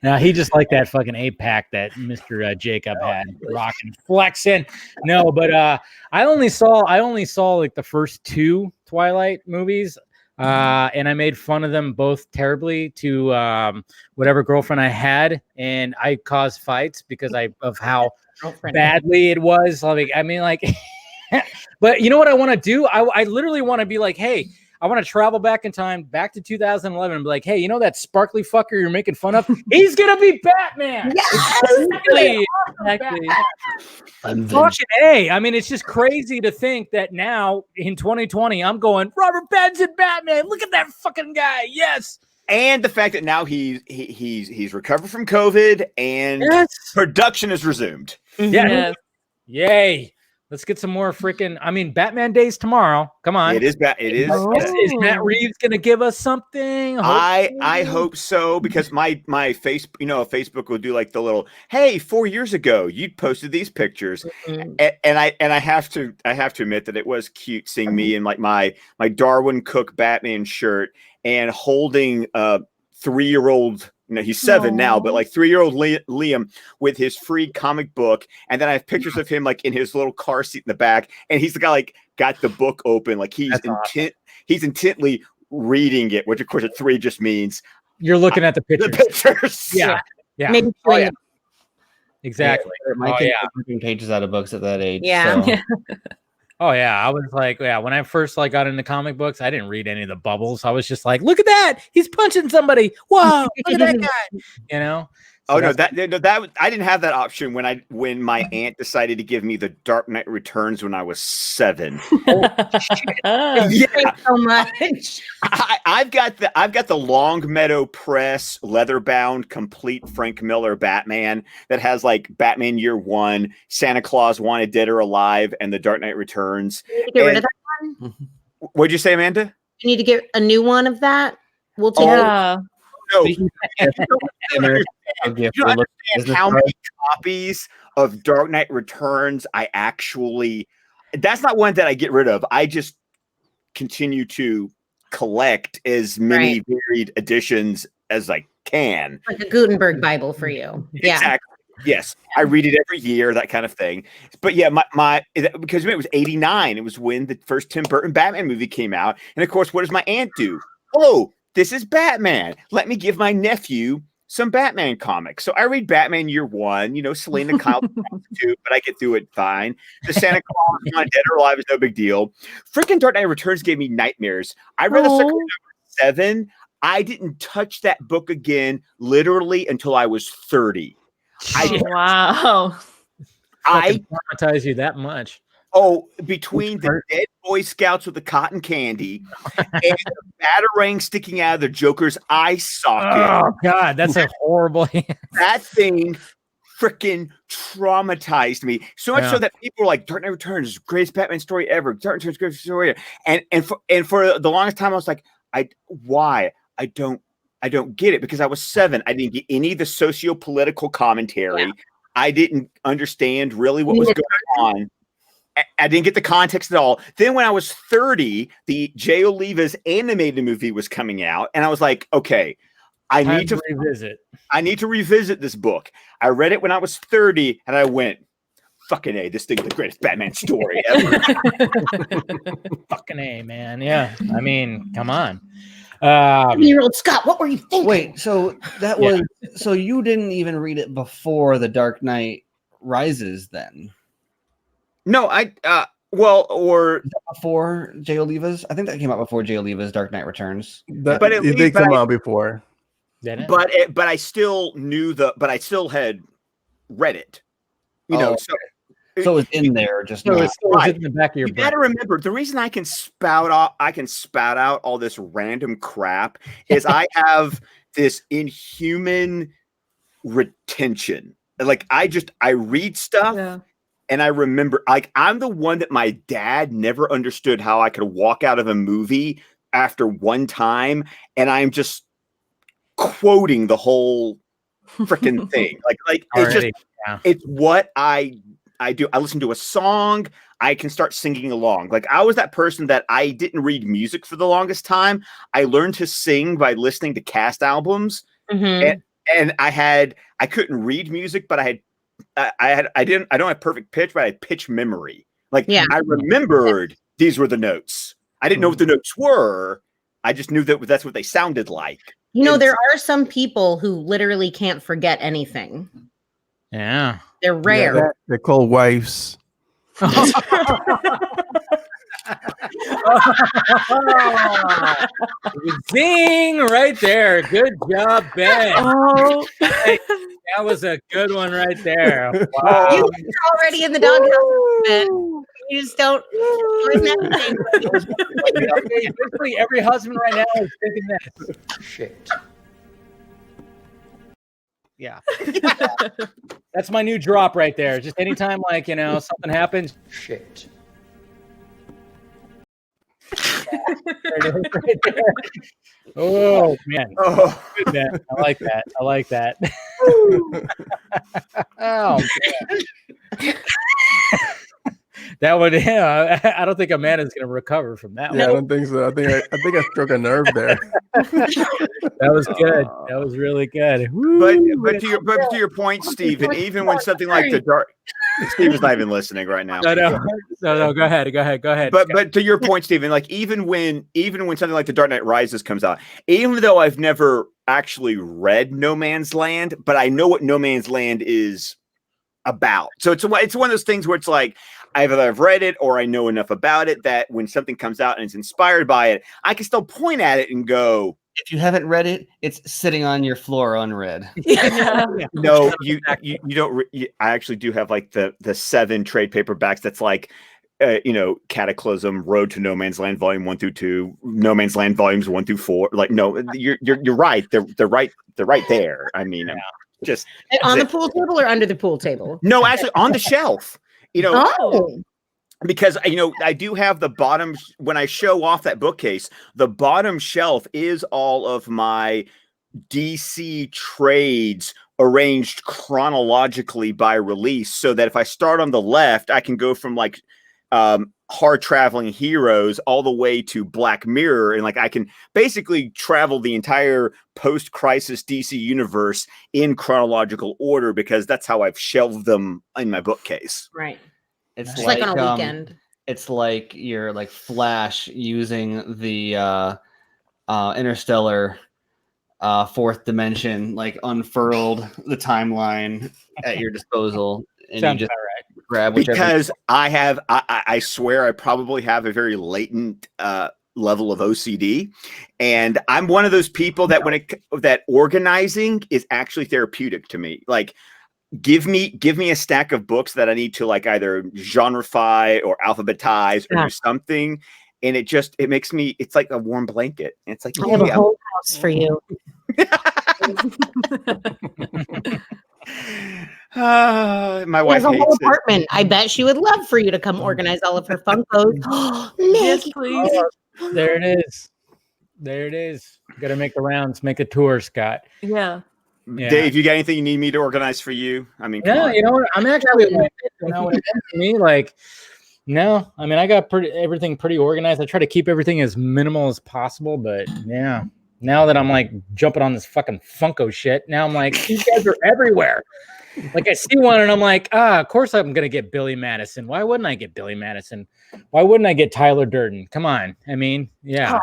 Now he just like that fucking 8-pack that Mr. Jacob had, rocking, flexing. No, but I only saw like the first 2 Twilight movies, and I made fun of them both terribly to whatever girlfriend I had, and I caused fights because of how badly it was. Like, I mean, like, but you know what I want to do? I literally want to be like, hey, I want to travel back in time, back to 2011, and be like, hey, you know that sparkly fucker you're making fun of? He's gonna be Batman. Exactly. Fucking A. I mean, it's just crazy to think that now in 2020, I'm going, Robert Pattinson, Batman. Look at that fucking guy. Yes. And the fact that now he's recovered from COVID and production is resumed. Yeah. Yay. Let's get some more freaking. I mean, Batman Day's tomorrow. Come on. It is. Is Matt Reeves gonna give us something? I hope so, because my Facebook will do like the little, hey, 4 years ago you posted these pictures, and I have to admit that it was cute seeing me in like my Darwin Cook Batman shirt and holding a 3-year-old. He's 7 now, but like 3-year-old Liam with his free comic book. And then I have pictures of him like in his little car seat in the back. And he's the guy like got the book open. Like he's intently reading it, which of course at 3 just means you're looking at the pictures. Yeah. Maybe Exactly. My kids are ripping pages out of books at that age. Yeah. So. Oh yeah, I was like, when I first like got into comic books, I didn't read any of the bubbles. I was just like, look at that, he's punching somebody. Whoa, look at that guy. So that I didn't have that option when my aunt decided to give me the Dark Knight Returns when I was 7. Thanks so much. I've got the Longmeadow Press leather-bound complete Frank Miller Batman that has like Batman Year 1, Santa Claus Wanted Dead or Alive, and the Dark Knight Returns. You need to get rid of that one? What'd you say, Amanda? You need to get a new one of that. We'll take No. You You don't understand how many copies of Dark Knight Returns I actually. That's not one that I get rid of. I just continue to collect as many varied editions as I can. like a Gutenberg Bible for you. Yeah. Exactly. Yes, I read it every year, that kind of thing. But yeah, because it was 89. It was when the first Tim Burton Batman movie came out, and of course, what does my aunt do? Oh, this is Batman. Let me give my nephew some Batman comics. So I read Batman Year 1, Selena Kyle, but I get through it fine. The Santa Claus Wanted Dead or Alive is no big deal. Freaking Dark Knight Returns gave me nightmares. I read the second number 7. I didn't touch that book again literally until I was 30. Wow. I traumatize you that much. Oh, between the dead Boy Scouts with the cotton candy and the batarang sticking out of the Joker's eye socket. Oh God, that's a horrible. That thing freaking traumatized me so much so that people were like, "Dark Knight Returns is the greatest Batman story ever." Dark Knight Returns is the greatest story ever. And for the longest time, I was like, why? I don't get it, because I was 7. I didn't get any of the socio-political commentary. Yeah. I didn't understand really what was going on. I didn't get the context at all. Then when I was 30, the Jay Oliva's animated movie was coming out, and I was like, okay, I need to revisit this book. I read it when I was 30, and I went, fucking A, this thing's the greatest Batman story ever. Fucking A, man. Yeah. I mean, come on. 7-year-old Scott, what were you thinking? Wait, so that was so you didn't even read it before The Dark Knight Rises then? No, or before Jay Oliva's? I think that came out before Jay Oliva's Dark Knight Returns. But it did come out before. But I still knew but I still had read it. So it's in there, just so it's still in the back of your brain. You got to remember, the reason I can spout out all this random crap is I have this inhuman retention. Like I read stuff and I remember, like, I'm the one that my dad never understood how I could walk out of a movie after one time and I'm just quoting the whole freaking thing. Like it's just it's what I do. I listen to a song, I can start singing along. Like, I was that person that I didn't read music for the longest time. I learned to sing by listening to cast albums. Mm-hmm. And I couldn't read music, but I don't have perfect pitch, but I had pitch memory. Like, I remembered these were the notes. I didn't know what the notes were. I just knew that that's what they sounded like. There are some people who literally can't forget anything. Yeah. They're rare. They're called wives. Zing right there. Good job, Ben. Oh. Hey, that was a good one right there. Wow. You were already in the doghouse, Ben. You just don't join that thing. Basically, every husband right now is thinking this. Shit. Yeah. That's my new drop right there. Just anytime, like, something happens. Shit. There it is right there. Oh man. Good, man. I like that. I like that. Oh man. That one, I don't think Amanda's gonna recover from that one. I don't think so. I think I struck a nerve there. That was good. That was really good. But to your point, Steven, even when something like the dark, Steven's not even listening right now. No. Go ahead. But to your point, Steven, like even when something like The Dark Knight Rises comes out, even though I've never actually read No Man's Land, but I know what No Man's Land is about. So it's one of those things where it's like either I've read it or I know enough about it that when something comes out and it's inspired by it, I can still point at it and go, if you haven't read it, it's sitting on your floor unread. No, you don't. I actually do have like the 7 trade paperbacks. That's like, Cataclysm, Road to No Man's Land, Volume 1 through 2, No Man's Land Volumes 1 through 4. Like, no, you're right. They're right there. I mean, just on the pool table or under the pool table? No, actually on the shelf. Oh. Because I do have the bottom, when I show off that bookcase, the bottom shelf is all of my DC trades arranged chronologically by release, so that if I start on the left, I can go from like hard traveling heroes all the way to Black Mirror, and like I can basically travel the entire post-crisis DC universe in chronological order, because that's how I've shelved them in my bookcase. Right. It's just like on a weekend. It's like you're like Flash using the interstellar fourth dimension, like unfurled the timeline at your disposal, and Sounds you just right. grab whichever. Because I swear I probably have a very latent level of OCD, and I'm one of those people that that organizing is actually therapeutic to me. Like, give me a stack of books that I need to like either genreify or alphabetize or do something, and it makes me, it's like a warm blanket. And it's like, I have a whole house for you. My wife has a whole hates apartment. I bet she would love for you to come organize all of her Funkos. Yes, please. There it is. Got to make the rounds, make a tour, Scott. Yeah. Yeah. Dave, you got anything you need me to organize for you? I mean, No, you know what? I'm actually when it comes to me, like, no. I mean, I got everything pretty organized. I try to keep everything as minimal as possible, but yeah. Now that I'm like jumping on this fucking Funko shit, now I'm like, these guys are everywhere. Like, I see one and I'm like, of course I'm gonna get Billy Madison. Why wouldn't I get Billy Madison? Why wouldn't I get Tyler Durden? Come on. I mean, yeah.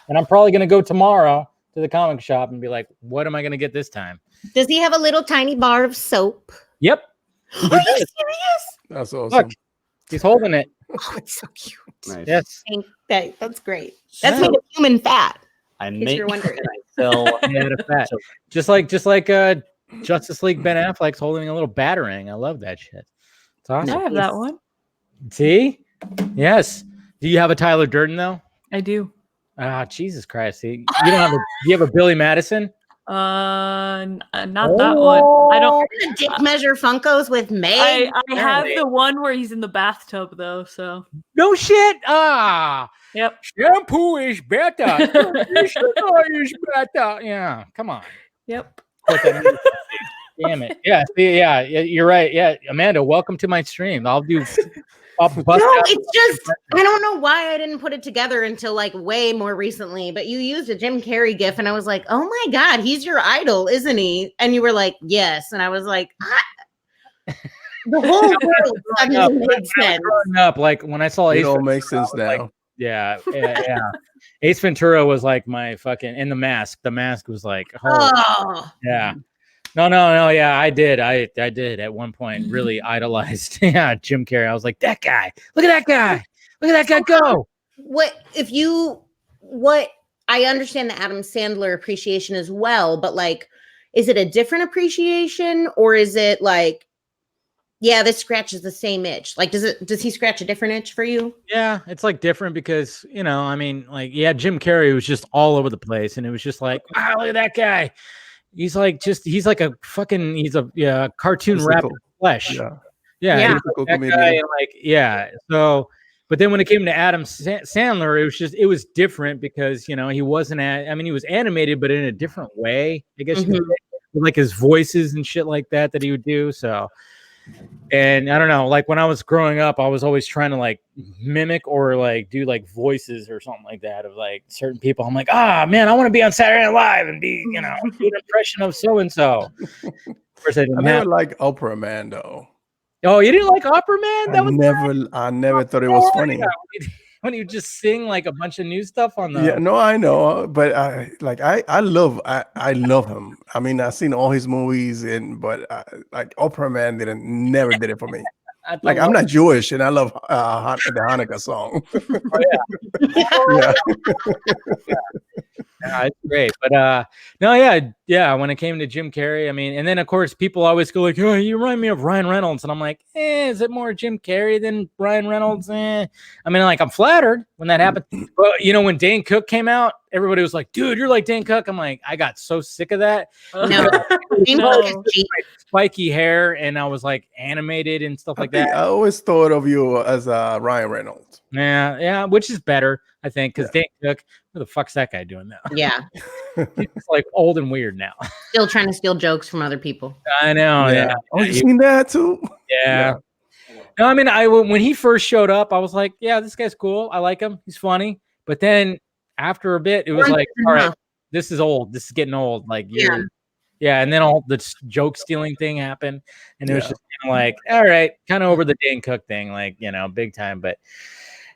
And I'm probably gonna go tomorrow to the comic shop and be like, what am I gonna get this time? Does he have a little tiny bar of soap? Yep. Are you serious? That's awesome. Look, he's holding it. Oh, it's so cute. Nice. Yes. That's great. That's made of human fat. I In case make you're wondering. so Yeah, the fat. Just like Justice League Ben Affleck's holding a little battering. I love that shit. It's awesome. I have that one. See? Yes. Do you have a Tyler Durden though? I do. Ah, Jesus Christ. See, you don't have do you have a Billy Madison? Not that one. I don't. The dick measure Funkos with Meg. I have the one where he's in the bathtub though. So No shit. Ah. yep. Shampoo is better. is better. Yeah. Come on. Yep. Put that music on. Damn it. Yeah. See, yeah. You're right. Yeah. Amanda, welcome to my stream. I'll bust No, out. it's just I don't know why I didn't put it together until like way more recently. But you used a Jim Carrey gif, and I was like, "Oh my god, he's your idol, isn't he?" And you were like, "Yes," and I was like, "The whole world suddenly made sense." Growing up, like when I saw It Ace all Ventura, makes sense I was like, now. yeah. Ace Ventura was like my fucking in The Mask. The Mask was like, Oh, yeah. No. Yeah, I did at one point really idolized. Yeah, Jim Carrey. I was like, that guy. Look at that guy. Look at that guy go. what I understand the Adam Sandler appreciation as well, but like, is it a different appreciation, or is it like, yeah, this scratches the same itch? Like, does he scratch a different itch for you? Yeah, it's like different because, you know, I mean, like, yeah, Jim Carrey was just all over the place, and it was just like, wow, look at that guy. He's like a fucking, he's a cartoon rapper flesh. Yeah. He's like that guy, and like, yeah. So, but then when it came to Adam Sandler, it was different because, you know, he wasn't he was animated, but in a different way, I guess, you could say, with like his voices and shit like that he would do. So, and I don't know, like when I was growing up, I was always trying to like mimic or like do like voices or something like that of like certain people. I'm like, man, I want to be on Saturday Night Live and be, you know, do an impression of so and so. Of course, I never like Oprah Man though. Oh, you didn't like Opera Man? I never thought it was funny. When you just sing like a bunch of new stuff on the. Yeah, no, I know, but I love him. I mean, I've seen all his movies, but like Opera Man never did it for me. Like I'm not Jewish, and I love the Hanukkah song. Yeah, it's great, but no, yeah. When it came to Jim Carrey, I mean, and then of course people always go like, "Oh, you remind me of Ryan Reynolds," and I'm like, is it more Jim Carrey than Ryan Reynolds? I mean, like I'm flattered when that happened. But you know, when Dane Cook came out, everybody was like, "Dude, you're like Dane Cook." I'm like, I got so sick of that. Spiky hair, and I was like animated and stuff like that. I always thought of you as Ryan Reynolds. Yeah, which is better, I think, because Dane Cook, who the fuck's that guy doing now? Yeah, he's like old and weird now. Still trying to steal jokes from other people. I know. Yeah. Oh, you seen that too? Yeah. No, I mean, when he first showed up, I was like, yeah, this guy's cool. I like him. He's funny. But then after a bit, it was like, all right, this is old. This is getting old. Like, yeah. And then all the joke stealing thing happened, and it was just kind of like, all right, kind of over the Dane Cook thing, like, you know, big time. But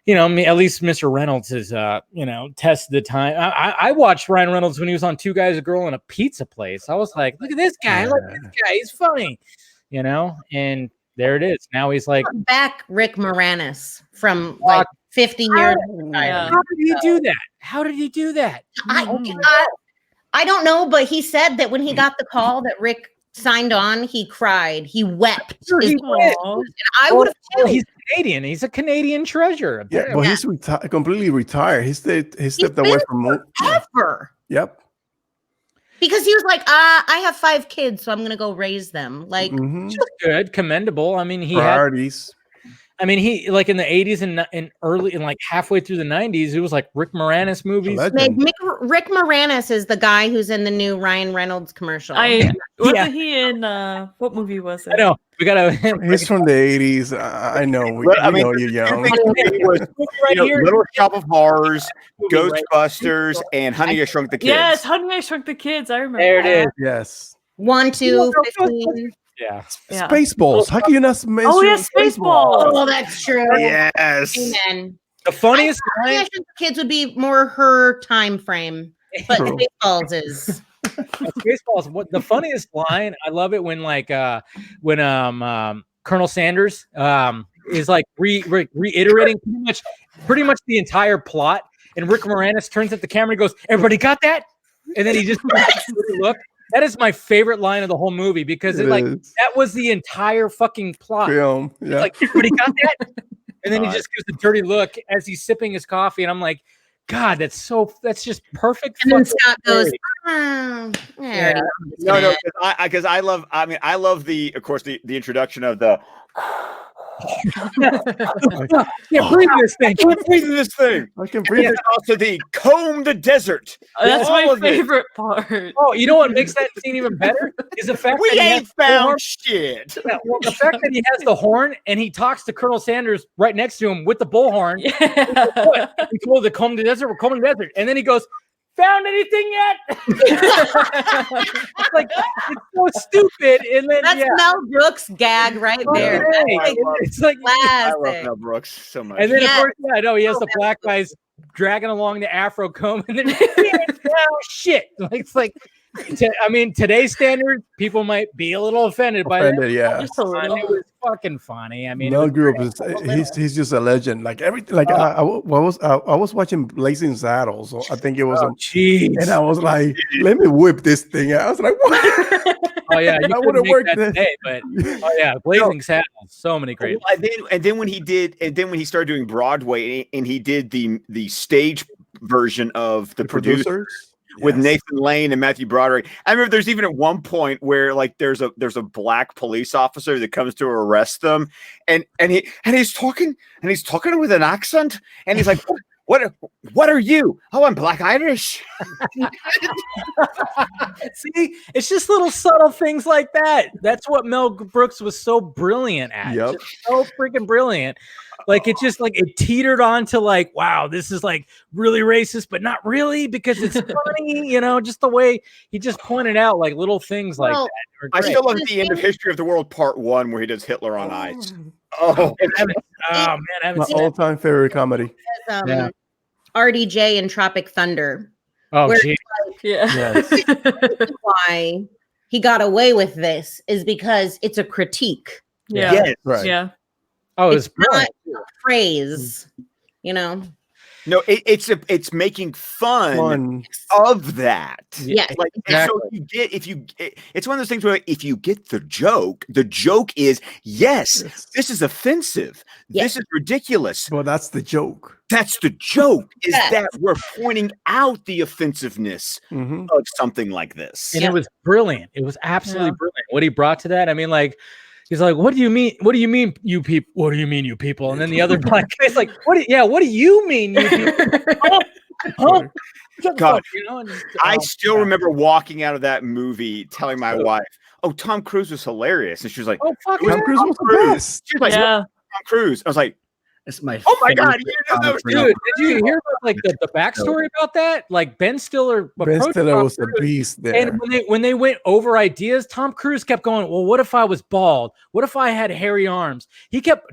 you know, at least Mr. Reynolds has, you know, tested the time. I watched Ryan Reynolds when he was on Two Guys, a Girl, in a Pizza Place. I was like, look at this guy. Look at this guy. He's funny, you know, and there it is. Now he's like back Rick Moranis from like 50 years. How did he do that? How did he do that? I don't know, but he said that when he got the call that Rick signed on, he cried. He wept. And I would have too. He's Canadian. He's a Canadian treasure. Yeah, but he's completely retired. He stepped away from forever. Yep. Because he was like, I have 5 kids, so I'm gonna go raise them. Like, good, commendable. I mean, priorities. He like in the 80s and early and like halfway through the 90s, it was like Rick Moranis movies. Rick Moranis is the guy who's in the new Ryan Reynolds commercial. Wasn't he in what movie was it? I know. We gotta. He's from the 80s. I know. I know you're young. Little Shop of Horrors, Ghostbusters, and Honey, I Shrunk the Kids. Yes, Honey, I Shrunk the Kids. I remember. There it is. Yes. 1, 2, 15. Yeah. Spaceballs. How can you not mention? Oh yeah, Spaceballs. Oh, that's true. Yes. Amen. The funniest line. The kids would be more her time frame, but Spaceballs is. Spaceballs. What the funniest line? I love it when Colonel Sanders is like reiterating pretty much the entire plot, and Rick Moranis turns at the camera and goes, "Everybody got that?" And then he just look. That is my favorite line of the whole movie because that was the entire fucking plot. Film. Yeah. Like, everybody got that? And then he just gives a dirty look as he's sipping his coffee, and I'm like, God, that's just perfect. And then Scott goes, No, because I love the, of course, the introduction of the. Yeah, breathe this thing. I can't breathe this thing. I can breathe it. Also, the comb the desert. That's my favorite part. Oh, you know what makes that scene even better is the fact we that ain't found shit. Yeah, well, the fact that he has the horn and he talks to Colonel Sanders right next to him with the bullhorn. Yeah. He told the comb the desert. We're combing the desert, and then he goes, "Found anything yet?" It's like it's so stupid. And then that's Mel Brooks gag right there. It's like I love Mel Brooks so much. And then of course, I know he has the black guys dragging along the Afro comb, and then shit. Like it's like I mean, today's standards, people might be a little offended by that. Yeah. Just a little. It was fucking funny. I mean, Mel grew up. He's just a legend. Like everything. Like I was watching Blazing Saddles. So I think it was. And I was like, let me whip this thing out. I was like, what? Oh yeah, you I would have worked that today, but oh yeah, Blazing Saddles, so many great. And then when he started doing Broadway, and he did the stage version of the producers with Nathan Lane and Matthew Broderick. I remember there's even at one point where like there's a black police officer that comes to arrest them, and he's talking with an accent, and he's like, What are you? Oh, I'm Black Irish. See, it's just little subtle things like that. That's what Mel Brooks was so brilliant at. Yep. Just so freaking brilliant. Like it just like it teetered on to like, wow, this is like really racist, but not really because it's funny, just the way he just pointed out like little things like that. I still love the end of History of the World Part 1 where he does Hitler on Ice. Oh man, my all-time favorite comedy. RDJ and Tropic Thunder. Oh, gee. Yes. Why he got away with this is because it's a critique. Yeah. Yes. Right. Yeah. Oh, It's not a phrase, No, it's making fun of that. Yeah, like exactly. So it's one of those things where if you get the joke is yes, this is offensive. This is ridiculous. Well, that's the joke. That's the joke is that we're pointing out the offensive-ness of something like this. And it was brilliant. It was absolutely brilliant. What he brought to that. I mean, like, he's like, what do you mean? What do you mean, you people? What do you mean, you people? And then the other black guy's like, what do you mean, you people? God, I still remember walking out of that movie telling my wife, "Oh, Tom Cruise was hilarious," and she was like, "Oh, fuck, Tom Cruise was the best." She was like, Tom Cruise. I was like, "It's my oh my God, you know that was dude." Did you hear about like the backstory about that? Like Ben Stiller was a beast there. And when they went over ideas, Tom Cruise kept going, well, what if I was bald? What if I had hairy arms?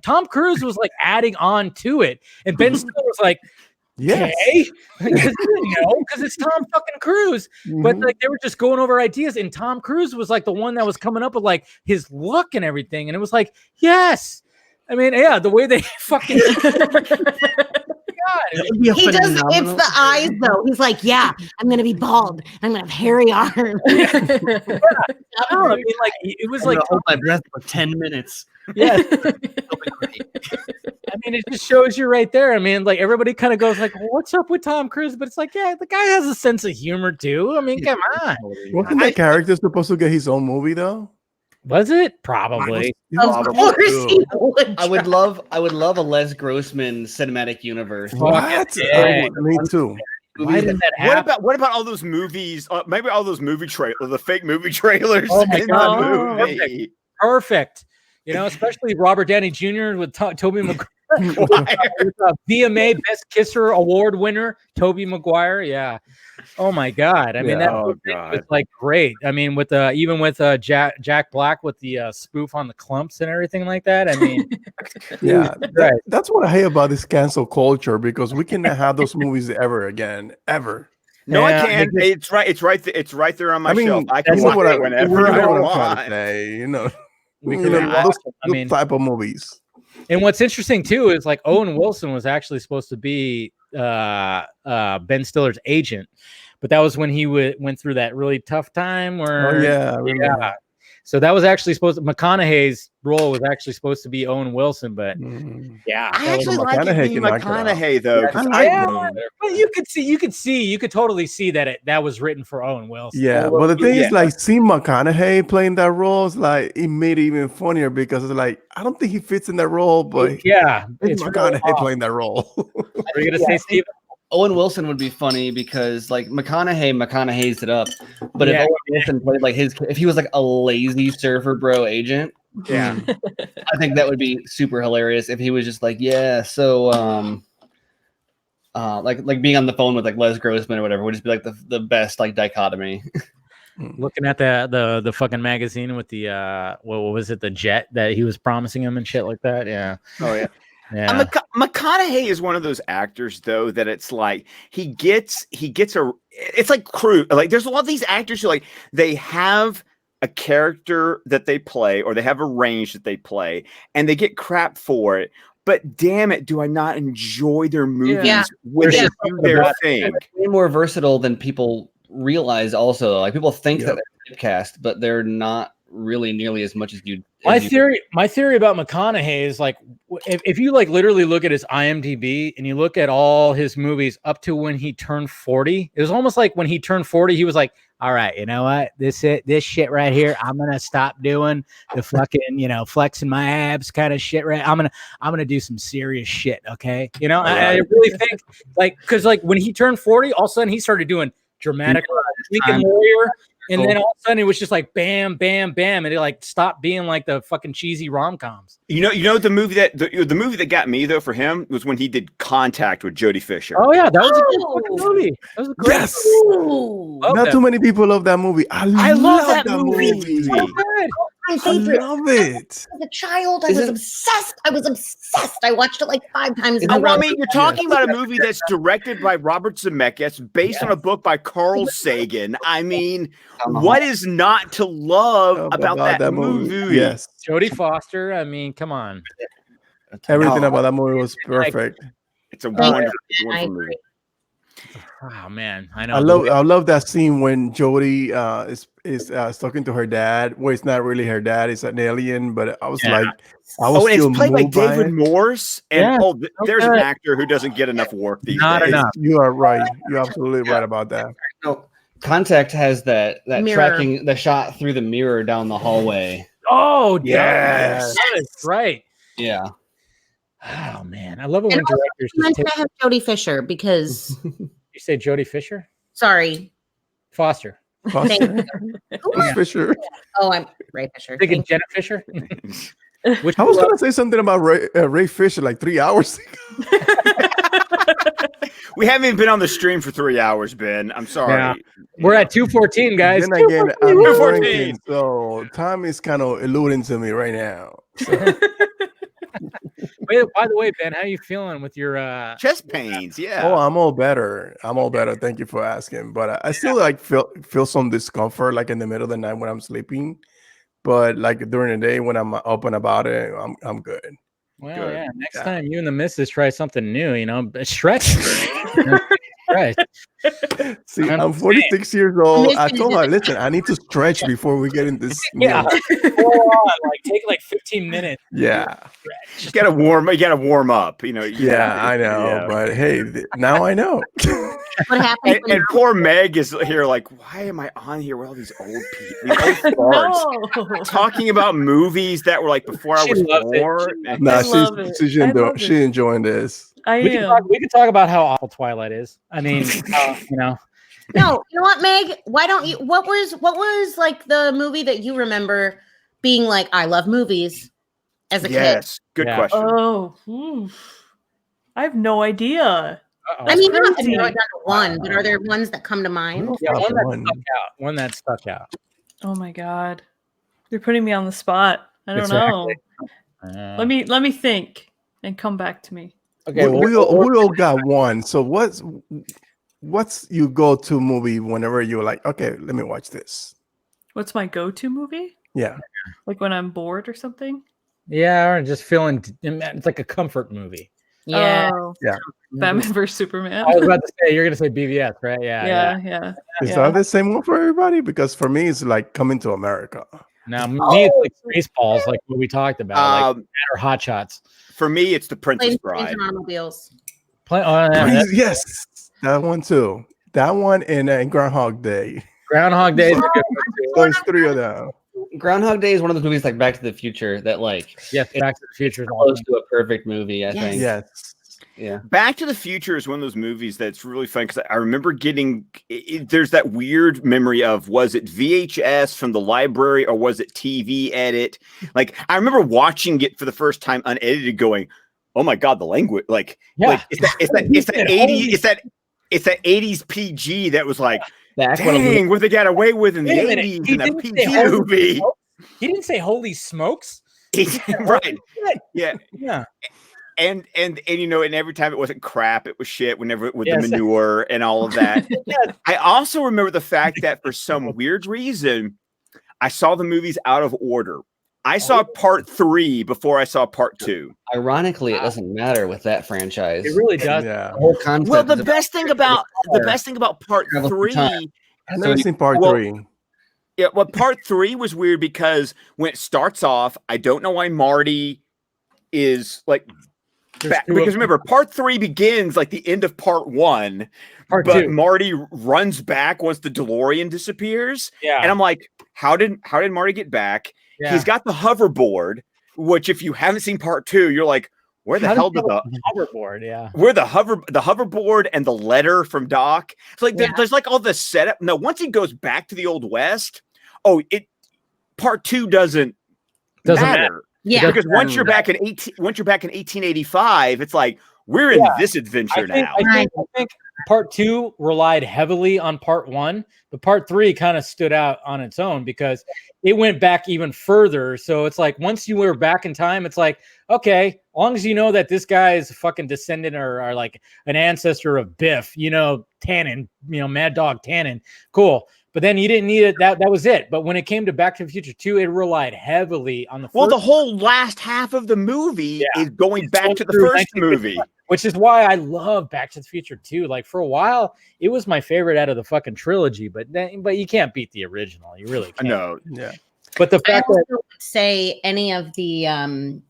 Tom Cruise was like adding on to it. And Ben Stiller was like, yes. Okay. Because it's Tom fucking Cruise. But like they were just going over ideas, and Tom Cruise was like the one that was coming up with like his look and everything. And it was like, yes. I mean, yeah, the way they fucking he does. It's the eyes, though. He's like, "Yeah, I'm gonna be bald. I'm gonna have hairy arms." I mean, like it was like hold my breath for 10 minutes. Yeah. I mean, it just shows you right there. I mean, like everybody kind of goes like, well, "What's up with Tom Cruise?" But it's like, yeah, the guy has a sense of humor too. I mean, come on. Wasn't that character supposed to get his own movie though? Was it? Probably. Of course he would. I would love a Les Grossman cinematic universe. What? Yeah. Me too. Why did that happen? What about all those movies? Maybe all those movie trailers, the fake movie trailers. Oh my in God. the movie. Perfect. Especially Robert Downey Jr. with Tobey Maguire. VMA Best Kisser Award winner, Tobey Maguire. Yeah. Oh my God. I mean, that was like great. I mean, with even with Jack Black with the spoof on the clumps and everything like that. I mean, yeah, that's what I hate about this cancel culture, because we cannot have those movies ever again, ever. No, I can't. It's right. It's right there on my shelf. I can watch it whenever I want. Those type of movies. And what's interesting too is like Owen Wilson was actually supposed to be Ben Stiller's agent, but that was when he went through that really tough time where so that was actually McConaughey's role was actually supposed to be Owen Wilson, but I actually like McConaughey though. But you could totally see that that was written for Owen Wilson. Yeah, well the thing is, like, seeing McConaughey playing that role is like it made it even funnier, because it's like I don't think he fits in that role, but it's McConaughey really playing that role. Are you gonna say, Steve? Owen Wilson would be funny because like McConaughey's it up, but if Owen Wilson played like if he was like a lazy surfer bro agent, I think that would be super hilarious if he was just like, like being on the phone with like Les Grossman or whatever would just be like the best like dichotomy. Looking at the fucking magazine with the what was it, the jet that he was promising him and shit like that. Yeah. Oh yeah. Yeah. McConaughey is one of those actors, though, that it's like he gets it's like crew. Like there's a lot of these actors who like they have a character that they play or they have a range that they play and they get crap for it. But damn it, do I not enjoy their movies when they do their thing? Way more versatile than people realize. Also, like people think that they're typecast, but they're not really nearly as much as you. My theory about McConaughey is like if you like literally look at his IMDb and you look at all his movies up to when he turned 40, it was almost like when he turned 40, he was like, all right, you know what? This shit right here, I'm gonna stop doing the fucking, flexing my abs kind of shit, right? I'm gonna do some serious shit, okay? I really think because when he turned 40, all of a sudden he started doing dramatic Lincoln Warrior. And then all of a sudden it was just like bam, bam, bam, and it like stopped being like the fucking cheesy rom-coms. The movie that got me though for him was when he did Contact with Jodie Fisher. Oh yeah, that was a good movie. That was a great movie. Not too many people love that movie. I love that movie. So good. My favorite. I love it. As a child, I was obsessed. I watched it like 5 times in a row. I mean, you're talking about a movie that's directed by Robert Zemeckis, based on a book by Carl Sagan. I mean, what is not to love about that movie? Yes. Jodie Foster. I mean, come on. Everything about that movie was perfect. It's a wonderful movie. Oh man, I know. I love that scene when Jodie is talking to her dad. Well, it's not really her dad; it's an alien. But I was like, and it's played by David Morse. And there's an actor who doesn't get enough work these days. Enough. You are right. You're absolutely right about that. No, Contact has that tracking the shot through the mirror down the hallway. Oh yes, that's right. Yeah. Oh man, I love it when directors just take... have Jodie Fisher because you say Jodie Fisher? Sorry, Foster. Thank you. Who's Fisher? Oh, I'm Ray Fisher. Thinking Jenna Fisher. I was gonna say something about Ray Fisher like 3 hours ago. We haven't even been on the stream for 3 hours, Ben. I'm sorry. Yeah. We're at 2:14, guys. Then again, I'm drinking, so time is kind of eluding to me right now. So. By the way, Ben, how are you feeling with your chest pains? Yeah. Oh, I'm all better. Thank you for asking. But I still like feel some discomfort like in the middle of the night when I'm sleeping. But like during the day when I'm up and about it, I'm good. Well, good. Yeah. Next time you and the missus try something new, stretch. Right. See, I'm 46 years old. I told her, listen, I need to stretch before we get in this. Yeah. Take like 15 minutes. Yeah. You gotta warm up. I know. Yeah. But hey, now I know. What happened? And poor Meg is here like, why am I on here with all these old people? No. Talking about movies that were like before I was born. Nah, she's enjoying this. We can talk about how awful Twilight is. I mean, No, you know what, Meg? Why don't you? What was like the movie that you remember being like, I love movies as a kid? Yes, good question. Oh, I have no idea. Uh-oh. I mean, you don't have to narrow it down to one, but are there ones that come to mind? Yeah, one that stuck out. Oh my God, you're putting me on the spot. I don't know. Let me think and come back to me. Okay, we all got one. So what's your go-to movie whenever you're like, okay, let me watch this? What's my go-to movie? Yeah. Like when I'm bored or something? Yeah, or just feeling it's like a comfort movie. Yeah. Yeah. Batman vs Superman. I was about to say, you're going to say BVS, right? Yeah. Is that the same one for everybody? Because for me, it's like Coming to America. Now, me, it's like Spaceballs, like what we talked about, or Hot Shots. For me, it's The Princess Bride. Planes and Automobiles. Yes, that one too. That one and Groundhog Day. Groundhog Day is a good one too. Those three of them. Groundhog Day is one of those movies like Back to the Future that like Back to the Future is close to a perfect movie. I think. Yes. Yeah. Back to the Future is one of those movies that's really fun because I remember getting there's that weird memory of, was it VHS from the library or was it TV edit? Like I remember watching it for the first time unedited going, oh my God, the language, like it's that 80s PG that was like, dang, what they got away with in the 80s in a PG movie. He didn't say holy smokes. Right. Yeah. and you know, and every time it wasn't crap, it was shit. Whenever with the manure and all of that. I also remember the fact that for some weird reason, I saw the movies out of order. I saw part 3 before I saw part 2. Ironically, it doesn't matter with that franchise. It really does. Yeah. The whole concept Well, the best thing about part 3. I've never seen part 3. Yeah, well, part 3 was weird because when it starts off, I don't know why Marty is like back, because remember, part 3 begins like the end of part 1. But 2. Marty runs back once the DeLorean disappears. Yeah. And I'm like, how did Marty get back? Yeah. He's got the hoverboard, which if you haven't seen part 2, you're like, where the hell did the hoverboard? Yeah. Where the hoverboard and the letter from Doc. It's like there's like all the setup. No, once he goes back to the Old West, part 2 doesn't matter. Yeah. Because once you're back in 1885, it's like we're in this adventure now. I think part 2 relied heavily on part 1, but part 3 kind of stood out on its own because it went back even further. So it's like once you were back in time, it's like, okay, as long as you know that this guy is a fucking descendant or like an ancestor of Biff, you know, Tannen, you know, Mad Dog Tannen, cool. But then you didn't need it. That was it. But when it came to Back to the Future 2, it relied heavily on the Well, the whole last half of the movie is going back to the first movie. Which is why I love Back to the Future 2. Like for a while, it was my favorite out of the fucking trilogy, but you can't beat the original. You really can't. No. Yeah. But the fact that would say any of the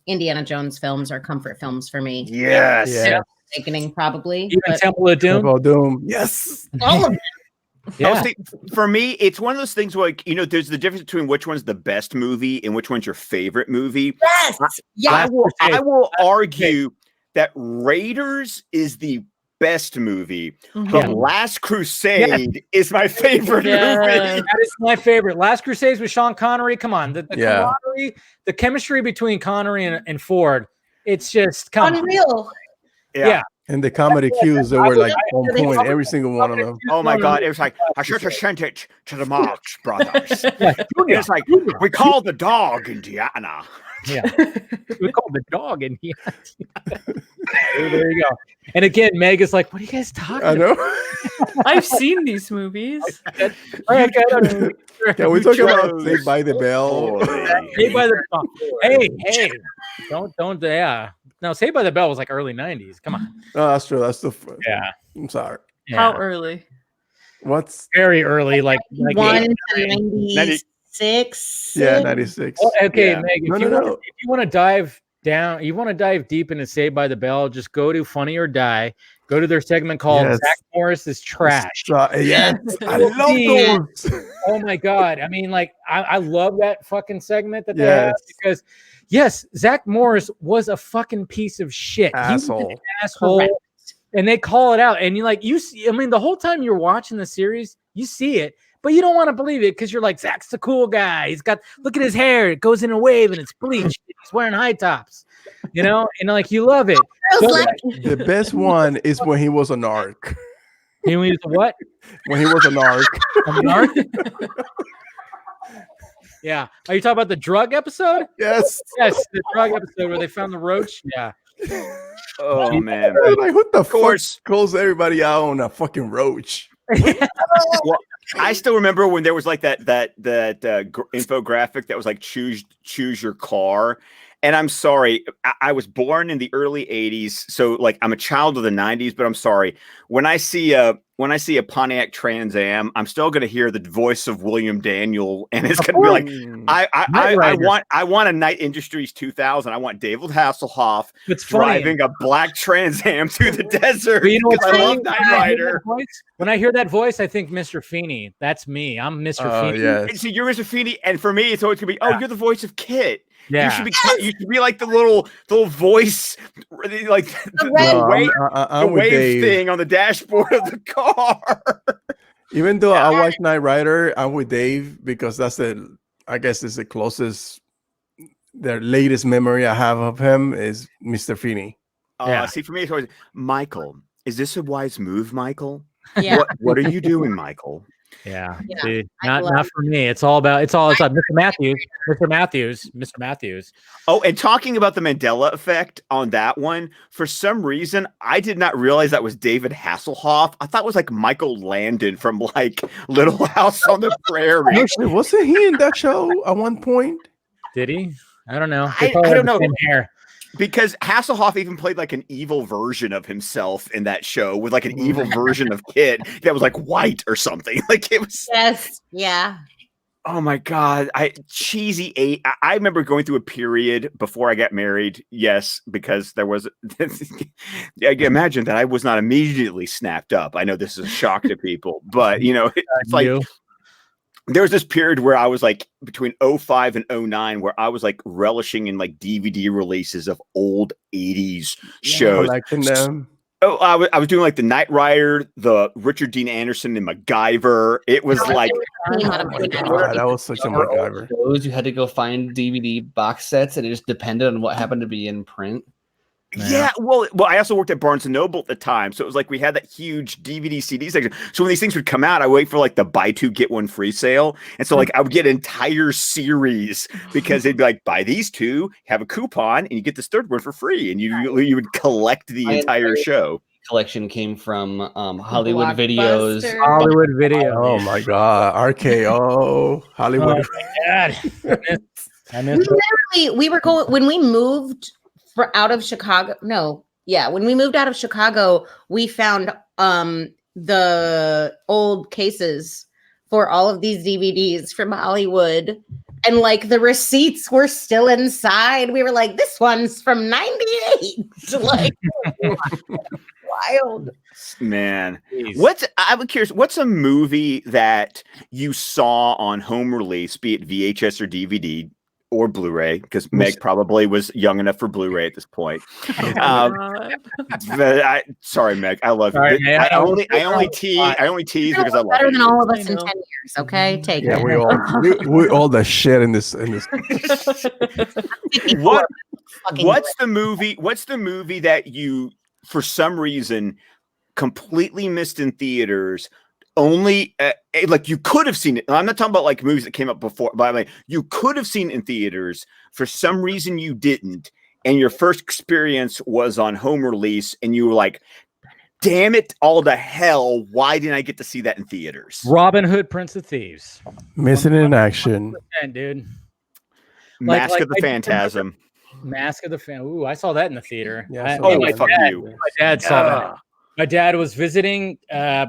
Indiana Jones films are comfort films for me. Yes. Yeah. Awakening, probably. Even Temple of Doom. Temple of Doom. Yes. All of them. Yeah. For me, it's one of those things where, like, you know, there's the difference between which one's the best movie and which one's your favorite movie. Yes. I will argue that Raiders is the best movie, but Last Crusade is my favorite movie. That is my favorite. Last Crusade with Sean Connery. Come on, the camaraderie, the chemistry between Connery and Ford. It's just unreal. Yeah. And the comedy cues that were like on point, every single one of them. Oh my God. It was like, I should have sent it to the Marx Brothers. It's like, we call the dog Indiana. Yeah. We call the dog Indiana. There you go. And again, Meg is like, what are you guys talking about? I've seen these movies. Can we talk about Saved by the Bell? Saved by the Bell. Hey. Don't, yeah. No, Saved by the Bell was like early 90s. Come on. Oh, that's true. That's the yeah. I'm sorry. Yeah. How early? What's very early? Like 96. Yeah, 96. Well, okay, yeah. Meg. If you want to dive down, you want to dive deep into Saved by the Bell, just go to Funny or Die. Go to their segment called Zach Morris is Trash. Yes, I love those. Oh my God. I mean, like, I love that fucking segment that they have because yes, Zach Morris was a fucking piece of shit. Asshole. He was an asshole. Correct. And they call it out. And you see, I mean, the whole time you're watching the series, you see it, but you don't want to believe it because you're like, Zach's the cool guy. Look at his hair. It goes in a wave and it's bleached. He's wearing high tops, you know, and like, you love it. The best one is when he was an arc. He was what? When he was an arc. An arc? Yeah. Are you talking about the drug episode? Yes. Yes, the drug episode where they found the roach. Yeah. Oh man. Like, what the fuck calls everybody out on a fucking roach? Well, I still remember when there was like that infographic that was like choose your car. And I'm sorry, I was born in the early 80s, so like I'm a child of the 90s, but I'm sorry. When I see a Pontiac Trans Am, I'm still gonna hear the voice of William Daniel, and it's gonna be like, I want a Night Industries 2000. I want David Hasselhoff driving a black Trans Am through the desert. But you know I love Knight Rider. When I hear that voice, I think Mr. Feeney. That's me. I'm Mr. Feeney. Yes. See, you're Mr. Feeney, and for me, it's always gonna be, you're the voice of Kit. Yeah. You should be like the little voice, like the wave thing on the dashboard of the car. Even though I watch Knight Rider, I'm with Dave because that's I guess it's the closest, the latest memory I have of him is Mr. Feeney. See, for me, it's always, Michael, is this a wise move, Michael? Yeah. What are you doing, Michael? Yeah. Yeah, See, I love not for me. It's all about Mr. Matthews. Oh, and talking about the Mandela effect on that one, for some reason, I did not realize that was David Hasselhoff. I thought it was like Michael Landon from like Little House on the Prairie. Actually, wasn't he in that show at one point? Did he? I don't know. I don't know. Hair. Because Hasselhoff even played like an evil version of himself in that show with like an evil version of Kit that was like white or something. Like it was. Yes. Yeah. Oh my God. Cheesy. I remember going through a period before I got married. Yes, because there was. I can imagine that I was not immediately snapped up. I know this is a shock to people, but you know, it's like. There was this period where I was like between 05 and 09 where I was like relishing in like DVD releases of old 80s shows. Collecting them. Oh, I was doing like the Knight Rider, the Richard Dean Anderson and MacGyver. It was like that was such a MacGyver. Those you had to go find DVD box sets, and it just depended on what happened to be in print. Yeah, well, I also worked at Barnes and Noble at the time, so it was like we had that huge DVD CD section. So when these things would come out, I wait for like the buy two get one free sale, and so like I would get an entire series because they'd be like, buy these two, have a coupon, and you get this third one for free, and you would collect the entire show. Collection came from Hollywood Videos. Hollywood Video. Oh my God, RKO Hollywood. Oh my God. I missed We were going when we moved. Out of Chicago. When we moved out of Chicago, we found the old cases for all of these DVDs from Hollywood, and like the receipts were still inside. We were like, this one's from 98. Like wild. Man. I'm curious, what's a movie that you saw on home release, be it VHS or DVD? Or Blu-ray, because Meg probably was young enough for Blu-ray at this point. Sorry, Meg, I love you. I only tease because I love better you. than all of us in 10 years. Okay, take it. we all the shit in this. What's the movie that you, for some reason, completely missed in theaters? Only like you could have seen it. I'm not talking about like movies that came up before, but like you could have seen it in theaters. For some reason you didn't, and your first experience was on home release, and you were like, "Damn it, all the hell! Why didn't I get to see that in theaters?" Robin Hood, Prince of Thieves. Missing in action, dude. Mask of the Phantasm. Mask of the Phantasm. Ooh, I saw that in the theater. Yeah, my dad saw that. My dad was visiting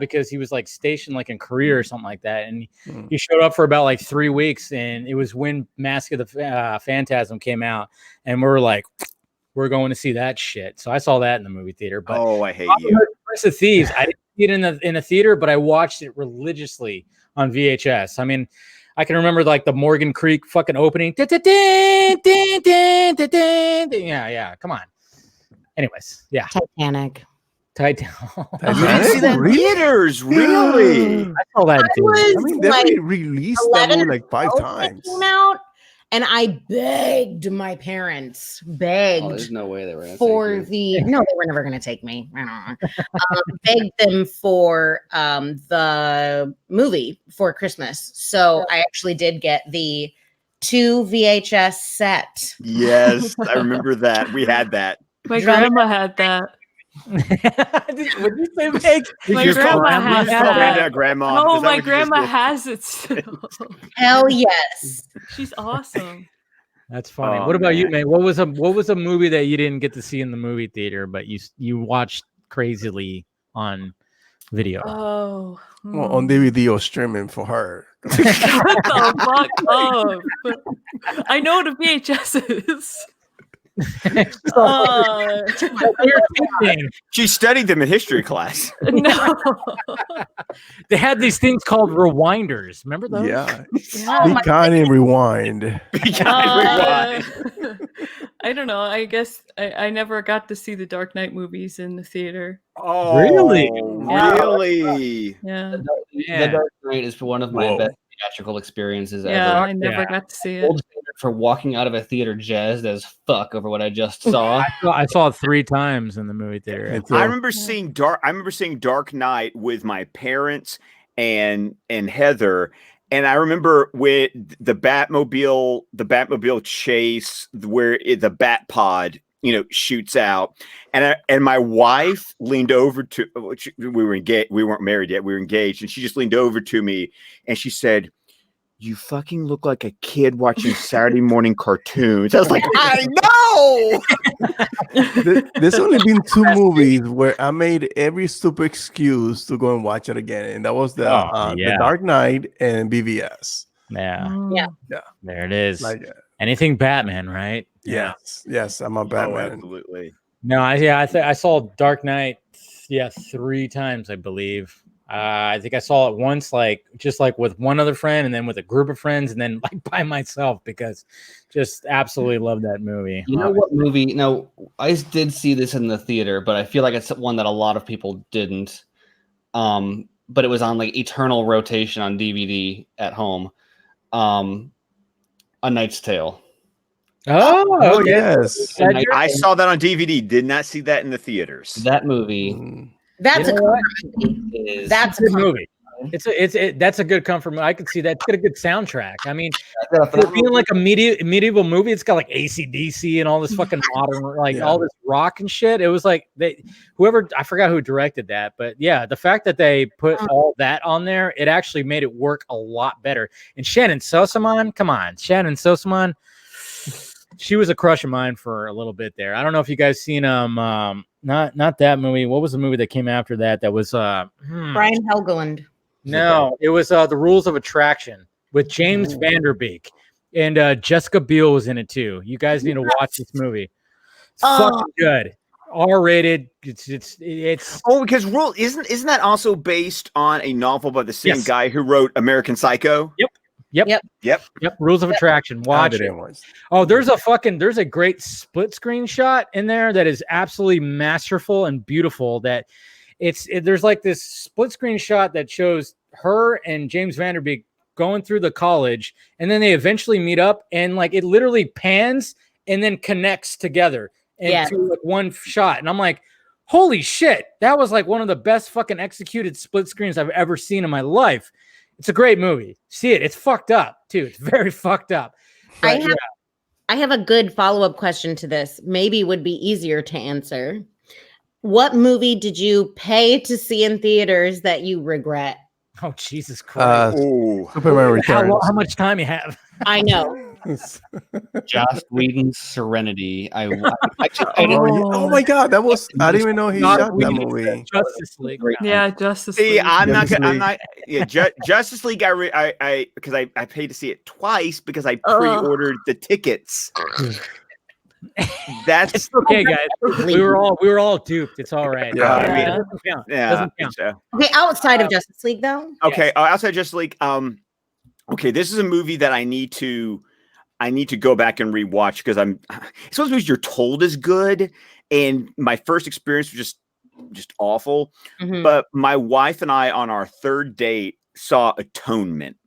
because he was like stationed like in Korea or something like that. And he showed up for about like 3 weeks, and it was when Mask of the Phantasm came out. And we were like, we're going to see that shit. So I saw that in the movie theater. But I hate you. Prince of Thieves, I didn't see it in a theater, but I watched it religiously on VHS. I mean, I can remember like the Morgan Creek fucking opening. Yeah, come on. Anyways, yeah. Titanic. You didn't see that in theaters, really? I saw that. I mean, they released that movie like 5 times. Came out, and I begged my parents. There's no way they were gonna for the. No, they were never going to take me. Begged them for the movie for Christmas. So I actually did get the 2 VHS set. Yes, I remember that. We had that. My grandma had that. What did you say, Meg? My grandma has that. Grandma. Oh, my grandma has it still. Hell yes. She's awesome. That's funny. What about you, man? What was a movie that you didn't get to see in the movie theater, but you watched crazily on video? Oh. Well, on DVD or streaming for her. Shut the fuck up. I know what a VHS is. She studied them in history class. No. They had these things called rewinders. Remember those? Yeah. Be kind and rewind. I don't know. I guess I never got to see the Dark Knight movies in the theater. Oh, really? Really? Yeah. The Dark Knight is one of my best theatrical experiences ever. Yeah, I never got to see it. For walking out of a theater jazzed as fuck over what I just saw. I saw it 3 times in the movie theater. I remember seeing Dark Knight with my parents, and Heather. And I remember with the Batmobile chase where the Bat Pod, shoots out, and my wife leaned over to, we were engaged, we weren't married yet, we were engaged, and she just leaned over to me and she said, "You fucking look like a kid watching Saturday morning cartoons." I was like, I know. There's only been 2 movies where I made every stupid excuse to go and watch it again, and that was the Dark Knight and BVS. Yeah. There it is. Like, anything Batman, right? Yes, I'm a Batman. Absolutely. No, I saw Dark Knight 3 times, I believe. I think I saw it once, just with one other friend, and then with a group of friends, and then by myself, because just absolutely love that movie. You know what movie? No, I did see this in the theater, but I feel like it's one that a lot of people didn't. But it was on eternal rotation on DVD at home. A Knight's Tale. Oh, yes. I saw that on DVD. Did not see that in the theaters. That movie. That's a comfort movie. That's a good movie. That's a good comfort movie. I could see that. It's got a good soundtrack. I mean, for being like a medieval movie, it's got like AC/DC and all this fucking modern, all this rock and shit. It was like I forgot who directed that, but yeah, the fact that they put all that on there, it actually made it work a lot better. And Shannon Sosaman, come on, Shannon Sosaman. She was a crush of mine for a little bit there. I don't know if you guys seen not that movie. What was the movie that came after that? That was Brian Helgeland. No, it was The Rules of Attraction with James Vanderbeek, and Jessica Biel was in it too. You guys need to watch this movie. It's fucking good. R-rated. It's because isn't that also based on a novel by the same guy who wrote American Psycho? Yep. Rules of Attraction. Watch it. Oh, there's a great split screen shot in there that is absolutely masterful and beautiful. That there's like this split screen shot that shows her and James Vanderbeek going through the college, and then they eventually meet up, and it literally pans and then connects together into one shot. And I'm like, holy shit, that was one of the best fucking executed split screens I've ever seen in my life. It's a great movie. See it. It's fucked up too. It's very fucked up. But, I have a good follow-up question to this. Maybe would be easier to answer. What movie did you pay to see in theaters that you regret? Oh, Jesus Christ. Superman Returns. How much time you have? I know. Joss Whedon's Serenity. Oh my God, that was, I didn't even know he shot that movie. Justice League. Yeah, Justice League. Justice League. Because I paid to see it twice because I pre-ordered the tickets. It's okay, guys. We were all duped. It's all right. Yeah. Doesn't count. Okay, outside of Justice League though. Okay, outside Justice League. Okay, this is a movie that I need to go back and rewatch because it's one of those movies you're told is good, and my first experience was just awful. Mm-hmm. But my wife and I on our 3rd date saw Atonement.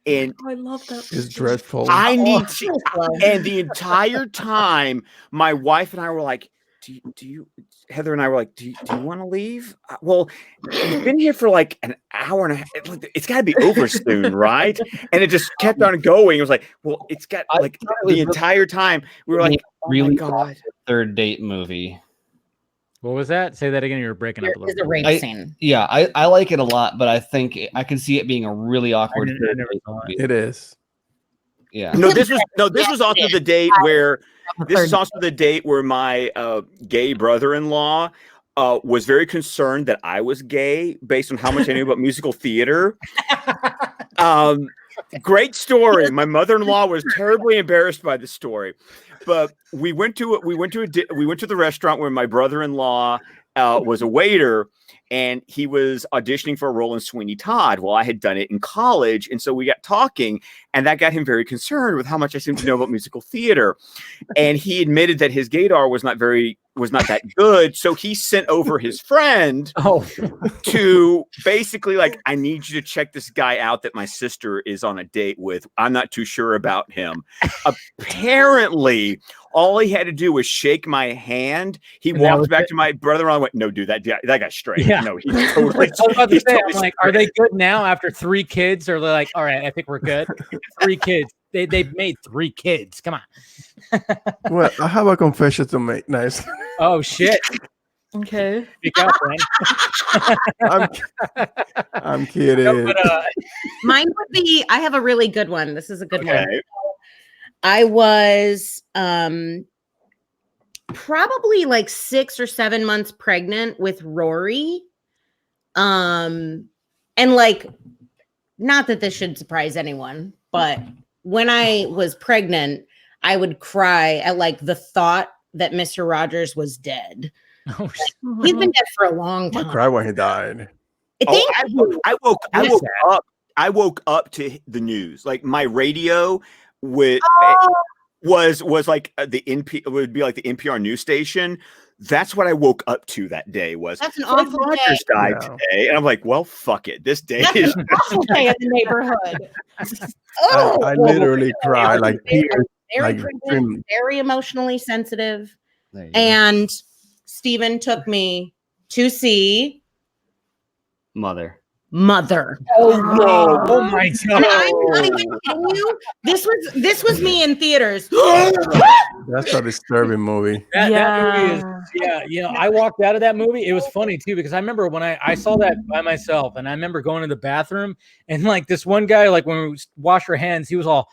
And I love that. It's dreadful. I need to, and the entire time, my wife and I were like, "Do you?" Heather and I were like, "Do you want to leave?" Well, you've been here for an hour and a half. It's got to be over soon, right? And it just kept on going. It was like, well, it's got the entire time. We were like, really, oh my God. 3rd date movie. What was that? Say that again. You were breaking up a little bit. There's a rape scene. Yeah, I like it a lot, but I think I can see it being a really awkward. It is. Yeah. No, this was also the date where my gay brother-in-law was very concerned that I was gay based on how much I knew about musical theater. Great story. My mother-in-law was terribly embarrassed by the story. But we went to the restaurant where my brother-in-law was a waiter, and he was auditioning for a role in Sweeney Todd. Well, I had done it in college, and so we got talking, and that got him very concerned with how much I seemed to know about musical theater. And he admitted that his gaydar was not that good, so he sent over his friend to basically I need you to check this guy out that my sister is on a date with. I'm not too sure about him. Apparently, all he had to do was shake my hand. He walked back to my brother-in-law and went, "No, dude, that guy's straight." right. Yeah. No, he's totally. I was about to he's say, totally I'm like, are they good now after 3 kids? Or they're like, all right, I think we're good. 3 kids. They've made 3 kids. Come on. Well, I have a confession to make. Nice. Oh shit. Okay. Speak up, man. I'm kidding. No, but, Mine would be, I have a really good one. This is a good one. Okay. I was probably like 6 or 7 months pregnant with Rory. And like, not that this should surprise anyone, but when I was pregnant, I would cry at like the thought that Mr. Rogers was dead. oh, shit. He's been dead for a long I time. cried when he died. I woke up to the news. Like my radio was like the NP. It would be like the NPR news station. That's what I woke up to that day. That's an Fred awful Rogers day. died Yeah. today, and I'm like, well, fuck it. This day That's is. an awful day in the neighborhood. I literally cried like Very tears. Like, pregnant, extremely. very emotionally sensitive. There you go. And Steven took me to see Mother. Mother. Oh my And god. I'm not even kidding you. This was me in theaters. That's a disturbing movie. That movie is, yeah. I walked out of that movie. It was funny too, because I remember when I saw that by myself, and I remember going to the bathroom, and like this one guy, like when we washed our hands, he was all,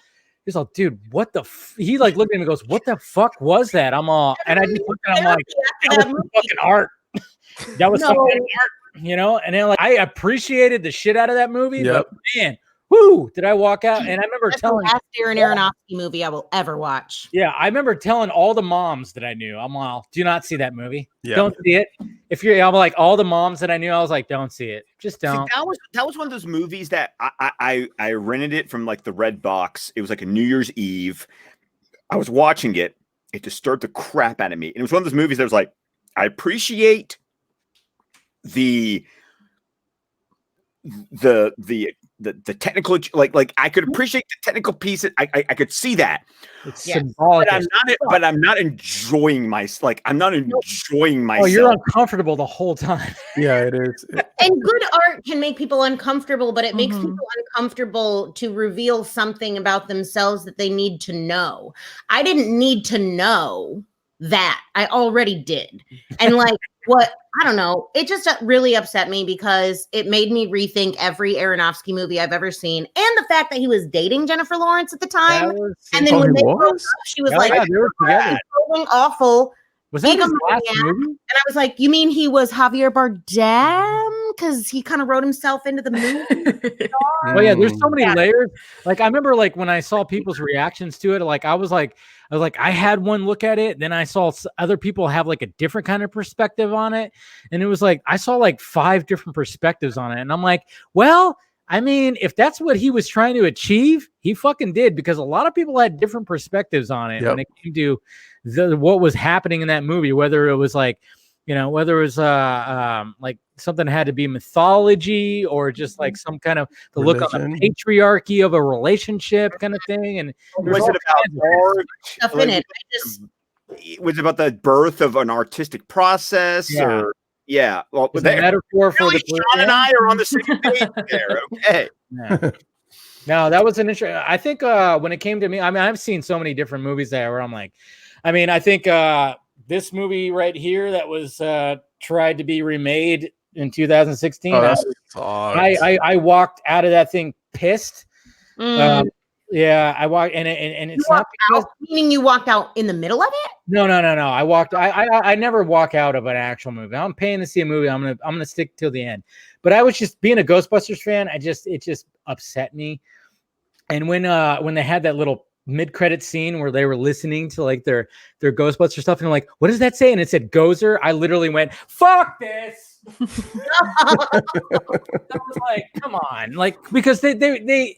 dude, what the he like looked at me and goes, what the fuck was that? I'm all, and I just looked at him like, that was some fucking art. That was some kind of art, you know? And then like I appreciated the shit out of that movie, but man, whoo, did I walk out? And I remember That's telling the last Darren Aronofsky movie I will ever watch. yeah, I remember telling all the moms that I knew, I'm all, do not see that movie. Yeah. Don't see it. I'm like, all the moms that I knew, I was like, don't see it. Just See, don't. that was one of those movies that I rented it from like the Red Box. It was like a New Year's Eve. I was watching it. It disturbed the crap out of me. And it was one of those movies that was like, I appreciate the technical, like I could appreciate the technical pieces. I could see that. It's Yeah. symbolic. But I'm not enjoying myself. Oh, you're uncomfortable the whole time. Yeah, it is. And good art can make people uncomfortable, but it makes Mhm. people uncomfortable to reveal something about themselves that they need to know. I didn't need to know that. I already did. And like what, I don't know, it just really upset me because it made me rethink every Aronofsky movie I've ever seen. And the fact that he was dating Jennifer Lawrence at the time. And then Oh, when he they broke up, was? she was Yeah, like, yeah, they were together. "Something awful." Was that his Egomaniac. last movie? And I was like, you mean he was Javier Bardem? Because he kind of wrote himself into the movie. Well, yeah, there's so Mm. many layers. Like I remember like when I saw people's reactions to it, like I was like, I had one look at it, then I saw other people have like a different kind of perspective on it. And it was like I saw like 5 different perspectives on it. And I'm like, well, I mean, if that's what he was trying to achieve, he fucking did, because a lot of people had different perspectives on it when it came to what was happening in that movie, whether it was like, you know, whether it was like something had to be mythology or just like some kind of the look on the patriarchy of a relationship kind of thing. And was it about art? Stuff in it. Was it about the birth of an artistic process? Yeah. Or yeah, well, it's a metaphor for the Sean and I are on the same page there. Okay. Yeah. No, that was an interesting. I think when it came to me, I mean, I've seen so many different movies there where I'm like, I mean, I think this movie right here that was tried to be remade in 2016. I walked out of that thing pissed. Yeah, I walked, and it's not because, meaning you walked out in the middle of it. No. I walked. I never walk out of an actual movie. I'm paying to see a movie. I'm gonna stick till the end. But I was just being a Ghostbusters fan. It just upset me. And when they had that little mid-credit scene where they were listening to like their Ghostbuster stuff, and I'm like, what does that say? And it said Gozer. I literally went, fuck this. I was like, come on, like, because they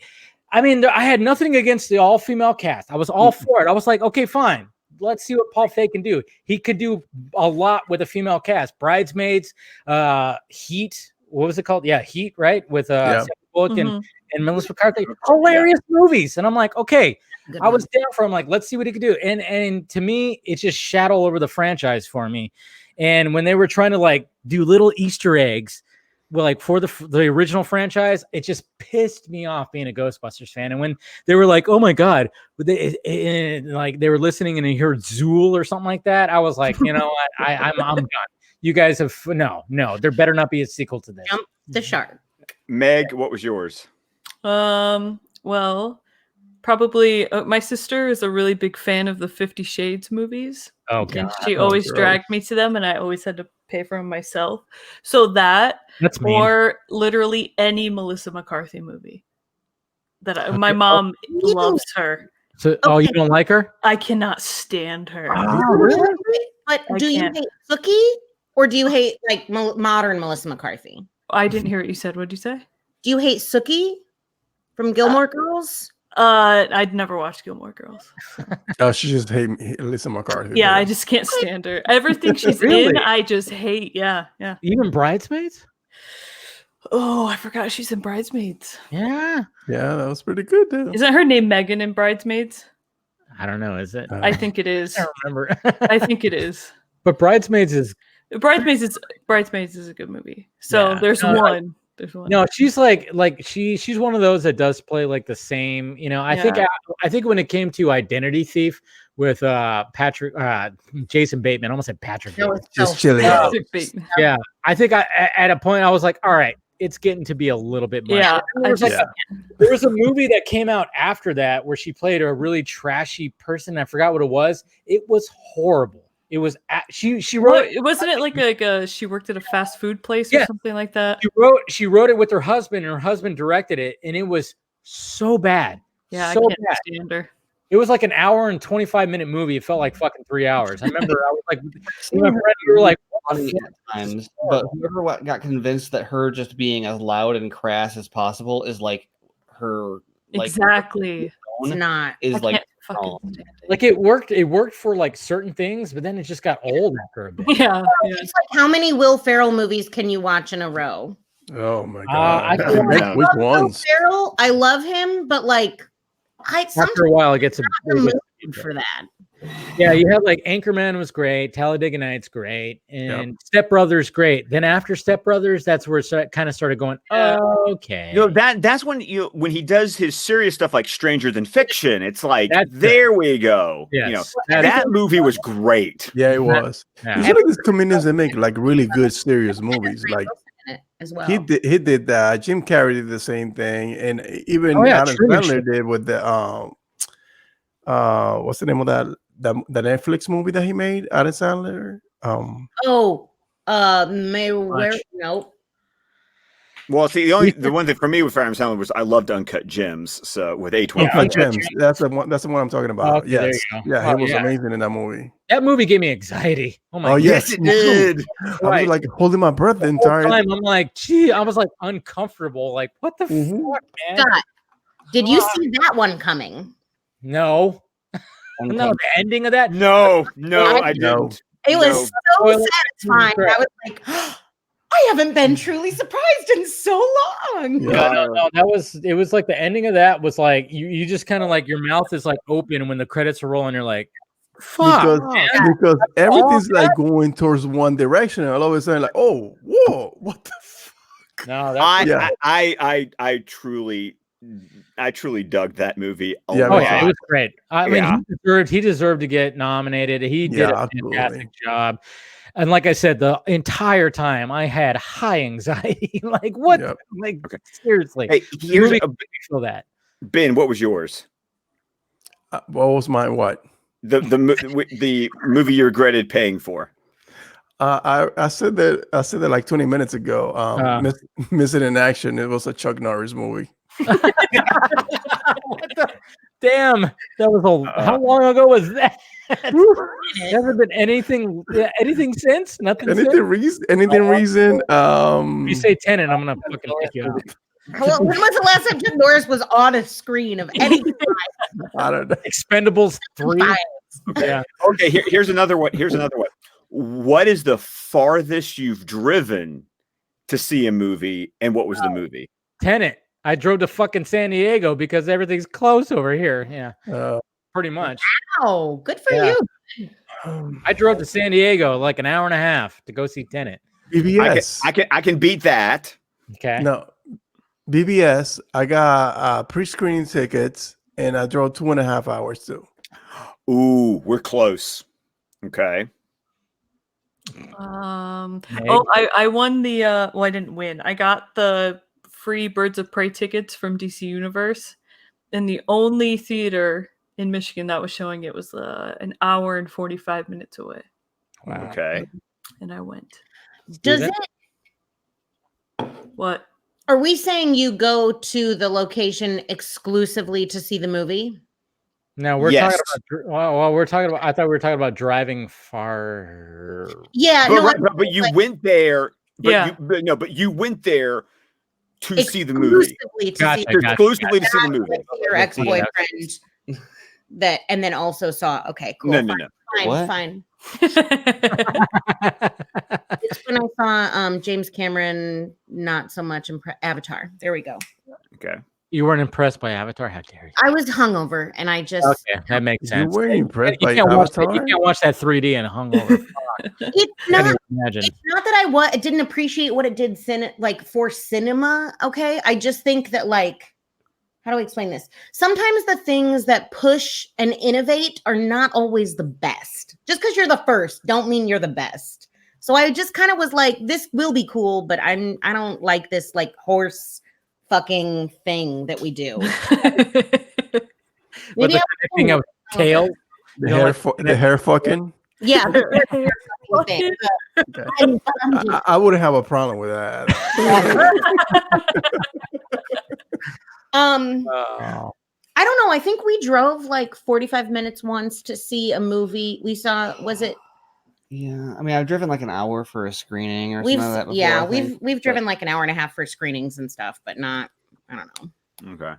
I mean, I had nothing against the all-female cast. I was all for it. I was like, okay, fine. Let's see what Paul Feig can do. He could do a lot with a female cast. Bridesmaids, Heat. What was it called? Yeah, Heat, right? With Sandra Bullock and Melissa McCarthy. Hilarious movies. And I'm like, okay. I was down for him. Like, let's see what he could do. And to me, it's just shat all over the franchise for me. And when they were trying to like do little Easter eggs, well, like for the original franchise, it just pissed me off being a Ghostbusters fan. And when they were like, "Oh my god," like they were listening and they heard Zool or something like that, I was like, you know what, I'm done. You guys have no. There better not be a sequel to this. Jump the shark. Meg, what was yours? Well, probably my sister is a really big fan of the 50 Shades movies. Oh And god, she always dragged me to them, and I always had to pay for them myself. So that's mean. Or literally any Melissa McCarthy movie. My mom loves her. So, you don't like her? I cannot stand her. Oh, really? But do you hate Sookie, or do you hate like modern Melissa McCarthy? I didn't hear what you said. What did you say? Do you hate Sookie from Gilmore Girls? I'd never watched Gilmore Girls. Oh, she just hate Melissa McCarthy. Yeah, I just can't stand her. Everything she's in, I just hate. Yeah. Even Bridesmaids? Oh, I forgot she's in Bridesmaids. Yeah, that was pretty good. Though. Isn't her name Megan in Bridesmaids? I don't know. Is it? I think it is. I don't remember. I think it is. But Bridesmaids is a good movie. So there's one. No, she's like she's one of those that does play like the same. You know, I think when it came to Identity Thief with Jason Bateman, I almost said Patrick. Just chilling. Yeah, I think at a point I was like, all right, it's getting to be a little bit much. Yeah, there was a movie that came out after that where she played a really trashy person. I forgot what it was. It was horrible. It was she wrote it. Wasn't it like she worked at a fast food place or something like that? She wrote it with her husband, and her husband directed it, and it was so bad. Yeah, so I can't stand her. It was like an hour and 25-minute movie. It felt like fucking 3 hours. I remember I was like, my friend, we were like, times, but whoever got convinced that her just being as loud and crass as possible is like her exactly. It's not. Is like like it worked for like certain things, but then it just got old after a bit. Yeah. It's like, how many Will Ferrell movies can you watch in a row? Oh my god! Which ones? Will Ferrell, I love him, but like, after a while, it gets a mood for that. Yeah, you had like Anchorman was great, Talladega Nights great, and Step Brothers great. Then after Step Brothers, that's where it kind of started going. Okay, that's when he does his serious stuff like Stranger Than Fiction. It's like there we go. Yes. That movie was great. Yeah, it was. Yeah. There's like these comedians that make like really good serious movies. Like as well, he did that. Jim Carrey did the same thing, and even Adam Sandler did with the what's the name of that? The Netflix movie that he made, Adam Sandler. Nope. Well, see, the one that for me with Adam Sandler was I loved Uncut Gems. So with A24, Uncut Gems. That's the one I'm talking about. Okay, yes, he was amazing in that movie. That movie gave me anxiety. Oh my! Yes, it did. I was like holding my breath the entire time. I'm like, gee, I was like uncomfortable. Like, what the fuck, man? Scott, did you see that one coming? No. No, the ending of that? No, I didn't. It was so satisfying. I was like, I haven't been truly surprised in so long. Yeah. No, it was like the ending of that was like you just kind of like your mouth is like open when the credits are rolling. You're like, fuck, because everything's like going towards one direction, and all of a sudden, like, oh, whoa, what the fuck? No, I truly dug that movie. It was great. I mean, he deserved to get nominated. He did a fantastic job. And like I said, the entire time I had high anxiety. Like what? Like seriously. Hey, here's feel that. Ben, what was yours? What was mine? What? The movie you regretted paying for. I said that like 20 minutes ago. Missing in Action. It was a Chuck Norris movie. Damn, that was how long ago was that? Never been anything since. Nothing. Anything reason? You say Tenet, I'm gonna fucking pick you up. Well, when was the last time Chuck Norris was on a screen of any kind? I don't know. Expendables 3. Yeah. Okay. Here's another one. What is the farthest you've driven to see a movie, and what was the movie? Tenet. I drove to fucking San Diego because everything's close over here. Yeah, pretty much. Wow, good for you. I drove to San Diego like an hour and a half to go see Tenet. BBS. I can beat that. Okay. No, BBS. I got pre-screening tickets, and I drove 2.5 hours too. Ooh, we're close. Okay. I won the well, I didn't win. I got the free Birds of Prey tickets from DC Universe, and the only theater in Michigan that was showing it was an hour and 45 minutes away. Wow. Okay. And I went. Does it? What? Are we saying you go to the location exclusively to see the movie? No, we're Yes. talking about. Well, we're talking about. I thought we were talking about driving far. Yeah, But you went there. But you went there to see the movie. Exclusively to see the movie. Your ex-boyfriend that, and then also saw. Okay, cool. No. Fine. It's when I saw James Cameron, not so much Avatar. There we go. Okay. You weren't impressed by Avatar? How dare you? I was hungover, and I just that makes sense. You weren't impressed by Avatar? You Avatar? can't watch that 3D and hungover. It's not. Imagine. It's not that I didn't appreciate what it did for cinema. Okay, I just think that how do I explain this? Sometimes the things that push and innovate are not always the best. Just because you're the first, don't mean you're the best. So I just kind of was like, this will be cool, but I don't like this horse fucking thing that we do. But the thing of tail, the hair fucking. Yeah, thing. I wouldn't have a problem with that. I don't know. I think we drove 45 minutes once to see a movie. We saw, was it? Yeah, I mean, I've driven an hour for a screening or something like that before. Yeah, we've driven an hour and a half for screenings and stuff, but not. I don't know. Okay.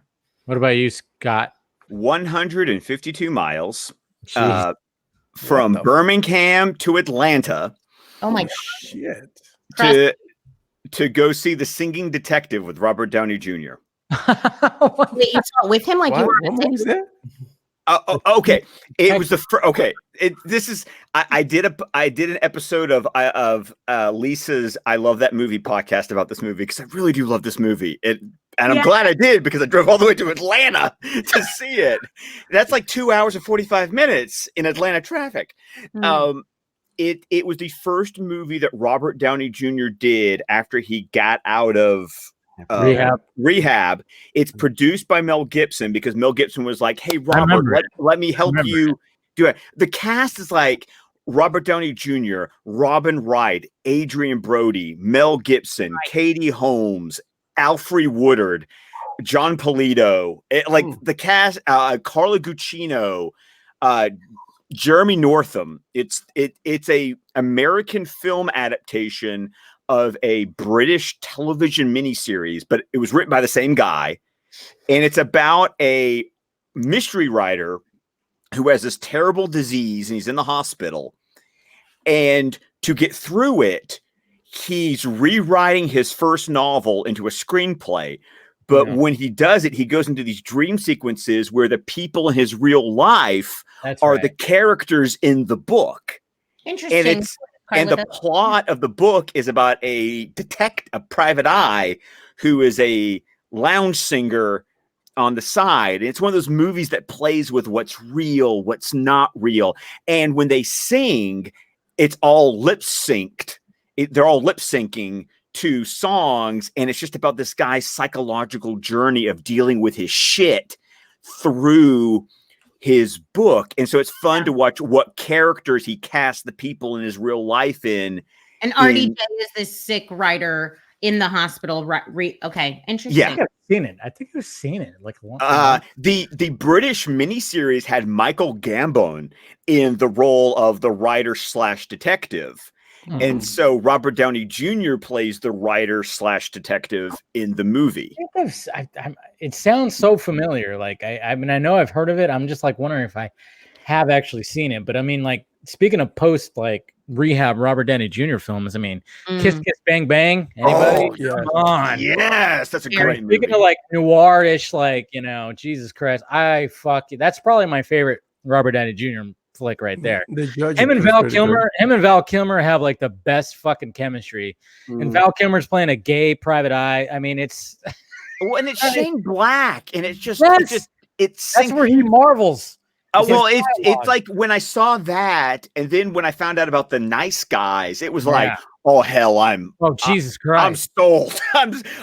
What about you, Scott? 152 miles from Birmingham to Atlanta. Oh my shit! To go see The Singing Detective with Robert Downey Jr. Wait, you saw it with him? You were on that? Okay. It was okay. I did an episode of Lisa's I Love That Movie podcast about this movie because I really do love this movie. And I'm glad I did because I drove all the way to Atlanta to see it. That's 2 hours and 45 minutes in Atlanta traffic. It was the first movie that Robert Downey Jr. did after he got out of rehab. It's produced by Mel Gibson because Mel Gibson was like, "Hey, Robert, let me help you do it." The cast is Robert Downey Jr., Robin Wright, Adrian Brody, Mel Gibson, Katie Holmes, Alfre Woodard, John Polito, the cast, Carla Gugino, Jeremy Northam. It's a American film adaptation of a British television miniseries, but it was written by the same guy. And it's about a mystery writer who has this terrible disease and he's in the hospital. And to get through it, he's rewriting his first novel into a screenplay. But when he does it, he goes into these dream sequences where the people in his real life are the characters in the book. Interesting. And the plot of the book is about a private eye who is a lounge singer on the side. And it's one of those movies that plays with what's real, what's not real. And when they sing, it's all lip synced. They're all lip syncing to songs. And it's just about this guy's psychological journey of dealing with his shit through his book. And so it's fun to watch what characters he casts the people in his real life in. And RDJ is this sick writer in the hospital. Okay, interesting. Yeah, I've seen it. I think I've seen it a long time. The British miniseries had Michael Gambon in the role of the writer / detective. And so Robert Downey Jr. plays the writer / detective in the movie. It sounds so familiar. I mean, I know I've heard of it. I'm just wondering if I have actually seen it. But I mean, speaking of post rehab Robert Downey Jr. films, I mean, Kiss Kiss Bang Bang. Anybody? Oh, Come on. Yes, that's a great movie. Speaking of noir-ish, Jesus Christ, that's probably my favorite Robert Downey Jr. flick right there. The judge Him and was Val pretty Kilmer, have like the best fucking chemistry. And Val Kilmer's playing a gay private eye. I mean, it's Well, and it's Shane Black, and it's just, Yes. That's where he marvels. well, it's like when I saw that, and then when I found out about the Nice Guys, it was like, oh hell, Jesus Christ, I'm sold.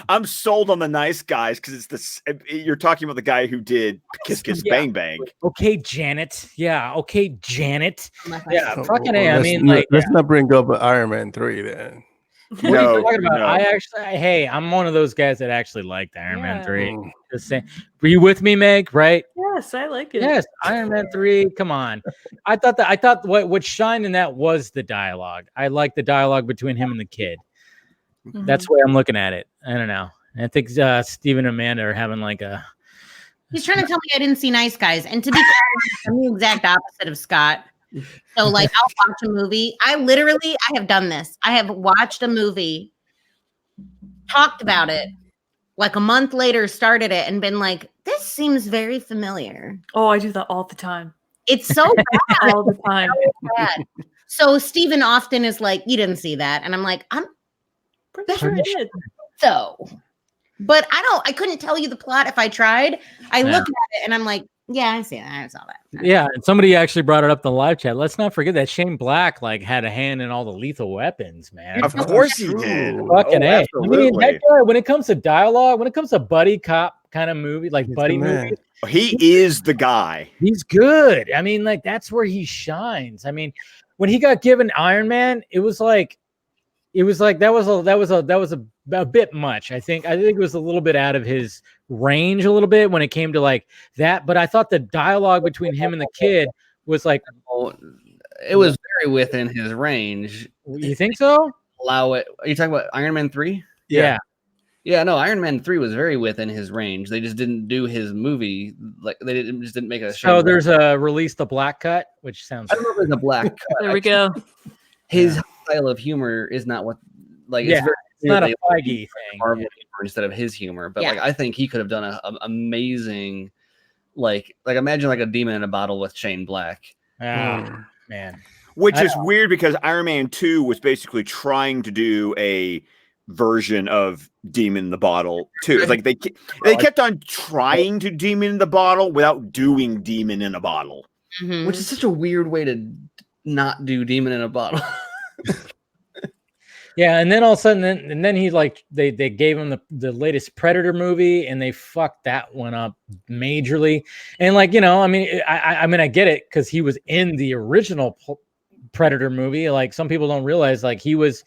I'm sold on the Nice Guys because it's this. You're talking about the guy who did Kiss Kiss Bang Bang. Okay, Janet. Yeah. Okay, Janet. Yeah. So, Fucking well, A. I let's mean, not- like, let's not bring up Iron Man 3 then. what are you talking about? I'm one of those guys that actually liked Iron Man 3. Mm. Just saying. Were you with me, Meg? Right? Yes, I like it. Yes, Iron Man 3. Come on. I thought what shined in that was the dialogue. I like the dialogue between him and the kid. Mhm. That's the way I'm looking at it. I don't know. I think Steve and Amanda are having like a. He's trying to tell me I didn't see Nice Guys, and to be clear, I'm the exact opposite of Scott. So, like, I'll watch a movie. I have done this. I have watched a movie, talked about it, like a month later, started it, and been like, "This seems very familiar." Oh, I do that all the time. It's so bad. All the time. So bad. So Steven often is like, "You didn't see that," and I'm like, "I'm Pretty sure I did. so." But I couldn't tell you the plot if I tried. I look at it and I'm like, yeah, I see that. I saw that. Yeah, and somebody actually brought it up in the live chat. Let's not forget that Shane Black like had a hand in all the Lethal Weapons, man. Of course he did. Fucking A. I mean, absolutely. that guy, when it comes to dialogue, when it comes to buddy cop kind of movie, like buddy movie, He is the guy. he's good. I mean, like that's where he shines. I mean, when he got given Iron Man, it was like that was a bit much. I think it was a little bit out of his range a little bit when it came to like that. But I thought the dialogue between him and the kid was like, It was very within his range. you think so? Allow it. Are you talking about Iron Man 3? Yeah. Yeah, no, Iron Man 3 was very within his range. They just didn't do his movie. Like they just didn't make a show. So there's a release the black cut, which sounds I don't know if there's a black cut. There we go. His style of humor is not what like Yeah, it's very it's not a clearly Feige thing. Marvel humor instead of his humor. But like I think he could have done an amazing like imagine like a demon in a bottle with Shane Black. Ah, man. Which is weird because Iron Man 2 was basically trying to do a version of Demon in the Bottle too. It's like they kept on trying to Demon in the Bottle without doing Demon in a Bottle. Mm-hmm. Which is such a weird way to not do Demon in a Bottle. Yeah, and then all of a sudden, then he like they gave him the latest Predator movie, and they fucked that one up majorly. And like I mean, I get it because he was in the original Predator movie. Like some people don't realize, like he was,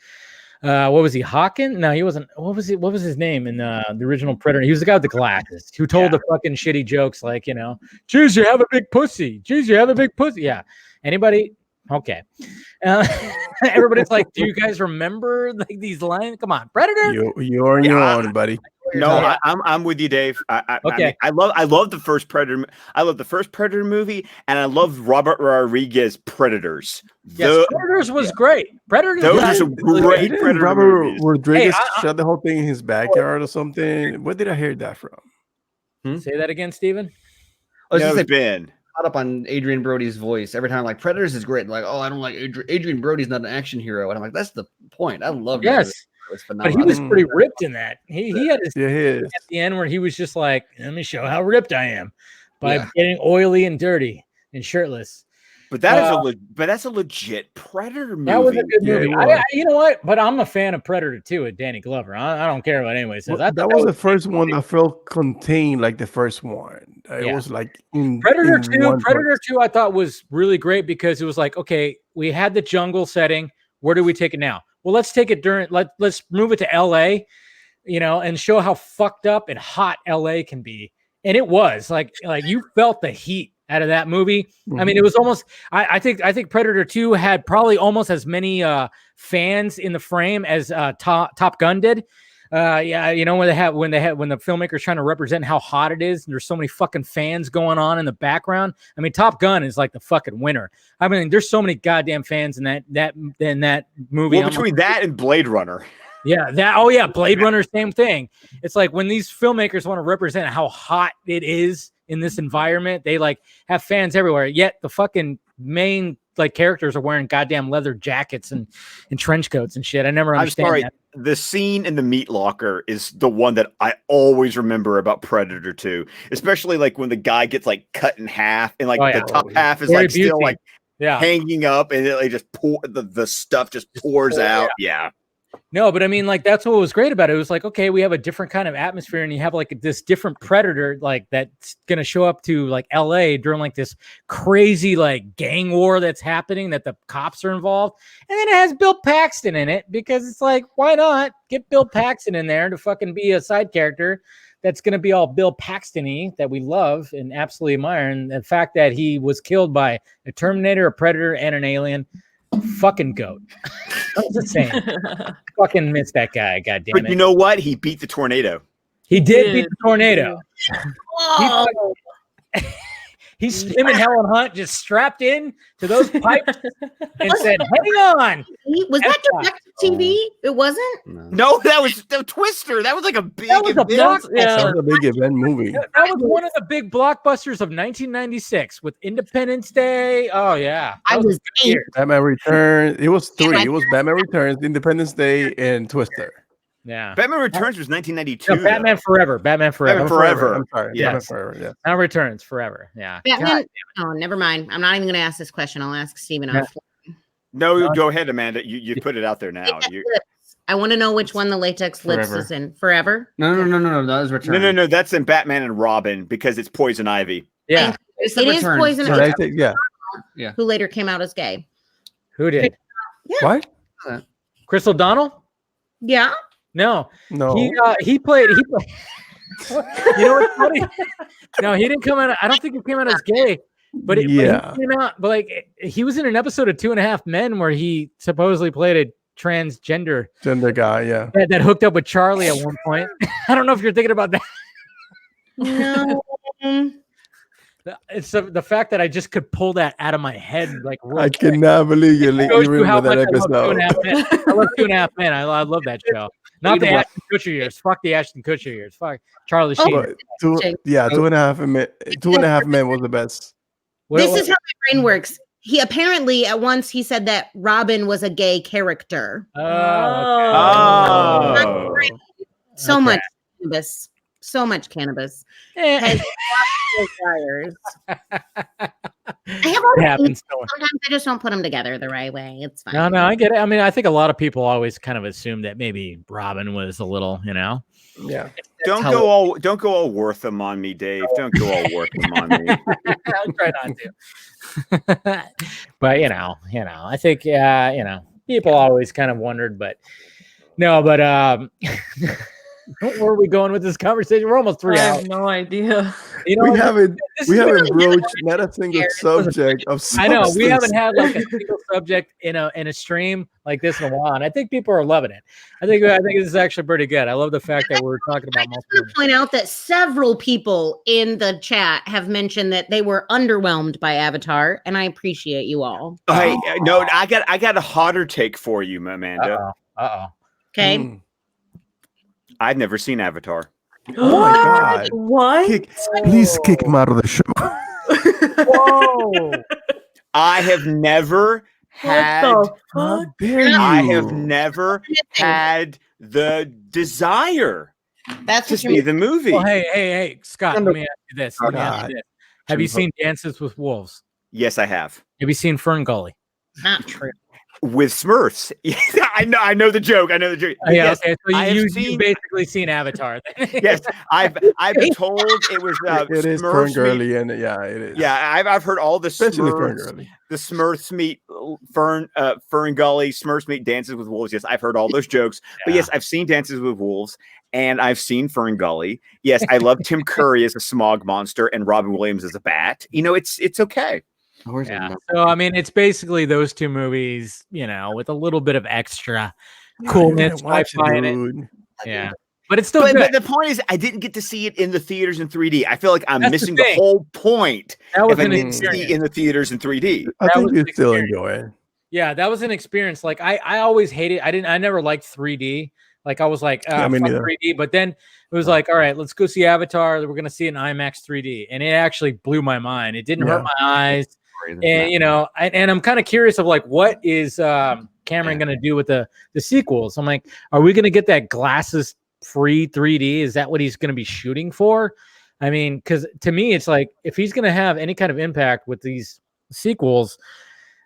what was he, Hawkins? No, he wasn't. What was his name in the original Predator? He was the guy with the glasses who told the fucking shitty jokes, like "Jeez, you have a big pussy. Jeez, you have a big pussy." Yeah. Anybody? Okay. Everybody's like, do you guys remember like these lines? Come on, Predator. You're on your own, buddy. No, I'm with you, Dave. Okay. I love the first Predator. I love the first Predator movie, and I love Robert Rodriguez Predators. Yes, Predators was great. Predators. Those are some great Didn't Predator Robert movies. Rodriguez shot the whole thing in his backyard or something. Where did I hear that from? Say that again, Steven. I was No, just saying, Ben. caught up on Adrian Brody's voice every time. I'm like Predators is great. Like, oh, I don't like Adrian Brody's not an action hero, and I'm like, that's the point. I love Yes. It was But phenomenal. he was pretty ripped in that. He had his Yeah, he is. at the end where he was just like, "Let me show how ripped I am by getting oily and dirty and shirtless." But that's a legit Predator movie. That was a good Yeah, movie. it was. You know what? But I'm a fan of Predator 2 with Danny Glover. I don't care what anybody says. Well, that was the first one that felt contained like the first one. It was like Predator in 2. one Predator place. 2 I thought was really great because it was like, okay, we had the jungle setting. Where do we take it now? Well, let's take it let's move it to LA, and show how fucked up and hot LA can be. And it was like you felt the heat out of that movie. I mean, it was almost. I think Predator 2 had probably almost as many fans in the frame as Top Gun did. When the filmmakers trying to represent how hot it is, and there's so many fucking fans going on in the background. I mean, Top Gun is like the fucking winner. I mean, there's so many goddamn fans in that movie. Well, between that and Blade Runner. Yeah, Blade Runner, same thing. It's like when these filmmakers want to represent how hot it is in this environment. They like have fans everywhere. Yet the fucking main like characters are wearing goddamn leather jackets and trench coats and shit. I never understand that. The scene in the meat locker is the one that I always remember about Predator 2, especially like when the guy gets like cut in half and like the top half is Very like still like yeah, hanging up, and it just the stuff just pours out. Yeah. No, but I mean, like, that's what was great about it. It was like, okay, we have a different kind of atmosphere, and you have like this different predator, like that's gonna show up to like LA during like this crazy like gang war that's happening, that the cops are involved, and then it has Bill Paxton in it because it's like, why not get Bill Paxton in there to fucking be a side character that's gonna be all Bill Paxton-y that we love and absolutely admire, and the fact that he was killed by a Terminator, a Predator, and an alien. Fucking goat. That was insane. Fucking missed that guy. God damn it. But you know what? He beat the tornado. He did beat the tornado. Oh. He's him and Helen Hunt just strapped in to those pipes and said, "Hang on." Was that direct to TV? It wasn't. No, that was the Twister. That was like a big. That was a That was a big event movie. That was one of the big blockbusters of 1996 with Independence Day. Oh yeah, I was 8. Batman Returns. It was 3. It was Batman Returns, Independence Day, and Twister. Yeah. Batman Returns was 1992. No, Batman Forever. Batman Forever. Batman Forever. I'm sorry. Yes. Batman Forever. Yeah. Now Returns Forever. Yeah. Batman. Oh, never mind. I'm not even going to ask this question. I'll ask Steven off. No, go ahead, Amanda. You put it out there now. I want to know which one the latex lips Forever. is in. Forever? No. That was Return. No. That's in Batman and Robin because it's Poison Ivy. Yeah. It is Poison So Ivy. yeah. Who later came out as gay. Who did? What? Chris O'Donnell? Yeah. No. He played. You know what's funny? No, he didn't come out. I don't think he came out as gay, but he came out. But like, he was in an episode of 2.5 Men where he supposedly played a transgender guy. Yeah. that hooked up with Charlie at one point. I don't know if you're thinking about that. No. It's the fact that I just could pull that out of my head. Like, I cannot believe you remember that episode. I love 2.5 Men. I love that show. Not the Ashton Kutcher years. Fuck the Ashton Kutcher years. Fuck Charlie Sheen. 2.5 Men was the best. This is how my brain works. He apparently at once he said that Robin was a gay character. Oh. So much cannabis. So much cannabis. Has desires. I have all happens. Sometimes I just don't put them together the right way. It's fine. No, I get it. I mean, I think a lot of people always kind of assume that maybe Robin was a little, Yeah. Don't go all Wortham on me, Dave. Don't go all Wortham on me. I'll try not to. But I think people always kind of wondered, but where are we going with this conversation? We're almost 3 hours. I have no idea. We haven't broached not a single subject of substance. I know we haven't had like a single subject in a stream like this in a while, and I think people are loving it. I think this is actually pretty good. I love the fact that we're talking about. I just want to point out that several people in the chat have mentioned that they were underwhelmed by Avatar, and I appreciate you all. Hey, no, I got a hotter take for you, Amanda. Okay. I've never seen Avatar. Oh my God! What? Please kick him out of the show. Whoa! I have never had. How dare you? I have never had the desire That's to what see the movie. Well, hey, Scott. Let me ask you this. Have you seen Dances with Wolves? Yes, I have. Have you seen Fern Gully? Not true. With Smurfs. I know the joke. I know the joke. Oh, yeah, Yes, okay. So I have you basically seen Avatar. Yes, I've been told it was it is Fern Gully, and it is. Yeah, I've heard all the Especially Fern Smurfs. Gully. The Smurfs meet Fern Gully. Smurfs meet Dances with Wolves. Yes, I've heard all those jokes. But yes, I've seen Dances with Wolves, and I've seen Fern Gully. Yes, I love Tim Curry as a smog monster and Robin Williams as a bat. It's okay. Yeah. So I mean, it's basically those two movies, with a little bit of extra coolness, sci-fi in it. Yeah, but it's still good. But the point is, I didn't get to see it in the theaters in 3D. I feel like I'm missing the whole point if I didn't see it in the theaters in 3D. I think you still enjoy it. Yeah, that was an experience. Like I always hated. I never liked 3D Like I was like, Yeah, me fuck neither. 3D. But then it was like, all right, let's go see Avatar. We're gonna see it in IMAX 3D, and it actually blew my mind. It didn't hurt my eyes, and you know, and I'm kind of curious of like, what is Cameron gonna do with the sequels? I'm like, are we gonna get that glasses free 3D? Is that what he's gonna be shooting for? I mean, because to me, it's like if he's gonna have any kind of impact with these sequels.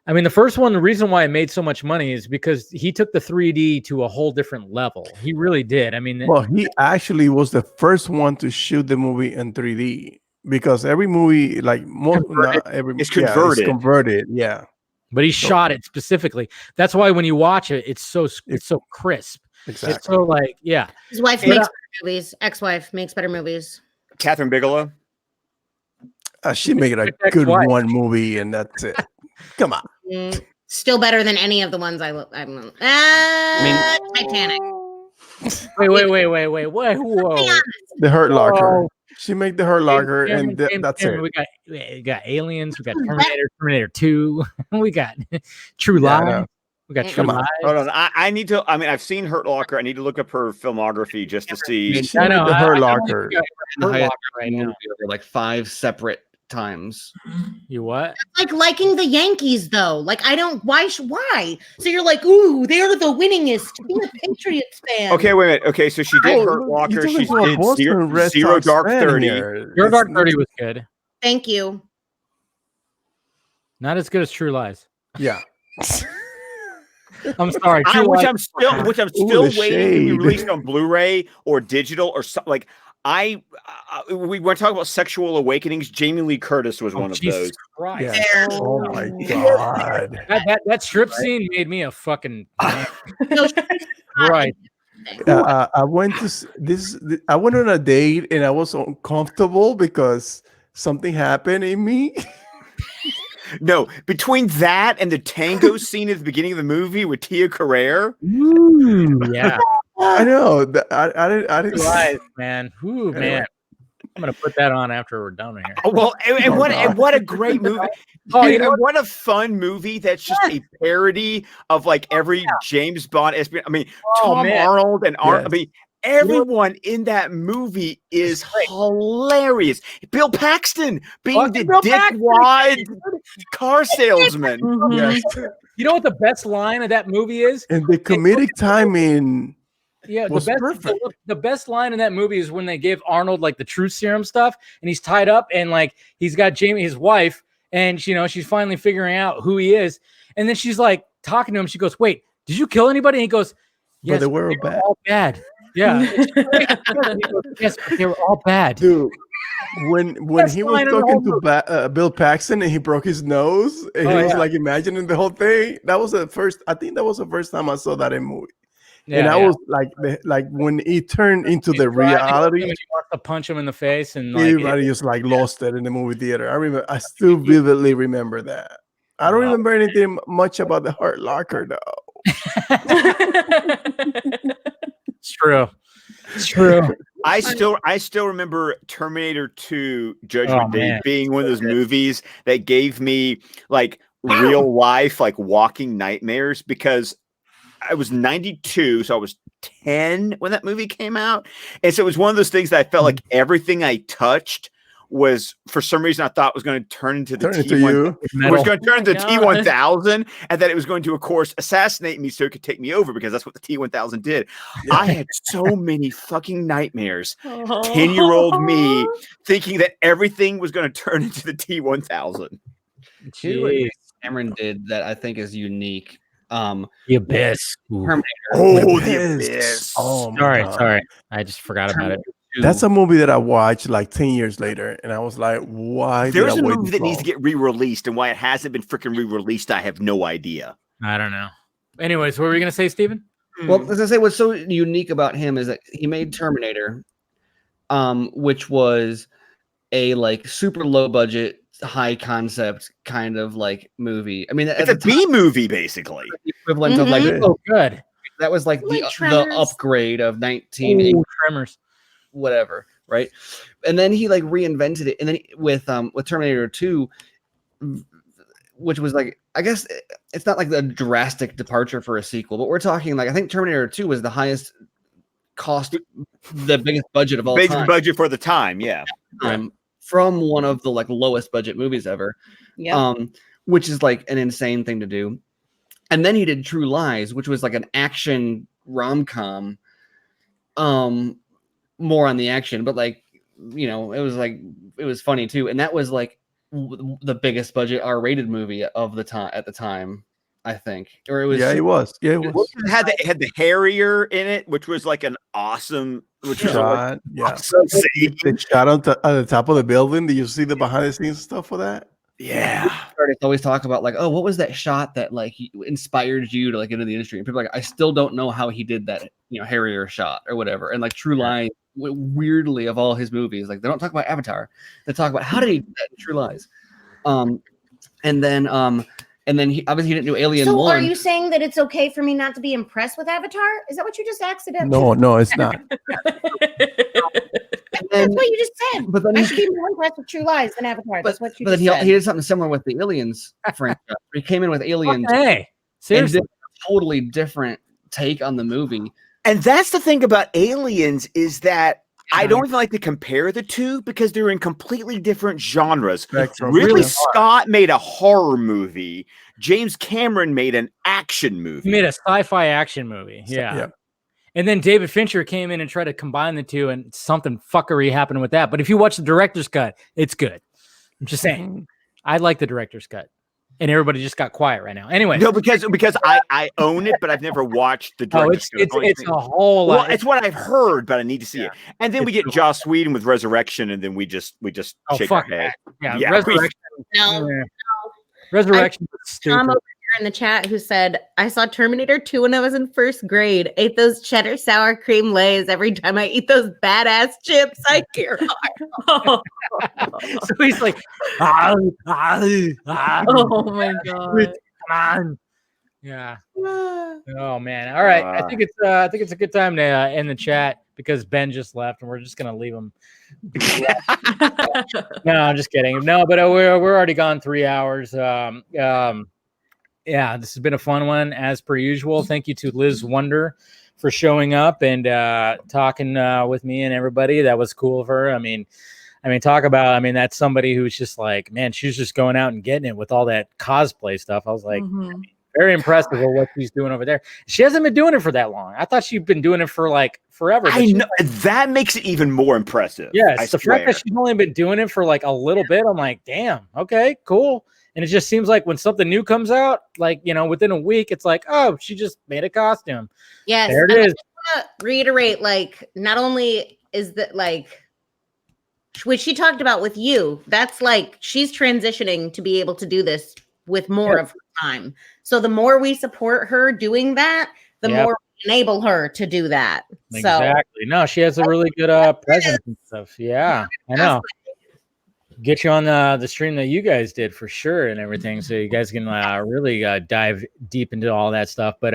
I mean, the first one, the reason why it made so much money is because he took the 3D to a whole different level. He really did. I mean, well, he actually was the first one to shoot the movie in 3D because every movie, like most, not every, It's yeah, converted. it's converted. Yeah, but he shot it specifically. That's why when you watch it, it's so crisp. exactly. It's so like, yeah. His wife makes better movies. Ex-wife makes better movies. Catherine Bigelow. She made a good one movie, and that's it. Come on. Still better than any of the ones I mean, Titanic. Wait. Whoa. The Hurt Locker. She made the Hurt Locker, and that's it. We got Aliens. We got Terminator 2. We got True Lies. We got True Lies. Hold on. I need to. I mean, I've seen Hurt Locker. I need to look up her filmography just to see. I know. The Hurt Locker. Right now, like 5 separate times. You what? Like liking the Yankees though. Like I don't. Why? Why? So you're like, ooh, they're the winningest. Be a Patriots fan. Okay, wait a minute. Okay, so she did Hurt Locker. She did Zero Dark 30. Zero Dark 30 was good. Thank you. Not as good as True Lies. Yeah. I'm sorry. Which I'm still waiting to be released on Blu-ray or digital or something. Like we want to talk about sexual awakenings. Jamie Lee Curtis was one of those. Christ. Yeah. Oh my god. That strip scene made me a fucking right. I went to this. I went on a date and I was uncomfortable because something happened in me. No, between that and the tango scene at the beginning of the movie with Tia Carrere. Ooh, yeah. I know. I didn't. Lies, man. Ooh, man. I'm gonna put that on after we're done here. Oh, well, and what a great movie! Oh, you know what a fun movie that's just a parody of like every James Bond. I mean, Tom Arnold and Arnold. I mean, everyone in that movie is hilarious. Bill Paxton being the dickwad car salesman. Yes. You know what the best line of that movie is? And the comedic timing. Yeah, was perfect. The best line in that movie is when they give Arnold like the truth serum stuff, and he's tied up, and like he's got Jamie, his wife, and she's finally figuring out who he is, and then she's like talking to him. She goes, "Wait, did you kill anybody?" And he goes, "Yes, but they were all bad." Yeah, yes, but they were all bad, dude. When he was talking to Bill Paxton and he broke his nose, and he was like imagining the whole thing. That was the first. I think that was the first time I saw that in a movie. Yeah, and I was like when he turned into the reality, he wants to punch him in the face, and everybody just like lost it in the movie theater. I still vividly remember that. I don't remember anything much about the Hurt Locker though. It's true. It's true. I still remember Terminator 2 Judgment Day being one of those movies that gave me like real life like walking nightmares because I was 92, so I was 10 when that movie came out. And so it was one of those things that I felt like everything I touched was, for some reason, I thought was going to turn into the T1000, and that it was going to, of course, assassinate me so it could take me over because that's what the T1000 did. Yeah. I had so many fucking nightmares. 10-year-old me thinking that everything was going to turn into the T1000. Cameron did that I think is unique. The Abyss. The Abyss. Oh, sorry. I just forgot about it. That's a movie that I watched like 10 years later, and I was like, why? There's a movie that needs to get re-released, and why it hasn't been freaking re-released, I have no idea. I don't know. Anyways, what were you going to say, Steven? Well, as I say, what's so unique about him is that he made Terminator, which was a like super low budget, high concept kind of like movie. I mean, it's a B movie basically. The equivalent of like, oh, good. That was like the upgrade of 1980 Tremors, whatever, right? And then he like reinvented it, and then with Terminator 2, which was like, I guess it's not like the drastic departure for a sequel, but we're talking like I think Terminator 2 was the highest cost the biggest budget of all Big time. budget for the time, yeah. From one of the like lowest budget movies ever. Yeah. Which is like an insane thing to do. And then he did True Lies, which was like an action rom-com. More on the action, but like, you know, it was funny too. And that was like the biggest budget R-rated movie of the time at the time, I think. Or it was it was. Yeah, it was. It had the Harrier in it, which was like an awesome shot. Yeah. Awesome scene. The shot at the top of the building. Did you see the behind the scenes stuff for that? Yeah. Artists always talk about like, oh, what was that shot that like inspired you to like get into the industry? And people are like, I still don't know how he did that, you know, Harrier shot or whatever. And like True Lies, weirdly, of all his movies, like they don't talk about Avatar, they talk about how did he do that in True Lies. And then he obviously didn't do Alien. So 1. are you saying that it's okay for me not to be impressed with Avatar? Is that what you just accidentally? No, it's not. That's what you just said. But then I should be more impressed with True Lies than Avatar. That's what you But just then said. he did something similar with the Aliens franchise. He came in with Aliens. Hey, And seriously. did a totally different take on the movie. And that's the thing about Aliens is that I don't even like to compare the two because they're in completely different genres. Ridley Scott made a horror movie. James Cameron made an action movie. He made a sci-fi action movie. Yeah. And then David Fincher came in and tried to combine the two, and something fuckery happened with that. But if you watch the director's cut, it's good. I'm just saying. I like the director's cut. And everybody just got quiet right now. Anyway. No, because I own it, but I've never watched the director's cut. It's a whole lot. Well, it's what I've heard, but I need to see it. And then we get Joss Whedon with Resurrection, and then we just shake our head. Yeah, Resurrection. Resurrection was stupid. Tom over here in the chat who said, I saw Terminator 2 when I was in first grade. Ate those cheddar sour cream lays. Every time I eat those badass chips, I hear So he's like, oh Oh my god. come on. Yeah. Oh man. All right. I think it's a good time to end the chat because Ben just left and we're just gonna leave him. No, I'm just kidding. No, but we're already gone 3 hours. Yeah, this has been a fun one as per usual. Thank you to LisWonder for showing up and talking with me and everybody. That was cool of her. I mean, talk about. That's somebody who's just like, man, she's just going out and getting it with all that cosplay stuff. I was like, very impressive with what she's doing over there. She hasn't been doing it for that long. I thought she'd been doing it for like forever. I know that makes it even more impressive. Yes, the fact that she's only been doing it for like a little bit, I'm like, damn, okay, cool. And it just seems like when something new comes out, like, within a week, it's like, oh, she just made a costume. Yes. There it is. I just want to reiterate, like, not only is that, like, which she talked about with you, that's like, she's transitioning to be able to do this with more of her time. So the more we support her doing that, the more we enable her to do that. Exactly. No, she has a really good presence and stuff. Yeah, I know. Get you on the stream that you guys did for sure and everything, so you guys can really dive deep into all that stuff. But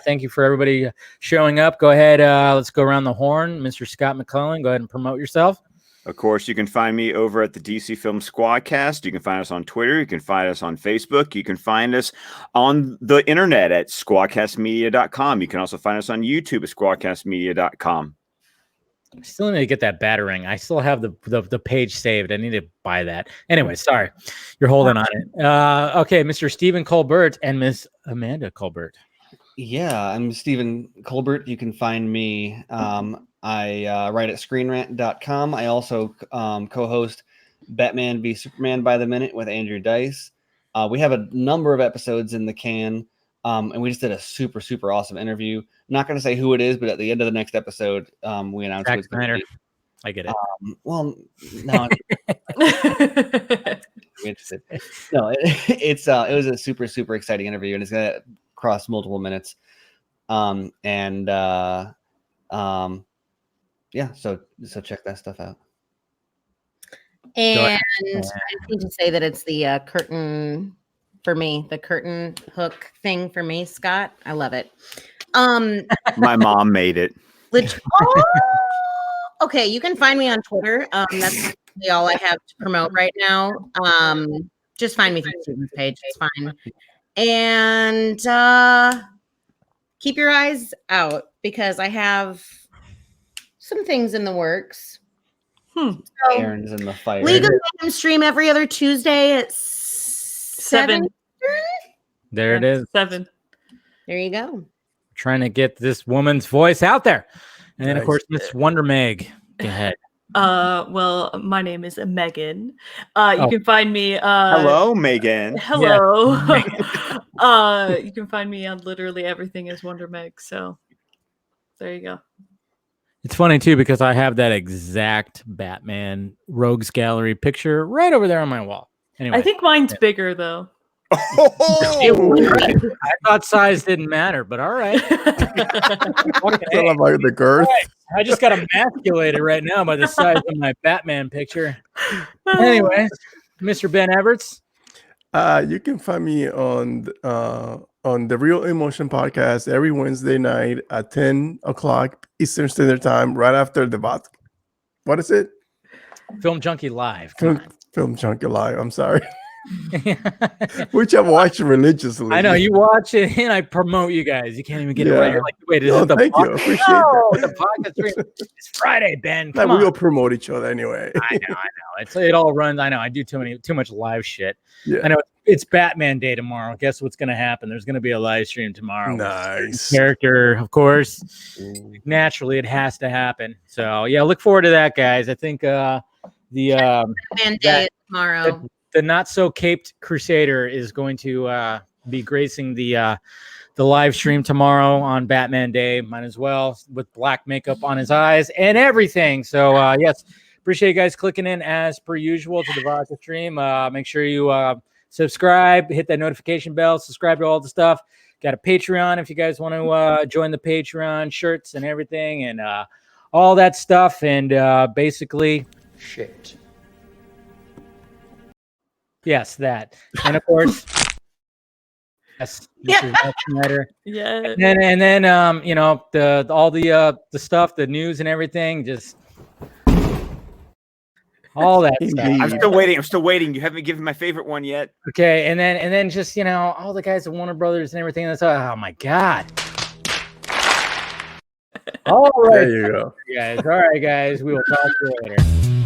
thank you for everybody showing up. Go ahead, let's go around the horn. Mr. Scott McClellan, go ahead and promote yourself. Of course, you can find me over at the DC Film Squadcast. You can find us on Twitter. You can find us on Facebook. You can find us on the internet at squadcastmedia.com. You can also find us on YouTube at squadcastmedia.com. I still need to get that battering. I still have the page saved. I need to buy that. Anyway, sorry. You're holding on it. Okay, Mr. Stephen Colbert and Miss Amanda Colbert. Yeah, I'm Stephen Colbert. You can find me. I write at screenrant.com. I also co-host Batman v Superman by the Minute with Andrew Dice. We have a number of episodes in the can. And we just did a super, super awesome interview. I'm not going to say who it is, but at the end of the next episode, we announced Zack who it's going to Snyder. be. I get it. Well, no. Interested. No, it was a super, super exciting interview, and it's going to cross multiple minutes. So check that stuff out. And I just need to say that it's the curtain for me, the curtain hook thing for me, Scott. I love it. My mom made it. Okay, you can find me on Twitter. That's really all I have to promote right now. Just find me through Stephen's page. It's fine. And keep your eyes out because I have some things in the works. So, Irons in the fire. League of Legends stream every other Tuesday at 7. There it is. 7. There you go. Trying to get this woman's voice out there. And then, of Nice. course, Miss Wonder Meg. Go ahead. Well, my name is Megan. You can find me. Hello, Megan. Hello. You can find me on literally everything as Wonder Meg. So there you go. It's funny, too, because I have that exact Batman Rogues Gallery picture right over there on my wall. Anyway, I think mine's bigger though. Oh, I thought size didn't matter, but all right. It's all about the girth. I just got emasculated right now by the size of my Batman picture. Anyway, Mr. Ben Everts. You can find me on the Real Emotion podcast every Wednesday night at 10 o'clock Eastern Standard Time, right after the Vodka. What is it? Film Junkie Live. Come Film Junkie Live. I'm sorry. Which I watch religiously. I know you watch it and I promote you guys. You can't even get it right. You're like, wait, is No, it the thank you. I podcast? appreciate No, that. the podcast stream. It's Friday, Ben. Like, Come on. we'll promote each other anyway. I know. It all runs. I know. I do too much live shit. Yeah. I know it's Batman Day tomorrow. Guess what's going to happen? There's going to be a live stream tomorrow. with a Nice. character, of course. Naturally, it has to happen. So yeah, look forward to that, guys. I think Man Day that- tomorrow. the not so caped Crusader is going to be gracing the live stream tomorrow on Batman Day. Might as well, with black makeup on his eyes and everything. So yes, appreciate you guys clicking in as per usual to the Vodka stream. Make sure you subscribe, hit that notification bell, subscribe to all the stuff. Got a Patreon if you guys want to join the Patreon, shirts and everything, and all that stuff. And basically, shit. Yes, that. And of course, yes, Mr. Zack Snyder. Yeah. And then you know, all the stuff, the news and everything, just all that stuff. Indeed. I'm still waiting. You haven't given my favorite one yet. Okay, and then just, you know, all the guys at Warner Brothers and everything. That's oh my god. All right, There you go. guys. All right, guys. We will talk to you later.